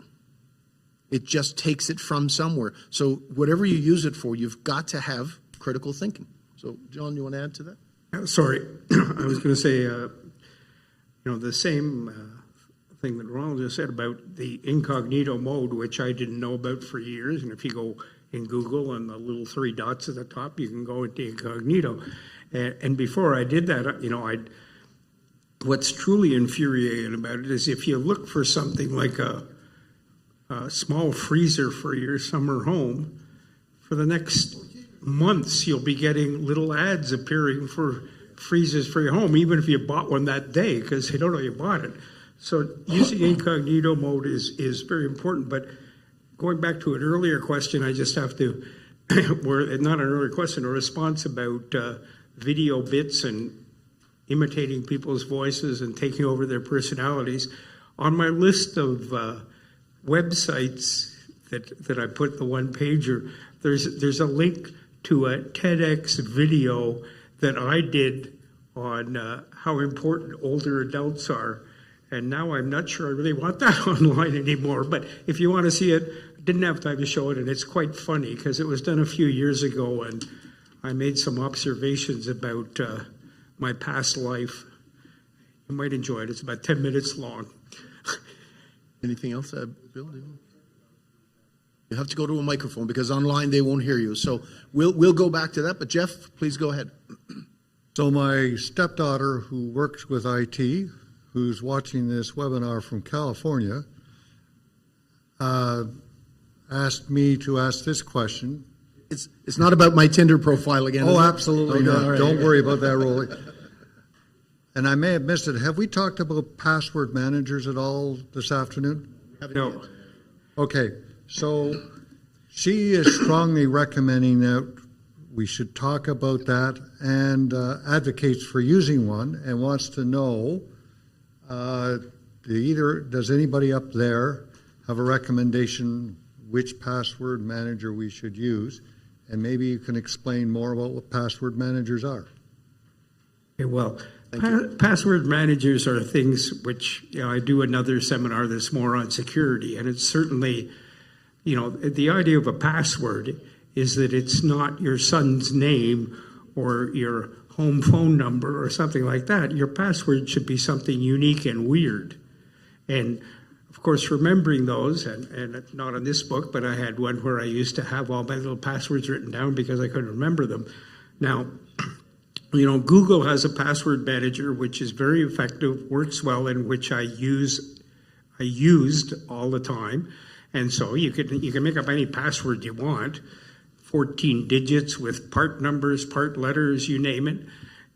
It just takes it from somewhere. So whatever you use it for, you've got to have critical thinking. So, John, you want to add to that? Sorry, I was going to say, the same thing that Ronald just said about the incognito mode, which I didn't know about for years. And if you go in Google and the little three dots at the top, you can go into incognito. And before I did that, what's truly infuriating about it is if you look for something like a small freezer for your summer home, for the next months you'll be getting little ads appearing for freezers for your home, even if you bought one that day, because they don't know you bought it. So using incognito mode is very important. But going back to an earlier question, I just have to, not an earlier question, a response about video bits and imitating people's voices and taking over their personalities. On my list of websites that I put the one pager, there's a link to a TEDx video that I did on how important older adults are. And now I'm not sure I really want that online anymore. But if you want to see it, I didn't have time to show it. And it's quite funny because it was done a few years ago. And I made some observations about my past life. You might enjoy it. It's about 10 minutes long. Anything else, Bill? You have to go to a microphone because online they won't hear you. So we'll go back to that. But Jeff, please go ahead. So my stepdaughter, who works with IT, who's watching this webinar from California, asked me to ask this question. It's not about my Tinder profile again. Oh, absolutely not. Right. Don't worry about that, Rolly. And I may have missed it. Have we talked about password managers at all this afternoon? No. Okay. So she is strongly recommending that we should talk about that and advocates for using one and wants to know, does anybody up there have a recommendation which password manager we should use? And maybe you can explain more about what password managers are. Okay, well, password managers are things which, I do another seminar that's more on security, and it's certainly, the idea of a password is that it's not your son's name or your home phone number or something like that. Your password should be something unique and weird. And of course, remembering those, and not in this book, but I had one where I used to have all my little passwords written down because I couldn't remember them. Now, Google has a password manager which is very effective, works well, and which I used all the time. And so you can make up any password you want 14 digits with part numbers, part letters, you name it.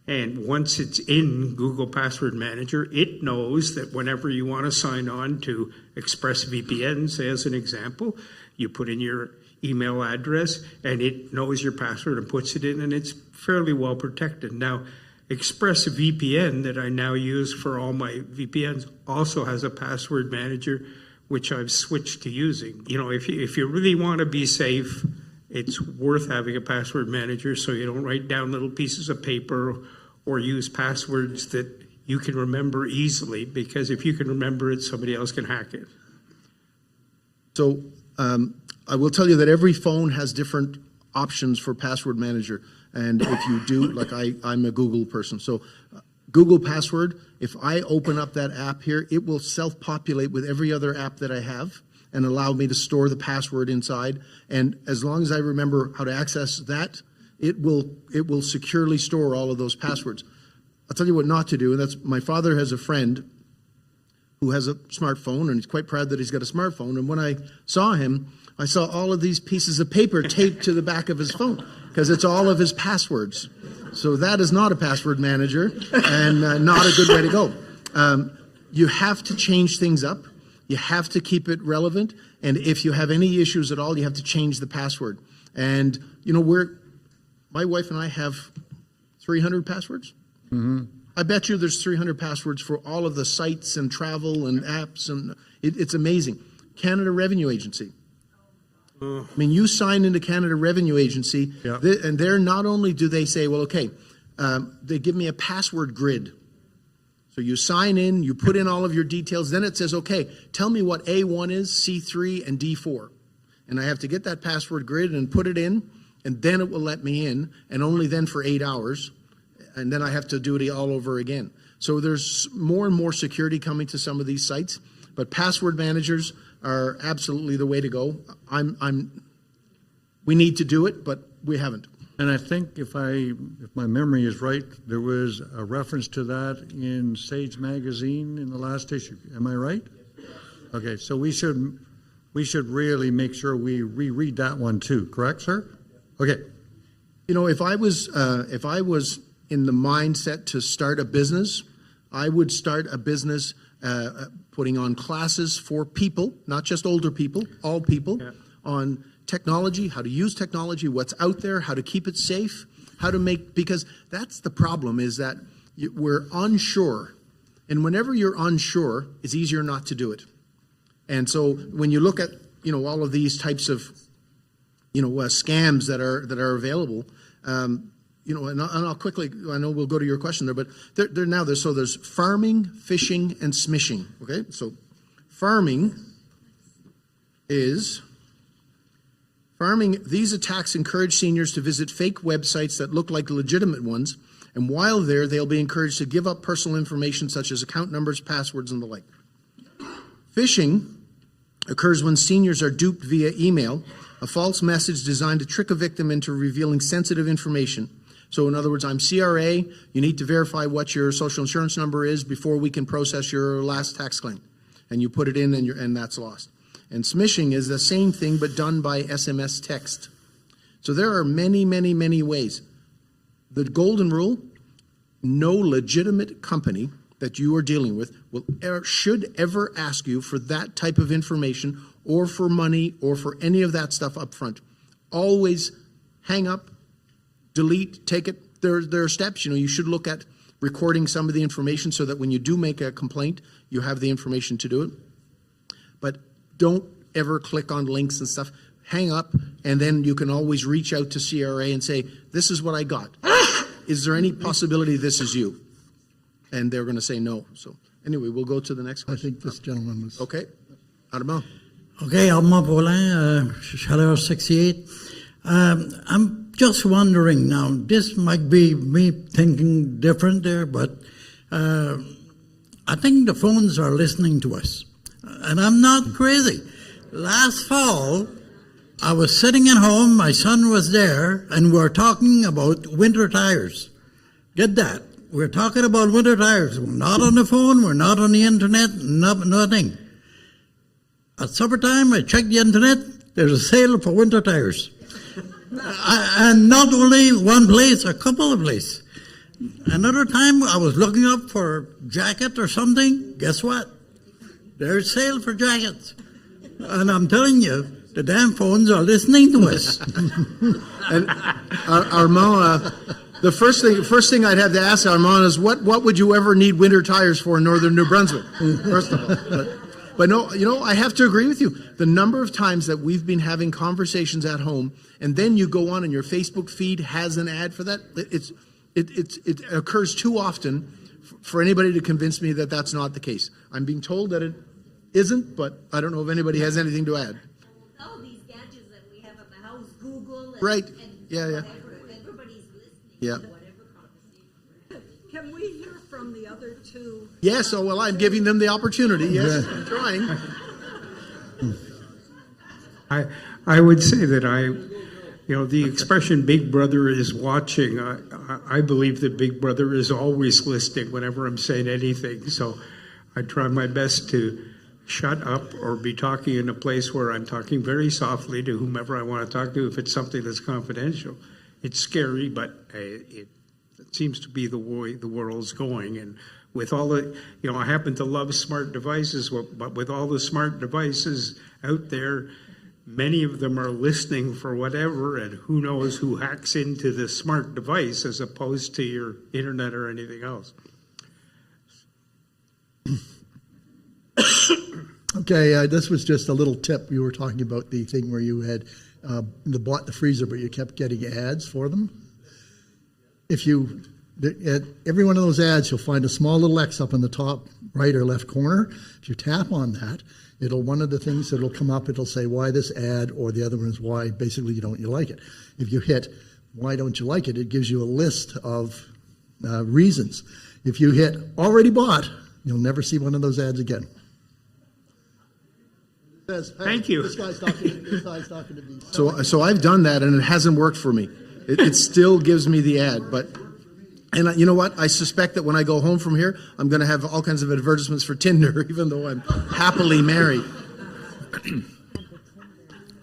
And once it's in Google Password Manager, it knows that whenever you want to sign on to ExpressVPN, say as an example, you put in your email address and it knows your password and puts it in, and it's fairly well protected. Now, ExpressVPN that I now use for all my VPNs also has a password manager, which I've switched to using. You know, if you really want to be safe, it's worth having a password manager so you don't write down little pieces of paper or use passwords that you can remember easily, because if you can remember it, somebody else can hack it. So I will tell you that every phone has different options for password manager. And if you do, like I'm a Google person. So Google Password, if I open up that app here, it will self-populate with every other app that I have and allow me to store the password inside. And as long as I remember how to access that, it will securely store all of those passwords. I'll tell you what not to do, and that's, my father has a friend who has a smartphone, and he's quite proud that he's got a smartphone. And when I saw him, I saw all of these pieces of paper taped to the back of his phone because it's all of his passwords. So that is not a password manager and not a good way to go. You have to change things up. You have to keep it relevant. And if you have any issues at all, you have to change the password. And, you know, my wife and I have 300 passwords. Mm-hmm. I bet you there's 300 passwords for all of the sites and travel and apps, and it's amazing. Canada Revenue Agency. I mean, you sign into Canada Revenue Agency, and they're not only do they say, well, okay, they give me a password grid. So you sign in, you put in all of your details, then it says, okay, tell me what A1 is, C3, and D4. And I have to get that password grid and put it in, and then it will let me in, and only then for 8 hours. And then I have to do it all over again. So there's more and more security coming to some of these sites, but password managers are absolutely the way to go. We need to do it, but we haven't. And I think if my memory is right, there was a reference to that in Sage Magazine in the last issue. Am I right? Okay, so we should really make sure we reread that one too. Correct, sir? Okay. You know, if I was in the mindset to start a business, I would start a business putting on classes for people, not just older people, all people, on technology, how to use technology, what's out there, how to keep it safe, because that's the problem, is that we're unsure. And whenever you're unsure, it's easier not to do it. And so when you look at, you know, all of these types of, you know, scams that are available, you know, and I'll quickly, I know we'll go to your question there, but so there's farming, phishing, and smishing, okay? So farming, these attacks encourage seniors to visit fake websites that look like legitimate ones, and while there, they'll be encouraged to give up personal information such as account numbers, passwords, and the like. Phishing occurs when seniors are duped via email, a false message designed to trick a victim into revealing sensitive information. So in other words, I'm CRA, you need to verify what your social insurance number is before we can process your last tax claim. And you put it in and that's lost. And smishing is the same thing but done by SMS text. So there are many, many, many ways. The golden rule, no legitimate company that you are dealing with should ever ask you for that type of information or for money or for any of that stuff up front. Always hang up, delete, take it. There are steps. You know, you should look at recording some of the information so that when you do make a complaint, you have the information to do it. But don't ever click on links and stuff. Hang up, and then you can always reach out to CRA and say, this is what I got. Is there any possibility this is you? And they're going to say no. So anyway, we'll go to the next question. I think this gentleman was... Okay. Armand. Okay, Armand Paulin, Chaleur 68. I'm just wondering now, this might be me thinking different there, but I think the phones are listening to us. And I'm not crazy. Last fall, I was sitting at home, my son was there, and we were talking about winter tires. Get that? We're talking about winter tires. We're not on the phone, we're not on the internet, nothing. At supper time, I checked the internet, there's a sale for winter tires. And not only one place, a couple of places. Another time I was looking up for a jacket or something. Guess what? There's sale for jackets. And I'm telling you, the damn phones are listening to us. And Armand, the first thing I'd have to ask Armand is what would you ever need winter tires for in northern New Brunswick? First of all, but no, I have to agree with you. The number of times that we've been having conversations at home, and then you go on and your Facebook feed has an ad for that. It occurs too often for anybody to convince me that that's not the case. I'm being told that it isn't, but I don't know if anybody has anything to add. All these gadgets that we have at the house, Google, and, Right. and Yeah. everybody's listening Yeah. to whatever conversation. Can we hear from the other two? Yes, oh, well, I'm giving them the opportunity. Yes, I'm trying. I would say that the expression "Big Brother is watching." I believe that Big Brother is always listening whenever I'm saying anything. So I try my best to shut up or be talking in a place where I'm talking very softly to whomever I want to talk to. If it's something that's confidential, it's scary, but it seems to be the way the world's going. And with all the, I happen to love smart devices, but with all the smart devices out there, many of them are listening for whatever, and who knows who hacks into the smart device as opposed to your internet or anything else. Okay, this was just a little tip. You were talking about the thing where you had bought the freezer, but you kept getting ads for them. If you, at every one of those ads, you'll find a small little X up in the top right or left corner. If you tap on that, one of the things that'll come up, it'll say why this ad, or the other one is why basically you don't like it. If you hit why don't you like it, it gives you a list of reasons. If you hit already bought, you'll never see one of those ads again. Says, hey, Thank you. This guy's talking to me. So I've done that, and it hasn't worked for me. It still gives me the ad, but. And you know what? I suspect that when I go home from here, I'm going to have all kinds of advertisements for Tinder, even though I'm happily married.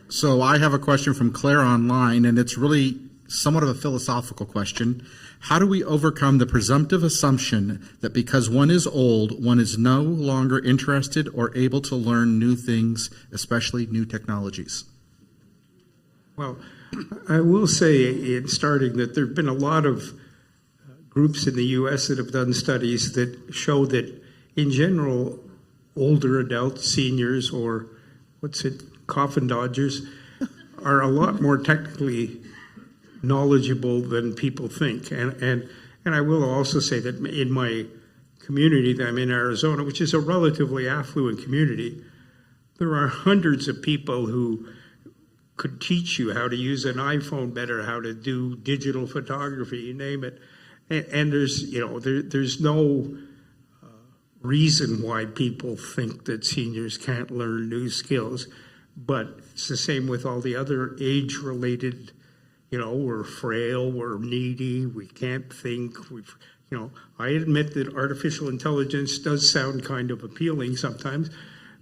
So I have a question from Claire online, and it's really somewhat of a philosophical question. How do we overcome the presumptive assumption that because one is old, one is no longer interested or able to learn new things, especially new technologies? Well, I will say in starting that there have been a lot of groups in the U.S. that have done studies that show that, in general, older adults, seniors, or coffin dodgers, are a lot more technically knowledgeable than people think. And I will also say that in my community that I'm in Arizona, which is a relatively affluent community, there are hundreds of people who could teach you how to use an iPhone better, how to do digital photography, you name it. And there's no reason why people think that seniors can't learn new skills, but it's the same with all the other age-related. We're frail, we're needy, we can't think. I admit that artificial intelligence does sound kind of appealing sometimes,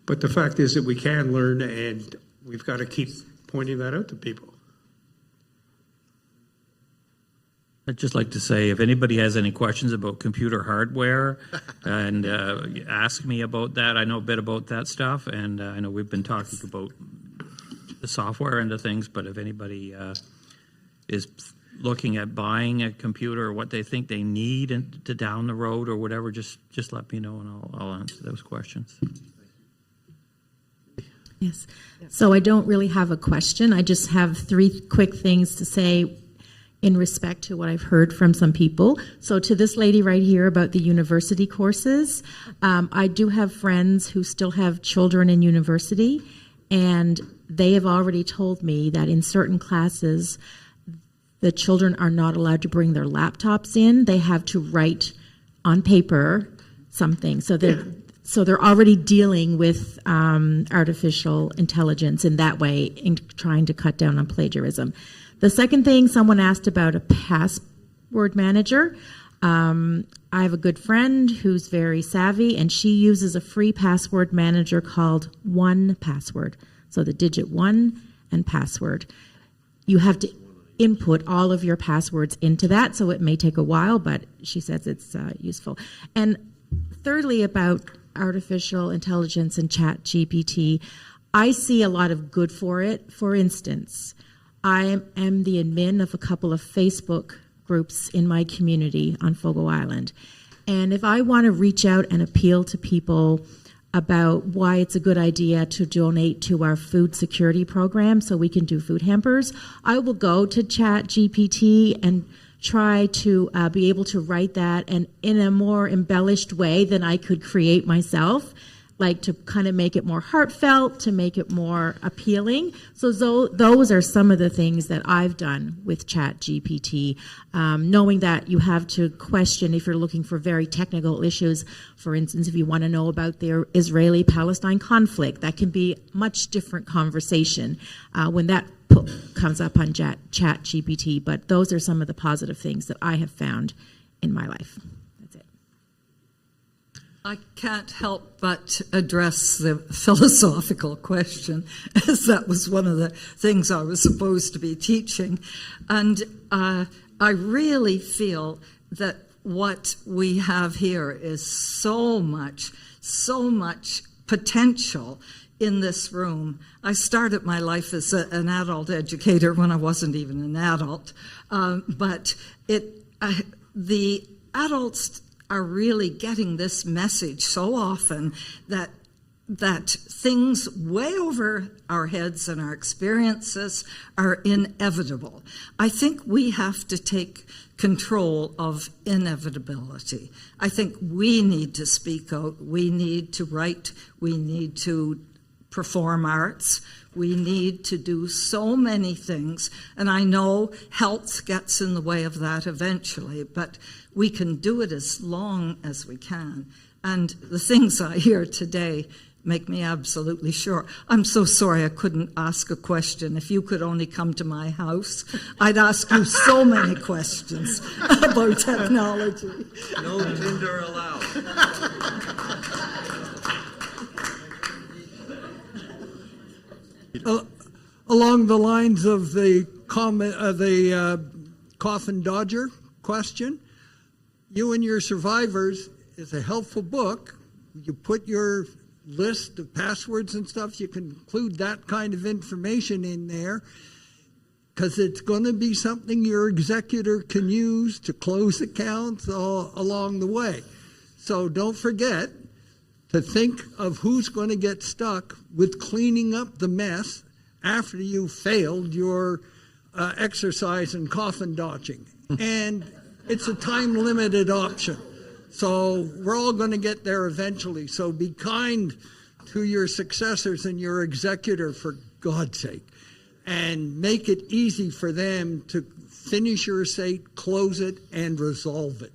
but the fact is that we can learn, and we've got to keep pointing that out to people. I'd just like to say, if anybody has any questions about computer hardware, and ask me about that. I know a bit about that stuff, and I know we've been talking about the software end of things, but if anybody is looking at buying a computer or what they think they need to down the road or whatever, just let me know, and I'll answer those questions. Yes. So I don't really have a question. I just have 3 quick things to say in respect to what I've heard from some people. So to this lady right here about the university courses, I do have friends who still have children in university, and they have already told me that in certain classes, the children are not allowed to bring their laptops in. They have to write on paper something. So they're already dealing with artificial intelligence in that way, in trying to cut down on plagiarism. The second thing, someone asked about a password manager. I have a good friend who's very savvy, and she uses a free password manager called 1Password. So the digit 1 and password. You have to input all of your passwords into that. So it may take a while, but she says it's useful. And thirdly, about artificial intelligence and Chat GPT, I see a lot of good for it. For instance, I am the admin of a couple of Facebook groups in my community on Fogo Island. And if I want to reach out and appeal to people about why it's a good idea to donate to our food security program so we can do food hampers, I will go to Chat GPT and try to be able to write that and in a more embellished way than I could create myself, like to kind of make it more heartfelt, to make it more appealing. So those are some of the things that I've done with Chat GPT, knowing that you have to question if you're looking for very technical issues. For instance, if you want to know about the Israeli-Palestine conflict, that can be a much different conversation when that comes up on Chat GPT. But those are some of the positive things that I have found in my life. I can't help but address the philosophical question, as that was one of the things I was supposed to be teaching. And I really feel that what we have here is so much potential in this room. I started my life as an adult educator when I wasn't even an adult. But the adults are really getting this message so often that things way over our heads and our experiences are inevitable. I think we have to take control of inevitability. I think we need to speak out. We need to write. We need to perform arts. We need to do so many things. And I know health gets in the way of that eventually, but we can do it as long as we can. And the things I hear today make me absolutely sure. I'm so sorry I couldn't ask a question. If you could only come to my house, I'd ask you so many questions about technology. No Tinder allowed. Along the lines of the coffin dodger question, You and Your Survivors is a helpful book. You put your list of passwords and stuff, you can include that kind of information in there because it's going to be something your executor can use to close accounts all along the way. So don't forget to think of who's going to get stuck with cleaning up the mess after you failed your exercise in coffin dodging. And it's a time-limited option. So we're all going to get there eventually. So be kind to your successors and your executor, for God's sake, and make it easy for them to finish your estate, close it, and resolve it.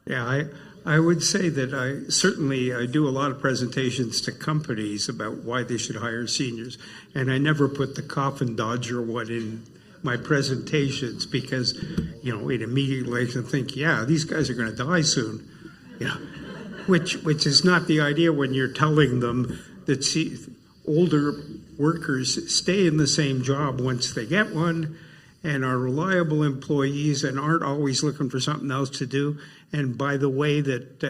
Yeah, I would say that I do a lot of presentations to companies about why they should hire seniors, and I never put the coffin dodger one in my presentations because, it immediately makes them think, yeah, these guys are going to die soon, which is not the idea when you're telling them that older workers stay in the same job once they get one and are reliable employees and aren't always looking for something else to do. And by the way, that,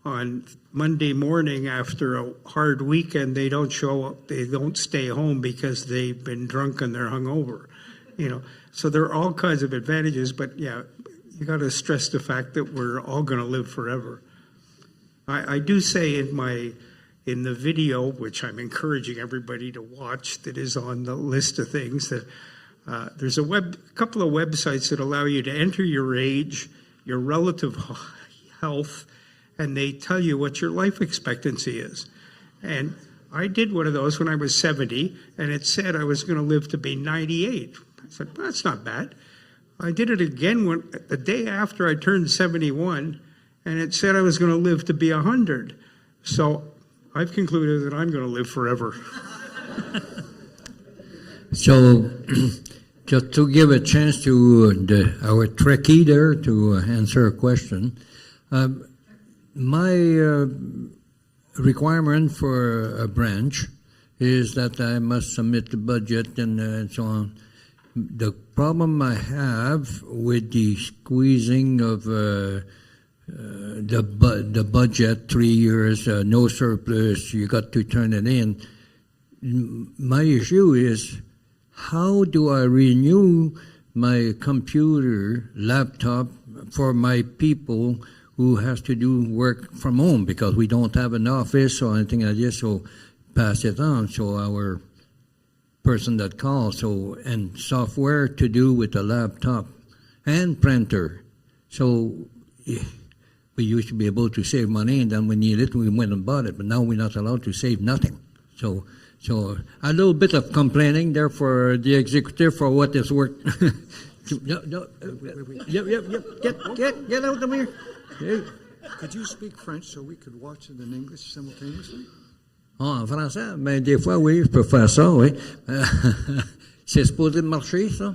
on Monday morning after a hard weekend, they don't show up, they don't stay home because they've been drunk and they're hungover. So there are all kinds of advantages, but yeah, you got to stress the fact that we're all going to live forever. I do say in the video, which I'm encouraging everybody to watch, that is on the list of things, that there's a couple of websites that allow you to enter your age, your relative health, and they tell you what your life expectancy is. And I did one of those when I was 70, and it said I was going to live to be 98. I said, well, that's not bad. I did it again the day after I turned 71, and it said I was going to live to be 100. So I've concluded that I'm going to live forever. So just to give a chance to our Trekkie there to answer a question, my requirement for a branch is that I must submit the budget and so on The problem I have with the squeezing of the budget, 3 years, no surplus, you got to turn it in. My issue is, how do I renew my computer, laptop for my people who has to do work from home because we don't have an office or anything like this, so pass it on. So our person that calls, and software to do with the laptop and printer. So we used to be able to save money, and then we need it, we went and bought it, but now we're not allowed to save nothing. So a little bit of complaining there for the executive for what is work. Get out of here. Could you speak French so we could watch it in English simultaneously? En français, mais des fois, oui, je peux faire ça, oui. C'est supposé marcher, ça?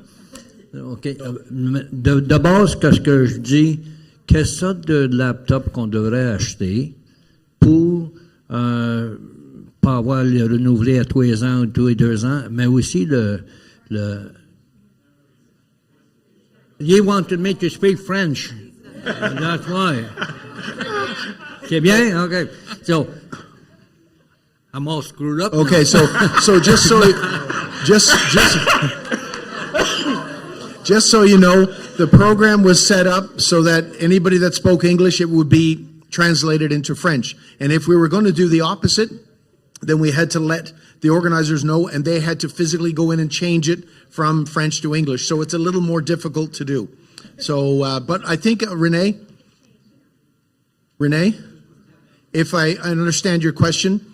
OK. De base, qu'est-ce que je dis? Quelle sorte de laptop qu'on devrait acheter pour pas avoir le renouvelé à tous les ans ou tous les 2 ans, mais aussi le You wanted me to speak French. That's why. C'est bien? Okay. So, I'm all screwed up. Okay, now. just so you know, the program was set up so that anybody that spoke English, it would be translated into French. And if we were going to do the opposite, then we had to let the organizers know, and they had to physically go in and change it from French to English. So it's a little more difficult to do. So, but I think, Renee, if I understand your question,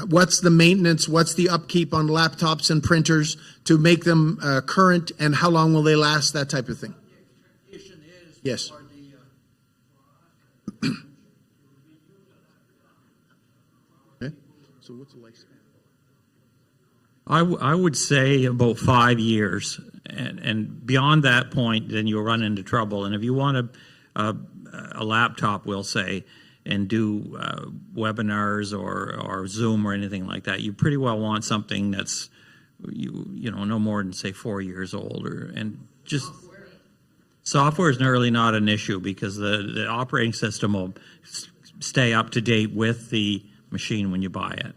what's the maintenance, what's the upkeep on laptops and printers to make them current, and how long will they last, that type of thing? Yes. Okay. So what's the lifespan? I would say about 5 years, and beyond that point, then you'll run into trouble. And if you want a laptop, we'll say, and do webinars or Zoom or anything like that, you pretty well want something that's you know no more than say 4 years old, and just software is really not an issue because the operating system will stay up to date with the machine when you buy it.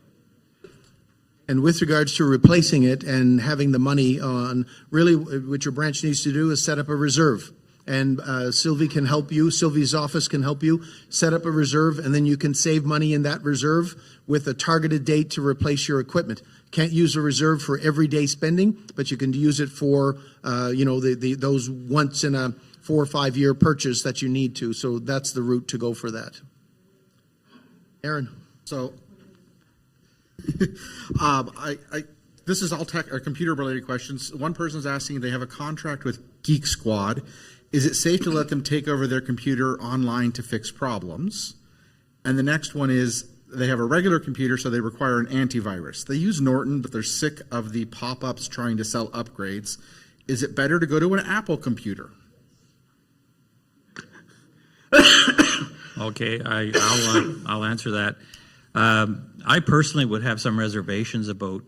And with regards to replacing it and having the money on, really what your branch needs to do is set up a reserve. And Sylvie can help you, Sylvie's office can help you set up a reserve, and then you can save money in that reserve with a targeted date to replace your equipment. Can't use a reserve for everyday spending, but you can use it for, those once in a 4 or 5 year purchase that you need to. So that's the route to go for that. Aaron. So, this is all tech or computer related questions. One person's asking, they have a contract with Geek Squad. Is it safe to let them take over their computer online to fix problems? And the next one is, they have a regular computer, so they require an antivirus. They use Norton, but they're sick of the pop-ups trying to sell upgrades. Is it better to go to an Apple computer? Okay, I'll answer that. I personally would have some reservations about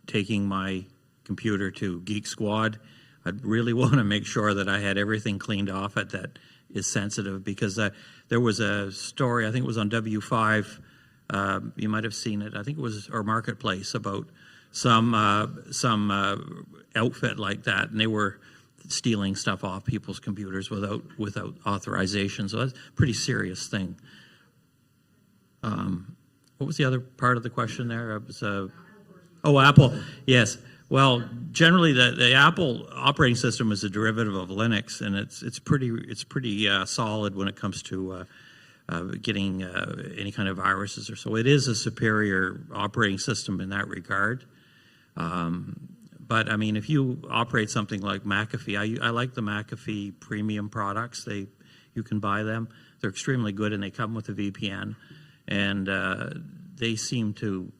taking my computer to Geek Squad. I'd really want to make sure that I had everything cleaned off it that is sensitive, because there was a story, I think it was on W5, you might have seen it, I think it was our Marketplace, about some outfit like that, and they were stealing stuff off people's computers without authorization. So that's a pretty serious thing. What was the other part of the question there? It was, Apple. Yes. Well, generally, the Apple operating system is a derivative of Linux, and it's pretty solid when it comes to getting any kind of viruses or so. It is a superior operating system in that regard. But I mean, if you operate something like McAfee, I like the McAfee premium products. You can buy them. They're extremely good, and they come with a VPN, and they seem to.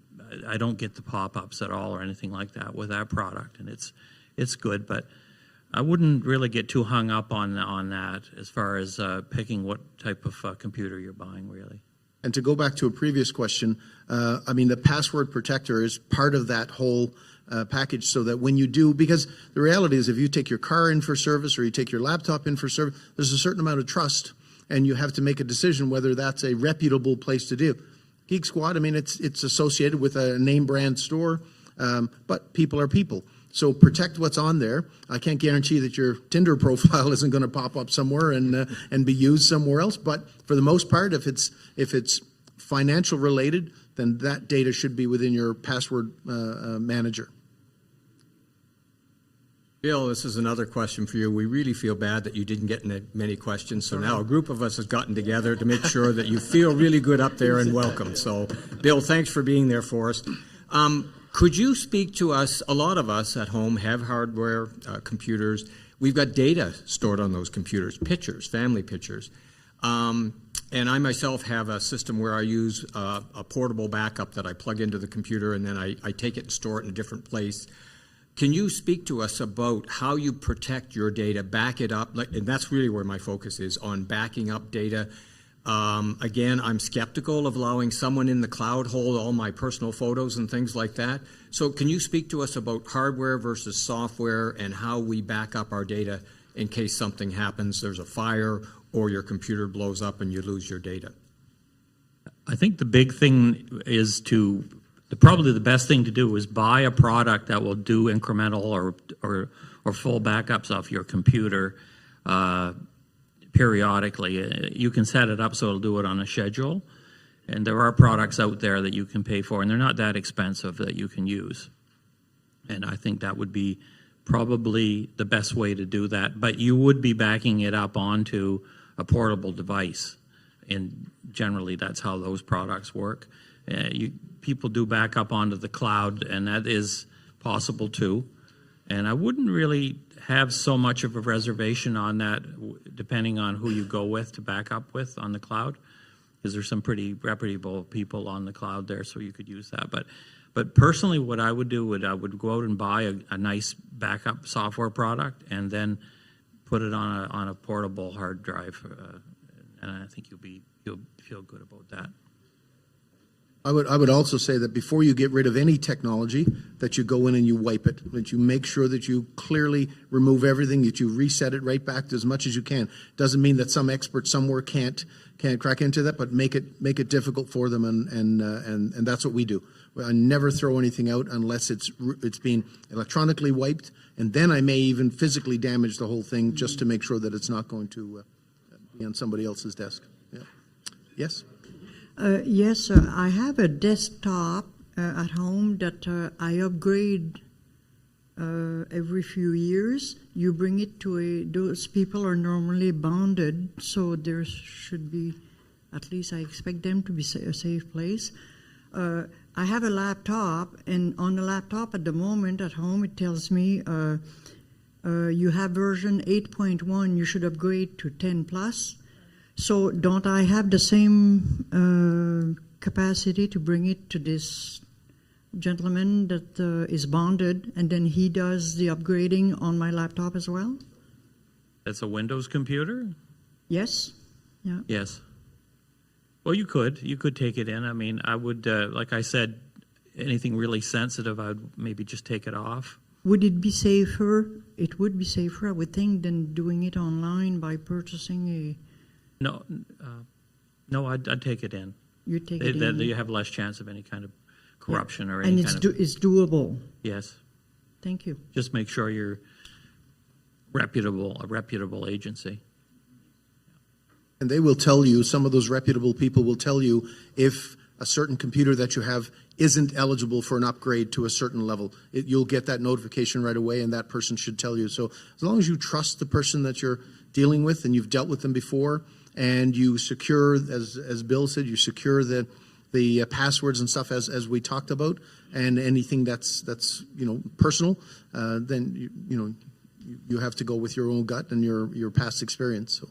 I don't get the pop-ups at all or anything like that with that product, and it's good. But I wouldn't really get too hung up on that as far as picking what type of computer you're buying, really. And to go back to a previous question, I mean, the password protector is part of that whole package so that when you do, because the reality is if you take your car in for service or you take your laptop in for service, there's a certain amount of trust, and you have to make a decision whether that's a reputable place to do. Geek Squad, I mean, it's associated with a name brand store, but people are people. So protect what's on there. I can't guarantee that your Tinder profile isn't going to pop up somewhere and be used somewhere else. But for the most part, if it's financial related, then that data should be within your password manager. Bill, this is another question for you. We really feel bad that you didn't get many questions, so now a group of us has gotten together to make sure that you feel really good up there and welcome. So, Bill, thanks for being there for us. Could you speak to us? A lot of us at home have hardware, computers. We've got data stored on those computers, pictures, family pictures. And I myself have a system where I use a portable backup that I plug into the computer, and then I take it and store it in a different place. Can you speak to us about how you protect your data, back it up? And that's really where my focus is, on backing up data. Again, I'm skeptical of allowing someone in the cloud hold all my personal photos and things like that. So can you speak to us about hardware versus software and how we back up our data in case something happens, there's a fire, or your computer blows up and you lose your data? I think the big thing is probably the best thing to do is buy a product that will do incremental or full backups off your computer periodically. You can set it up so it'll do it on a schedule, and there are products out there that you can pay for, and they're not that expensive that you can use. And I think that would be probably the best way to do that. But you would be backing it up onto a portable device, and generally that's how those products work. People do back up onto the cloud, and that is possible too. And I wouldn't really have so much of a reservation on that, depending on who you go with to back up with on the cloud, because there's some pretty reputable people on the cloud there, so you could use that. But personally, what I would do I would go out and buy a nice backup software product, and then put it on a portable hard drive, and I think you'll feel good about that. I would also say that before you get rid of any technology, that you go in and you wipe it, that you make sure that you clearly remove everything, that you reset it right back to as much as you can. Doesn't mean that some expert somewhere can't crack into that, but make it difficult for them, and that's what we do. I never throw anything out unless it's being electronically wiped, and then I may even physically damage the whole thing just to make sure that it's not going to be on somebody else's desk. Yeah. Yes. Yes, I have a desktop at home that I upgrade every few years. You bring it to those people are normally bonded, so there should be, at least I expect them to be a safe place. I have a laptop, and on the laptop at the moment at home, it tells me you have version 8.1, you should upgrade to 10 plus. So don't I have the same capacity to bring it to this gentleman that is bonded, and then he does the upgrading on my laptop as well? That's a Windows computer? Yes. Yeah. Yes. Well, you could take it in. I mean, I would, like I said, anything really sensitive, I would maybe just take it off. Would it be safer? It would be safer, I would think, than doing it online by purchasing a... No, I'd take it in. You take it in. You have less chance of any kind of corruption or and any it's kind of... it's doable. Yes. Thank you. Just make sure you're a reputable agency. And they will tell you, some of those reputable people will tell you if a certain computer that you have isn't eligible for an upgrade to a certain level. You'll get that notification right away, and that person should tell you. So as long as you trust the person that you're dealing with and you've dealt with them before, and you secure, as Bill said, you secure the passwords and stuff as we talked about, and anything that's personal, then you have to go with your own gut and your past experience. So.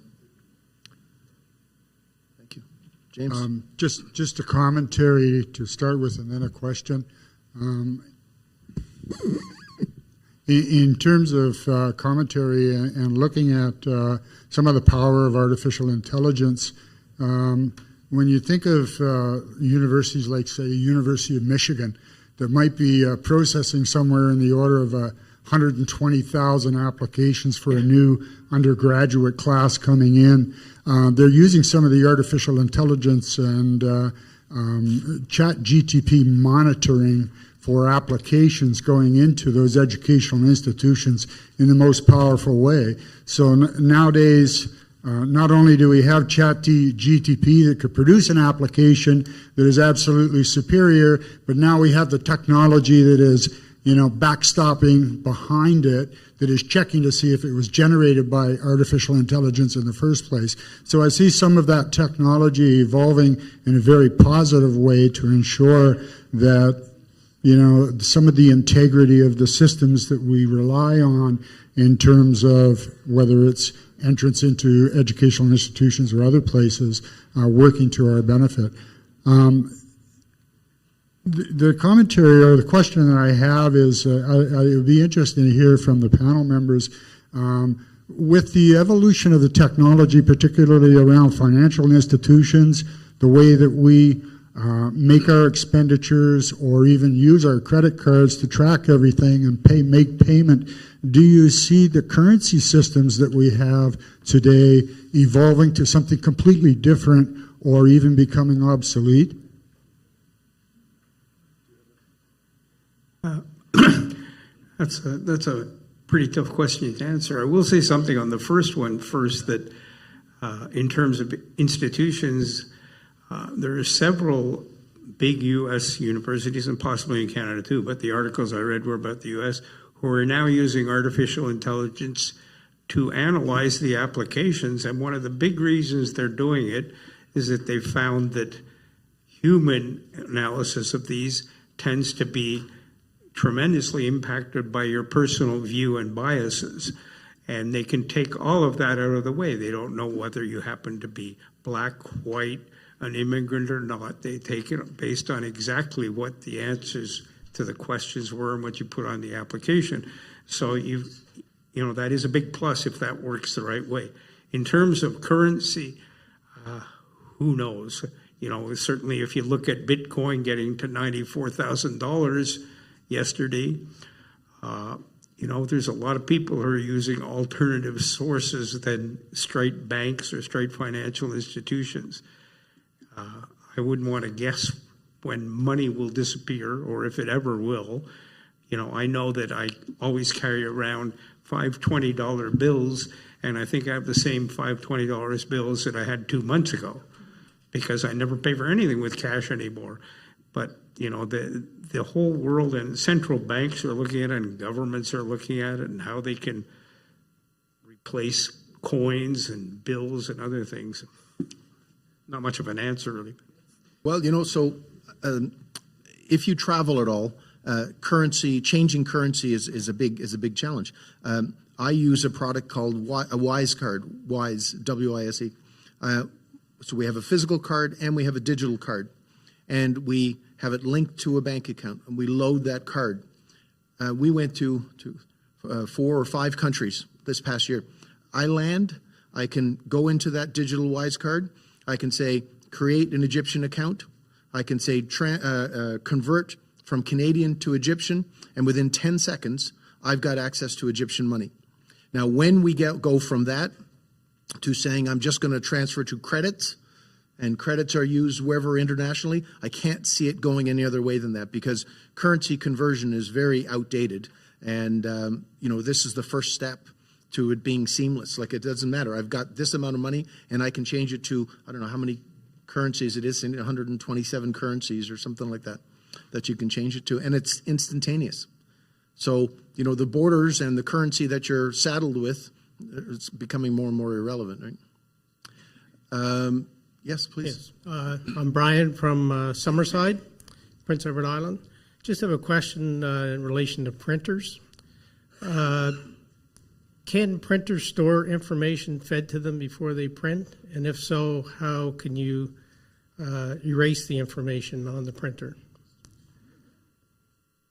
Thank you, James. Just a commentary to start with, and then a question. In terms of commentary and looking at some of the power of artificial intelligence, when you think of universities like, say, University of Michigan, that might be processing somewhere in the order of 120,000 applications for a new undergraduate class coming in. They're using some of the artificial intelligence and chat GTP monitoring for applications going into those educational institutions in the most powerful way. So nowadays, not only do we have chat GTP that could produce an application that is absolutely superior, but now we have the technology that is, backstopping behind it, that is checking to see if it was generated by artificial intelligence in the first place. So I see some of that technology evolving in a very positive way to ensure that, some of the integrity of the systems that we rely on in terms of whether it's entrance into educational institutions or other places are working to our benefit. The commentary or the question that I have is, it would be interesting to hear from the panel members, with the evolution of the technology, particularly around financial institutions, the way that we make our expenditures or even use our credit cards to track everything and make payment, do you see the currency systems that we have today evolving to something completely different or even becoming obsolete? That's a pretty tough question to answer. I will say something on the first one first, that in terms of institutions, there are several big U.S. universities, and possibly in Canada too, but the articles I read were about the U.S., who are now using artificial intelligence to analyze the applications. And one of the big reasons they're doing it is that they found that human analysis of these tends to be tremendously impacted by your personal view and biases. And they can take all of that out of the way. They don't know whether you happen to be black, white, an immigrant or not. They take it based on exactly what the answers to the questions were and what you put on the application. So that is a big plus if that works the right way. In terms of currency, who knows? Certainly if you look at Bitcoin getting to $94,000 yesterday, there's a lot of people who are using alternative sources than straight banks or straight financial institutions. I wouldn't want to guess when money will disappear or if it ever will. I know that I always carry around 5 $20 bills, and I think I have the same 5 $20 bills that I had 2 months ago because I never pay for anything with cash anymore. But, the whole world and central banks are looking at it and governments are looking at it and how they can replace coins and bills and other things. Not much of an answer, really. Well, if you travel at all, changing currency is a big challenge. I use a product called a Wise card, Wise, W-I-S-E. So we have a physical card and we have a digital card, and we have it linked to a bank account, and we load that card. We went to 4 or 5 countries this past year. I land, I can go into that digital Wise card. I can say, create an Egyptian account. I can say, convert from Canadian to Egyptian, and within 10 seconds, I've got access to Egyptian money. Now, when we go from that to saying I'm just going to transfer to credits, and credits are used wherever internationally, I can't see it going any other way than that because currency conversion is very outdated. And, this is the first step to it being seamless. Like, it doesn't matter. I've got this amount of money and I can change it to, I don't know how many currencies it is, 127 currencies or something like that you can change it to. And it's instantaneous. So, the borders and the currency that you're saddled with, it's becoming more and more irrelevant, right? Yes, please. Yes. I'm Brian from Summerside, Prince Edward Island. Just have a question in relation to printers. Can printers store information fed to them before they print? And if so, how can you erase the information on the printer?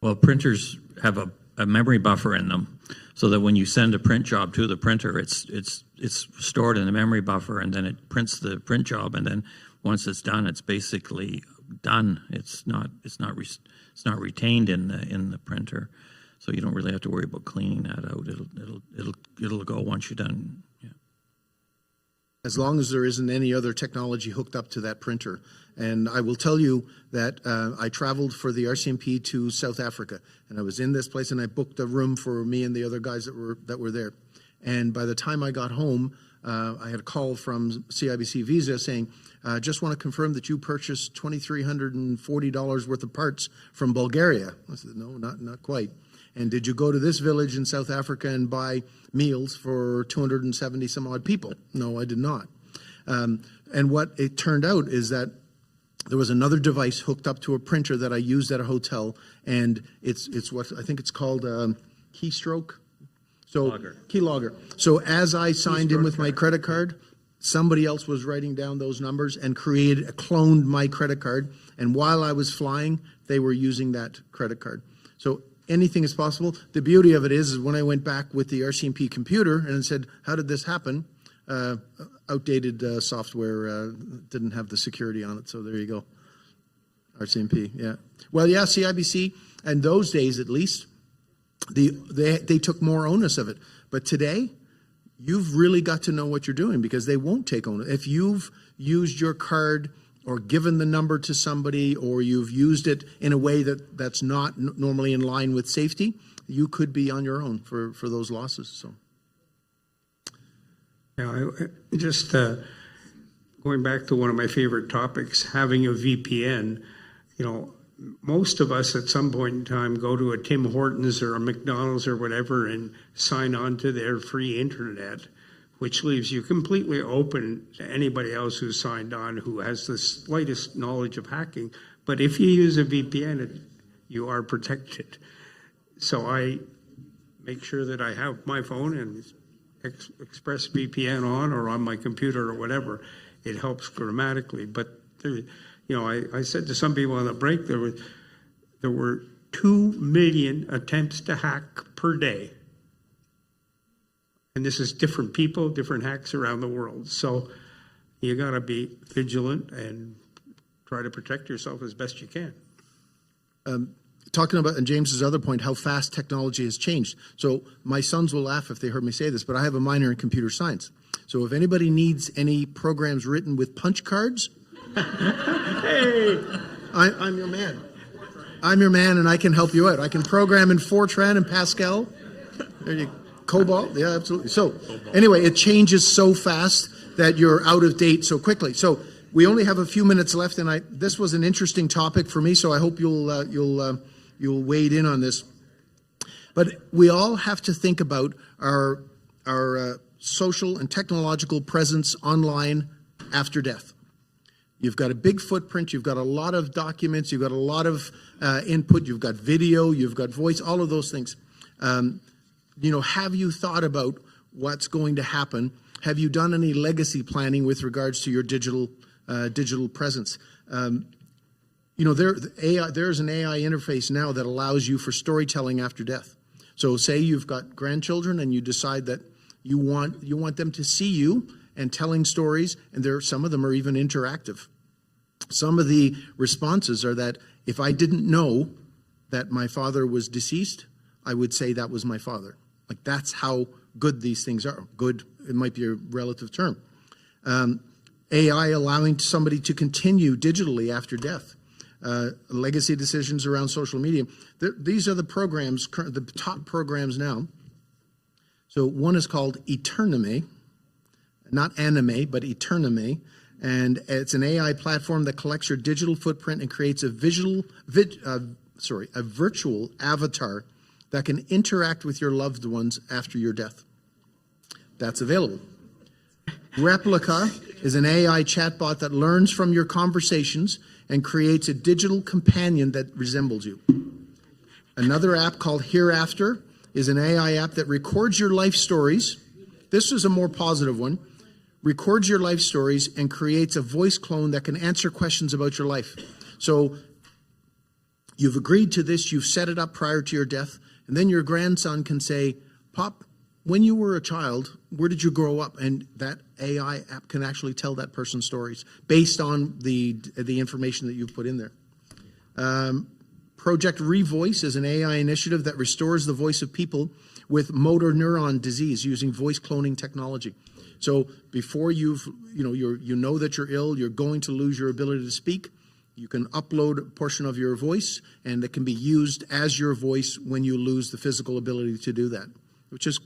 Well, printers have a memory buffer in them, so that when you send a print job to the printer, it's stored in the memory buffer, and then it prints the print job, and then once it's done, it's basically done. It's not it's not retained in the printer, so you don't really have to worry about cleaning that out. It'll go once you're done. Yeah. As long as there isn't any other technology hooked up to that printer. And I will tell you that I traveled for the RCMP to South Africa, and I was in this place, and I booked a room for me and the other guys that were there. And by the time I got home, I had a call from CIBC Visa saying, just want to confirm that you purchased $2,340 worth of parts from Bulgaria. I said, no, not quite. And did you go to this village in South Africa and buy meals for 270 some odd people? No, I did not. And what it turned out is that there was another device hooked up to a printer that I used at a hotel, and it's what I think it's called keystroke. So keylogger. So as I signed in with my credit card, somebody else was writing down those numbers and cloned my credit card. And while I was flying, they were using that credit card. So anything is possible. The beauty of it is when I went back with the RCMP computer and said, how did this happen? Outdated software didn't have the security on it. So there you go. RCMP, yeah. Well, yeah, CIBC, and those days at least, they took more onus of it. But today, you've really got to know what you're doing because they won't take onus. If you've used your card or given the number to somebody or you've used it in a way that's not normally in line with safety, you could be on your own for those losses. So. Yeah, just going back to one of my favorite topics, having a VPN, most of us at some point in time go to a Tim Hortons or a McDonald's or whatever and sign on to their free internet, which leaves you completely open to anybody else who's signed on who has the slightest knowledge of hacking. But if you use a VPN, you are protected. So I make sure that I have my phone and Express VPN on or on my computer or whatever. It helps dramatically. But I said to some people on the break, there were 2 million attempts to hack per day. And this is different people, different hacks around the world. So you got to be vigilant and try to protect yourself as best you can. Talking about, and James's other point, how fast technology has changed. So my sons will laugh if they heard me say this, but I have a minor in computer science. So if anybody needs any programs written with punch cards, hey, I'm your man. I'm your man, and I can help you out. I can program in Fortran and Pascal. There you go. Cobalt, yeah, absolutely. So anyway, it changes so fast that you're out of date so quickly. So we only have a few minutes left, and this was an interesting topic for me. So I hope you'll wade in on this. But we all have to think about our social and technological presence online after death. You've got a big footprint. You've got a lot of documents. You've got a lot of input. You've got video. You've got voice. All of those things. Have you thought about what's going to happen? Have you done any legacy planning with regards to your digital presence? There's an AI interface now that allows you for storytelling after death. So say you've got grandchildren and you decide that you want them to see you and telling stories, and some of them are even interactive. Some of the responses are that if I didn't know that my father was deceased, I would say that was my father. Like that's how good these things are. Good, it might be a relative term. AI allowing somebody to continue digitally after death. Legacy decisions around social media. These are the programs, the top programs now. So one is called Etername, not anime, but Etername. And it's an AI platform that collects your digital footprint and creates a virtual avatar that can interact with your loved ones after your death. That's available. Replica is an AI chatbot that learns from your conversations and creates a digital companion that resembles you. Another app called Hereafter is an AI app that records your life stories. This is a more positive one. Records your life stories and creates a voice clone that can answer questions about your life. So you've agreed to this, you've set it up prior to your death, and then your grandson can say, Pop, when you were a child, where did you grow up? And that AI app can actually tell that person's stories based on the information that you've put in there. Project Revoice is an AI initiative that restores the voice of people with motor neuron disease using voice cloning technology. So before you know that you're ill, you're going to lose your ability to speak, you can upload a portion of your voice, and it can be used as your voice when you lose the physical ability to do that, which is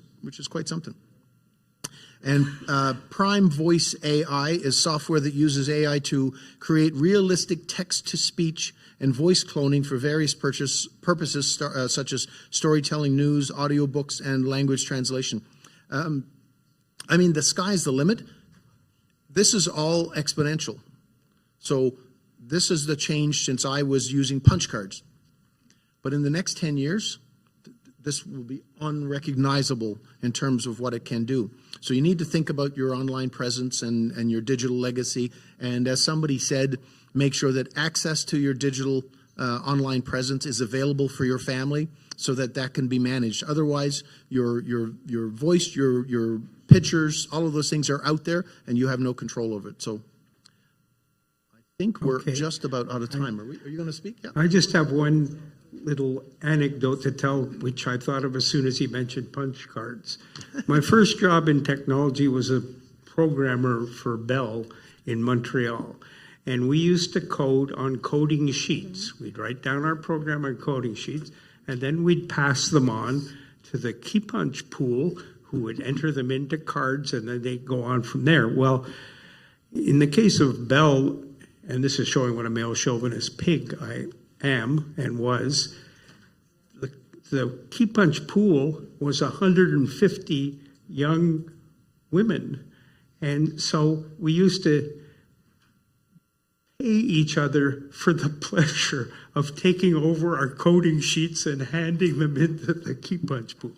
quite something. And Prime Voice AI is software that uses AI to create realistic text-to-speech and voice cloning for various purposes, such as storytelling, news, audiobooks, and language translation. I mean, the sky's the limit. This is all exponential. So this is the change since I was using punch cards. But in the next 10 years, this will be unrecognizable in terms of what it can do. So you need to think about your online presence and your digital legacy. And as somebody said, make sure that access to your digital online presence is available for your family so that that can be managed. Otherwise, your voice, your pictures, all of those things are out there and you have no control over it. So I think we're just about out of time. Are you going to speak? Yeah. I just have one little anecdote to tell, which I thought of as soon as he mentioned punch cards. My first job in technology was a programmer for Bell in Montreal. And we used to code on coding sheets. We'd write down our program on coding sheets, and then we'd pass them on to the key punch pool, who would enter them into cards, and then they'd go on from there. Well, in the case of Bell, and this is showing what a male chauvinist pig I am and was, the key punch pool was 150 young women. And so we used to pay each other for the pleasure of taking over our coding sheets and handing them into the key punch pool.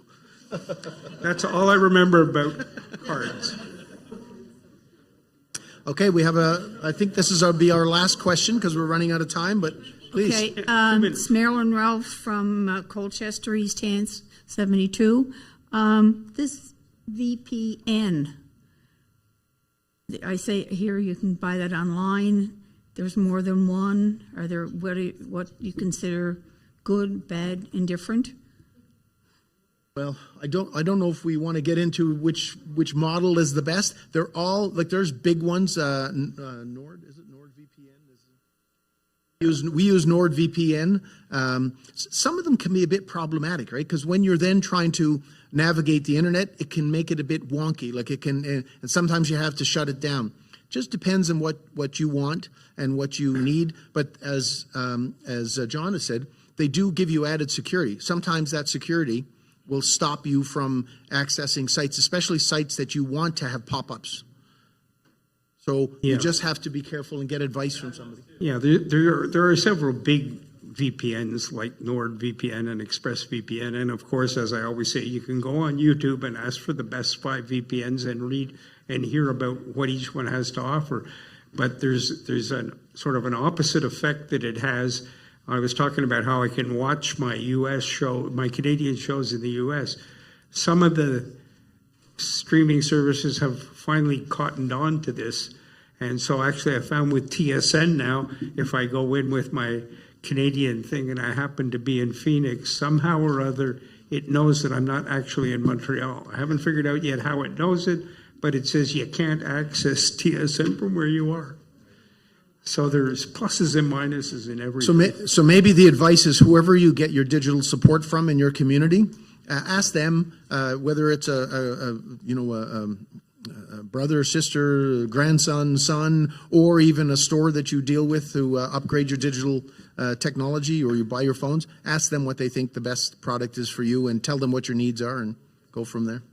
That's all I remember about cards. Okay, we have I think this is be our last question because we're running out of time, but please. Okay, it's Marilyn Ralph from Colchester, East Hants, 72. This VPN, I say here you can buy that online. There's more than one. Are there what you consider good, bad, indifferent? Well, I don't know if we want to get into which model is the best. They're all like there's big ones. Nord, is it NordVPN? We use NordVPN. Some of them can be a bit problematic, right? Because when you're then trying to navigate the internet, it can make it a bit wonky. Like it can, and sometimes you have to shut it down. Just depends on what you want and what you need. But as John has said, they do give you added security. Sometimes that security will stop you from accessing sites, especially sites that you want to have pop-ups. So you just have to be careful and get advice from somebody. Yeah, there are several big VPNs like NordVPN and ExpressVPN. And of course, as I always say, you can go on YouTube and ask for the best 5 VPNs and read and hear about what each one has to offer. But there's a sort of an opposite effect that it has. I was talking about how I can watch my my Canadian shows in the US. Some of the streaming services have finally cottoned on to this. And so actually I found with TSN now, if I go in with my Canadian thing and I happen to be in Phoenix, somehow or other, it knows that I'm not actually in Montreal. I haven't figured out yet how it knows it, but it says you can't access TSN from where you are. So there's pluses and minuses in everything. So maybe the advice is whoever you get your digital support from in your community, ask them whether it's a brother, sister, grandson, son, or even a store that you deal with to upgrade your digital technology, or you buy your phones. Ask them what they think the best product is for you and tell them what your needs are and go from there.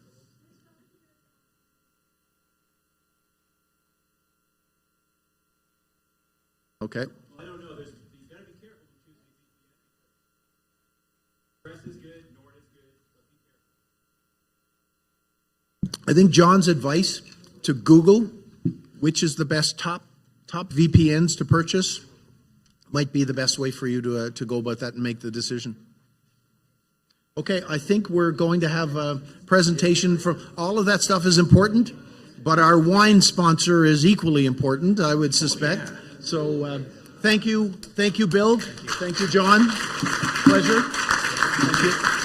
Okay. Well, I don't know. You've got to be careful to choose VPN. Press is good, Nord is good, but be careful. I think John's advice to Google, which is the best top VPNs to purchase, might be the best way for you to go about that and make the decision. Okay, I think we're going to have a presentation from all of that stuff is important, but our wine sponsor is equally important, I would suspect. So Thank you, Bill. Thank you, John. Pleasure. Thank you.